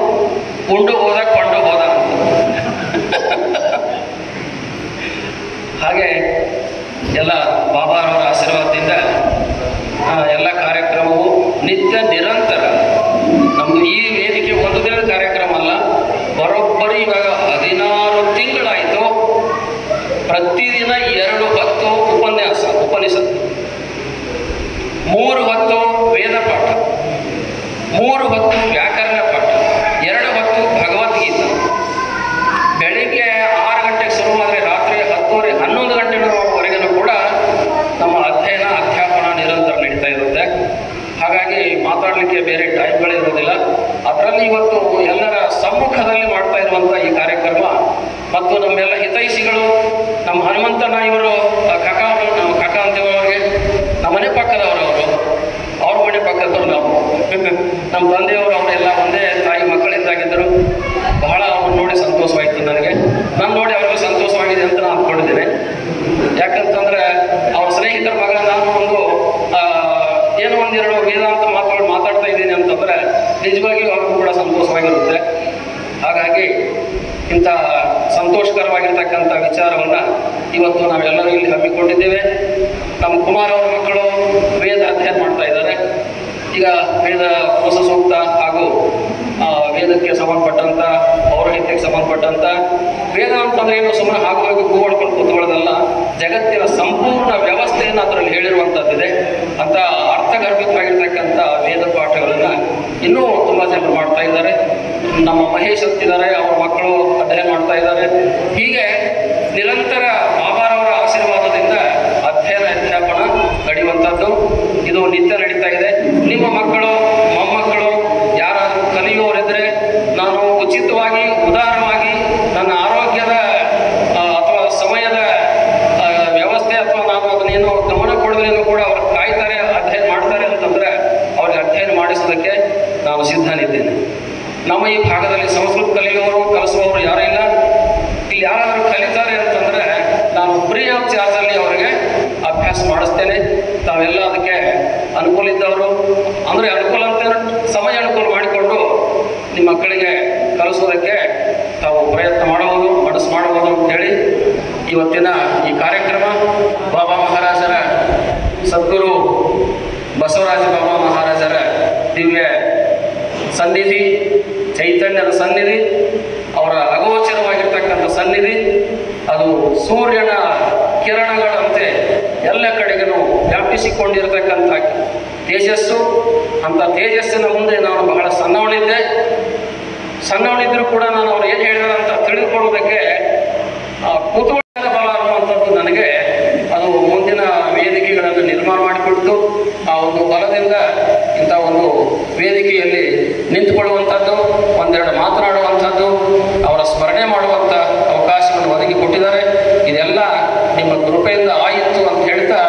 ಉಂಡು ಹೋದ ಕೊಂಡು ಹೋದ ಅಂತ. ಹಾಗೆ ಎಲ್ಲ ಬಾಬಾರವರ ಆಶೀರ್ವಾದದಿಂದ ಎಲ್ಲ ಕಾರ್ಯಕ್ರಮವು ನಿತ್ಯ ನಿರಂತರ. ನಮ್ಮದು ಈ ವೇದಿಕೆ ಒಂದು ದಿನದ ಕಾರ್ಯಕ್ರಮ ಅಲ್ಲ, ಬರೋಬ್ಬರಿ ಇವಾಗ 16 ತಿಂಗಳಾಯಿತು. ಪ್ರತಿದಿನ 2 ಹೊತ್ತು ಉಪನ್ಯಾಸ, 3 ಹೊತ್ತು ವೇದ ಪಾಠ, 3 ಹೊತ್ತು ವ್ಯಾಕರಣ ಪಾಠ, 2 ಹೊತ್ತು ಭಗವದ್ಗೀತೆ. ಬೆಳಿಗ್ಗೆ 6 ಗಂಟೆಗೆ ಶುರುವಾದರೆ ರಾತ್ರಿ 10:30, 11 ಗಂಟೆವರೆಗೂ ಕೂಡ ನಮ್ಮ ಅಧ್ಯಾಪನ ನಿರಂತರ ನಡೀತಾ ಇರುತ್ತೆ. ಹಾಗಾಗಿ ಮಾತಾಡಲಿಕ್ಕೆ ಬೇರೆ ಟೈಮ್ಗಳಿರೋದಿಲ್ಲ. ಅದರಲ್ಲಿ ಇವತ್ತು ಎಲ್ಲರ ಸಮ್ಮುಖದಲ್ಲಿ ಮಾಡ್ತಾ ಇರುವಂಥ ಈ ಕಾರ್ಯಕ್ರಮ ಮತ್ತು ನಮ್ಮೆಲ್ಲ ಹಿತೈಷಿಗಳು, ನಮ್ಮ ಹನುಮಂತನ ಇವರು ಕಕ್ಕ ಅವರು, ನಮ್ಮ ಕಕ್ಕ ಅಂತೇವರಿಗೆ ನಮ್ಮ ಮನೆ ಪಕ್ಕದವರು, ಅವ್ರ ಮನೆ ಪಕ್ಕದವರು ನಾವು, ನಮ್ಮ ತಂದೆಯವರು, ಅವರೆಲ್ಲ ಒಂದೇ ತಾಯಿ ಮಕ್ಕಳಿಂದಾಗಿದ್ದರು. ಬಹಳ ಅವ್ರು ನೋಡಿ ಸಂತೋಷವಾಯಿತು ನನಗೆ. ನಾನು ನೋಡಿ ಅವ್ರಿಗೆ ಸಂತೋಷವಾಗಿದೆ ಅಂತ ನಾನು ಅಂದ್ಕೊಂಡಿದ್ದೇನೆ. ಯಾಕಂತಂದ್ರೆ ಅವ್ರ ಸ್ನೇಹಿತರ ಮಗ ನಾನು ಏನೋ ಒಂದೆರಡು ವೇದಾಂತ ಮಾತಾಡ್ತಾ ಇದ್ದೀನಿ ಅಂತಂದ್ರೆ ನಿಜವಾಗಿಯೂ ಅವ್ರಿಗೂ ಕೂಡ ಸಂತೋಷವಾಗಿರುತ್ತೆ. ಹಾಗಾಗಿ ಇಂಥ ಸಂತೋಷಕರವಾಗಿರ್ತಕ್ಕಂಥ ವಿಚಾರವನ್ನು ಇವತ್ತು ನಾವೆಲ್ಲರೂ ಇಲ್ಲಿ ಹಮ್ಮಿಕೊಂಡಿದ್ದೇವೆ. ನಮ್ಮ ಕುಮಾರ್ ಅವರ ಮಕ್ಕಳು ವೇದ ಅಧ್ಯಯನ ಮಾಡ್ತಾ ಇದ್ದಾರೆ. ಈಗ ವೇದ ಕೋಶ ಸೂಕ್ತ ಹಾಗೂ ವೇದಕ್ಕೆ ಸಂಬಂಧಪಟ್ಟಂಥ ಪೌರೋಹಿತ್ಯ ಭಾಷೆಗೆ ಸಂಬಂಧಪಟ್ಟಂತ ವೇದ ಅಂತಂದ್ರೆ ಏನು ಸುಮ್ಮನೆ ಹಾಗಾಗಿ ಕೂಡ್ಕೊಂಡು ಕೂತ್ಕೊಳ್ಳೋದಲ್ಲ, ಜಗತ್ತಿನ ಸಂಪೂರ್ಣ ವ್ಯವಸ್ಥೆಯನ್ನು ಅದರಲ್ಲಿ ಹೇಳಿರುವಂಥದ್ದಿದೆ. ಅಂತ ಅರ್ಥಗರ್ಭಿತವಾಗಿರ್ತಕ್ಕಂಥ ವೇದ ಪಾಠಗಳನ್ನ ಇನ್ನೂ ತುಂಬಾ ಜನರು ಮಾಡ್ತಾ ಇದ್ದಾರೆ. ನಮ್ಮ ಮಹೇಶ್ ಅಂತಿದ್ದಾರೆ, ಅವರ ಮಕ್ಕಳು ಅಧ್ಯಯನ ಮಾಡ್ತಾ ಇದ್ದಾರೆ. ಹೀಗೆ ನಿರಂತರ ಬಾಬಾರವರ ಆಶೀರ್ವಾದದಿಂದ ಅಧ್ಯಾಪನ ನಡೆಯುವಂಥದ್ದು ಇದು ನಿತ್ಯ ನಡೀತಾ ಇದೆ. ನಿಮ್ಮ ಮಕ್ಕಳು ಮೊಮ್ಮಕ್ಕಳು ಯಾರಾದರೂ ಕಲಿಯುವವರಿದ್ರೆ ನಾನು ಉಚಿತವಾಗಿ ಉದಾರವಾಗಿ ನನ್ನ ಆರೋಗ್ಯದ ಅಥವಾ ಸಮಯದ ವ್ಯವಸ್ಥೆ ಅಥವಾ ನಾನು ಅದನ್ನೇನು ಗಮನ ಕೊಡೋದ್ರೇನು ಕೂಡ ಅವ್ರು ಕಾಯ್ತಾರೆ, ಅಧ್ಯಯನ ಮಾಡ್ತಾರೆ ಅಂತಂದ್ರೆ ಅವ್ರಿಗೆ ಅಧ್ಯಯನ ಮಾಡಿಸೋದಕ್ಕೆ ನಾನು ಸಿದ್ಧನಿದ್ದೇನೆ. ನಮ್ಮ ಈ ಭಾಗದಲ್ಲಿ ಸಂಸ್ಕೃತ ಕಲಿಯುವವರು ಕಲಿಸುವವರು ಯಾರೂ ಇಲ್ಲ. ಇಲ್ಲಿ ಯಾರಾದರೂ ಕಲಿತಾರೆ ಅಂತಂದ್ರೆ ನಾನು ಫ್ರೀ ಆಫ್ ಚಾರ್ಜ್ ಅಲ್ಲಿ ಅವರಿಗೆ ಅಭ್ಯಾಸ ಮಾಡಿಸ್ತೇನೆ. ತಾವೆಲ್ಲ ಅದಕ್ಕೆ ಅನುಕೂಲ ಇದ್ದವರು ಅಂದ್ರೆ ಅನುಕೂಲ ಅಂತ ಸಮಯ ಅನುಕೂಲ ಮಾಡಿಕೊಂಡು ನಿಮ್ಮ ಮಕ್ಕಳಿಗೆ ಕಲಿಸೋದಕ್ಕೆ ತಾವು ಪ್ರಯತ್ನ ಮಾಡಬಹುದು, ಮನಸ್ಸು ಮಾಡಬಹುದು ಅಂತ ಹೇಳಿ ಇವತ್ತಿನ ಈ ಕಾರ್ಯಕ್ರಮ ಬಾಬಾ ಮಹಾರಾಜರ ಸದ್ಗುರು ಬಸವರಾಜ ಬಾಬಾ ಮಹಾರಾಜರ ದಿವ್ಯ ಸನ್ನಿಧಿ, ಚೈತನ್ಯದ ಸನ್ನಿಧಿ, ಅವರ ಅಗೋಚರವಾಗಿರ್ತಕ್ಕಂಥ ಸನ್ನಿಧಿ, ಅದು ಸೂರ್ಯನ ಕಿರಣಗಳಂತೆ ಎಲ್ಲ ಕಡೆಗೂ ವ್ಯಾಪಿಸಿಕೊಂಡಿರತಕ್ಕಂಥ ತೇಜಸ್ಸು. ಅಂತ ತೇಜಸ್ಸಿನ ಮುಂದೆ ನಾನು ಬಹಳ ಸಣ್ಣವನಿದ್ರೂ ಕೂಡ ನಾನು ಅವ್ರು ಏನು ಹೇಳಿದಾರೆ ಅಂತ ತಿಳಿದುಕೊಳ್ಳೋದಕ್ಕೆ ಕುತೂಹಲದ ಬಲ ಅನ್ನುವಂಥದ್ದು ನನಗೆ ಅದು ಮುಂದಿನ ವೇದಿಕೆಗಳನ್ನು ನಿರ್ಮಾಣ ಮಾಡಿಕೊಟ್ಟು ಆ ಒಂದು ಬಲದಿಂದ ಇಂಥ ಒಂದು ವೇದಿಕೆಯಲ್ಲಿ ನಿಂತುಕೊಳ್ಳುವಂಥದ್ದು, ಒಂದೆರಡು ಮಾತನಾಡುವಂಥದ್ದು, ಅವರ ಸ್ಮರಣೆ ಮಾಡುವಂಥ ಅವಕಾಶವನ್ನು ಒದಗಿ ಕೊಟ್ಟಿದ್ದಾರೆ. ಇದೆಲ್ಲ ನಿಮ್ಮ ಕೃಪೆಯಿಂದ ಆಯಿತು ಅಂತ ಹೇಳ್ತಾ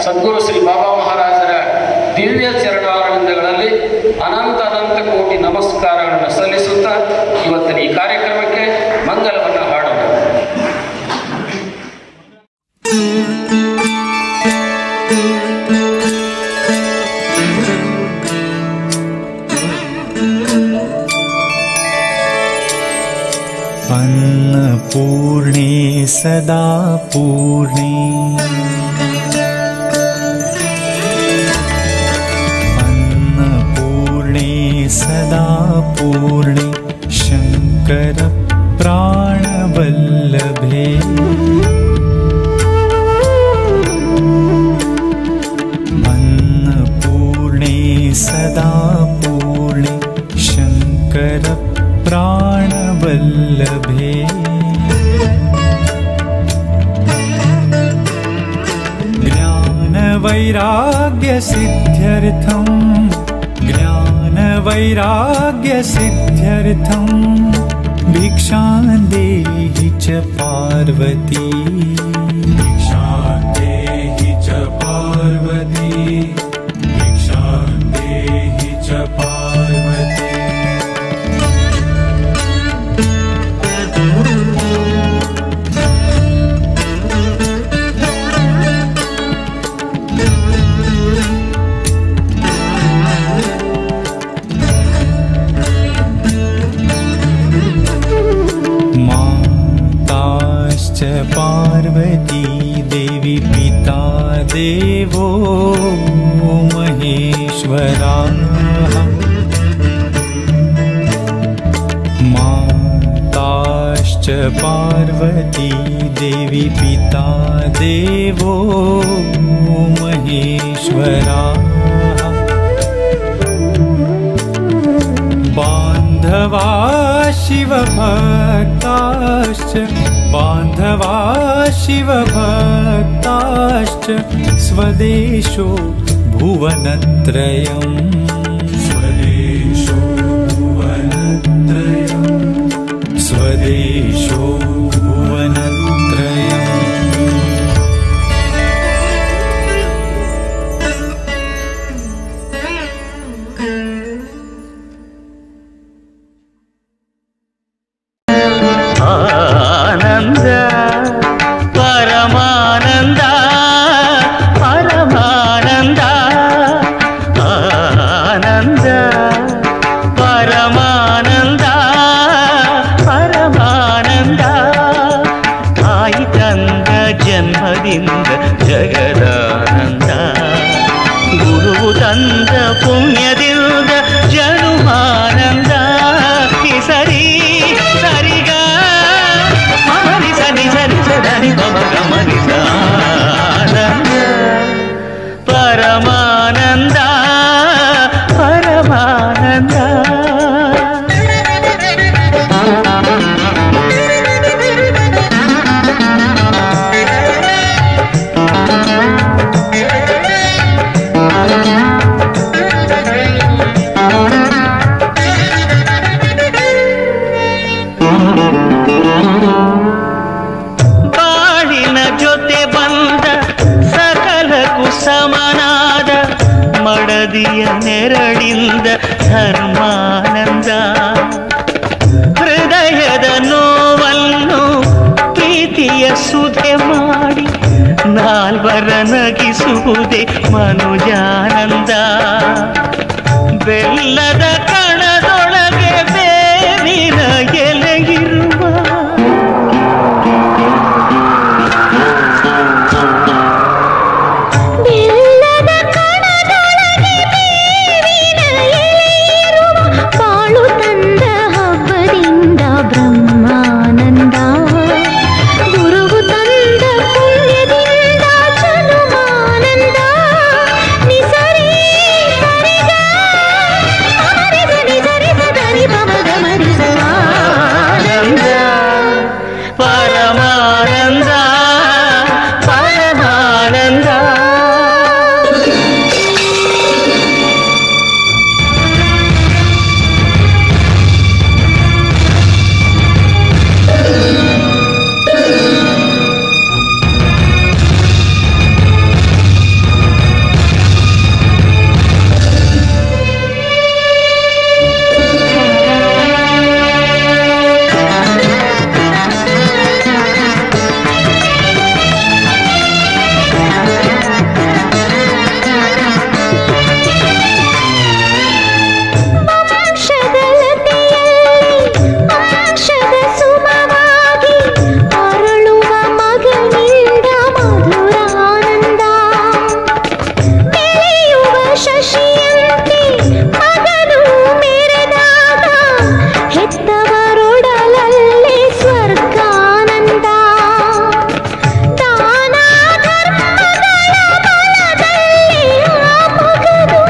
ಸದ್ಗುರು ಶ್ರೀ ಬಾಬಾ ಮಹಾರಾಜರ ದಿವ್ಯ ಚರಣಾರವಿಂದಗಳಲ್ಲಿ ಅನಂತ ಕೋಟಿ ನಮಸ್ಕಾರಗಳನ್ನು ಸಲ್ಲಿಸುತ್ತಾ ಇವತ್ತಿನ ಈ ಕಾರ್ಯಕ್ರಮಕ್ಕೆ ಮಂಗಲವನ್ನು ಹಾಡೋಣ. अन्नपूर्णे सदा पूर्णे, अन्नपूर्णे सदा पूर्णे, शंकर प्राणवल्लभे, अन्नपूर्णे सदा पूर्णे, शंकर प्राणवल्लभे, ज्ञानवैराग्यसिद्ध्यर्थं, ज्ञानवैराग्यसिद्ध्यर्थं भिक्षां देहि च पार्वती, भिक्षां देहि च पार्वती, भिक्षां देहि च पार्वती। माताश्च पार्वती देवी पिता देवो महेश्वराः, माताश्च पार्वती देवी पिता देवो महेश्वराः, बान्धवा शिवभक्ताश्च, बान्धवा शिवभक्ताश्च स्वदेशो भुवनत्रयम्, स्वदेशो भुवनत्रयम्, स्वदेशो भुवनत्रयम्। आनंद परमानंद परमानंद, आनंद परमानंद परमानंद, ಬಾಳಿನ ಜೊತೆ ಬಂದ ಸಕಲಕ್ಕೂ ಸಮನಾದ ಮಡದಿಯ ನೆರಳಿಂದ ಧರ್ಮಾನಂದ. ಹೃದಯದ ನೋವನ್ನು ಪ್ರೀತಿಯ ಸುಧೆ ಮಾಡಿ ನಾಲ್ವರ ನಗಿಸುವುದೇ ಮನುಜಾನಂದ. ಬೆಲ್ಲದ ಕಣದೊಳಗೆ ಬೇವಿನ ಎಲೆಗಿರುವ ಬೆಲ್ಲದ ಕಣದೊಳಗೆ ಬೇವಿನ ಎಲೆಯಿರುವ ಬಾಳು ತಂದ ಹಬ್ಬದಿಂದ ಬ್ರಹ್ಮಾನಂದ. ಗುರುವು ತಂದ ಪುಣ್ಯದಿಂದ ಜನುಮಾನಂದ. ನಿಸರಿ ಸರಿಗ ಅಮರಿಗ ನಿಸರಿಗ ಧನಿ ಪಮಗ ಮರಿಸ ಆನಂದ ಪರಮಾನಂದ ಪರಮಾನಂದ. ಅಂಶದ ಸುಮವಾಗಿ ಅರಳುವ ಮಗನಿಂದ ಮಧುರಾನಂದ. ಬೆಳೆಯುವ ಶಶಿಯಂತೆ ಮಗನು ಮೆರೆದಾಗ ಹೆತ್ತವರೊಡಲಲ್ಲಿ ಸ್ವರ್ಗಾನಂದ. ದಾನ ಧರ್ಮಗಳ ಬಲದಲ್ಲಿ ಆ ಮಗನು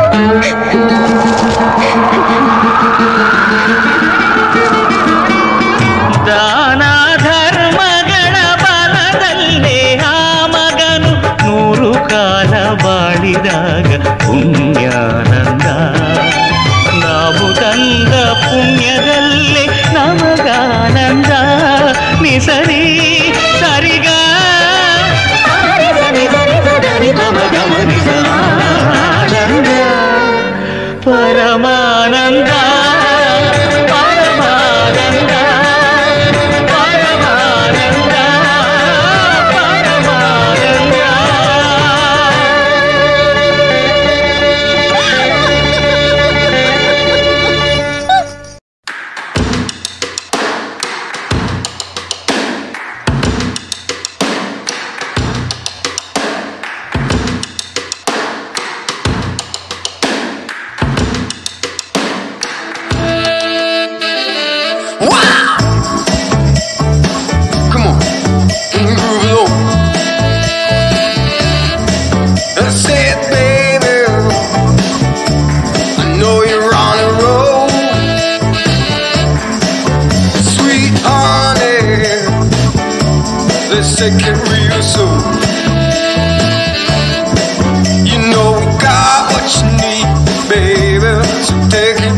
ದಾನ ಧರ್ಮಗಳ ಬಲದಲ್ಲೇ ಆ ಮಗನು 100 ಕಾಲ ಬಾಳಿದಾಗ ಪುಣ್ಯಾನಂದ. ನಾವು ತಂದ ಪುಣ್ಯದಲ್ಲೇ ನಮಗಾನಂದ. ನಿಸರಿ ಸರಿಗ ಆನಂದ ಪರಮಾನಂದ ಪರಮಾನಂದ ಪರಮಾನಂದ ಪರಮಾನಂದ. Come on, groove it on. That's it, baby. I know you're on a roll, sweet honey. Let's take it real slow. You know we got what you need, baby. So take it.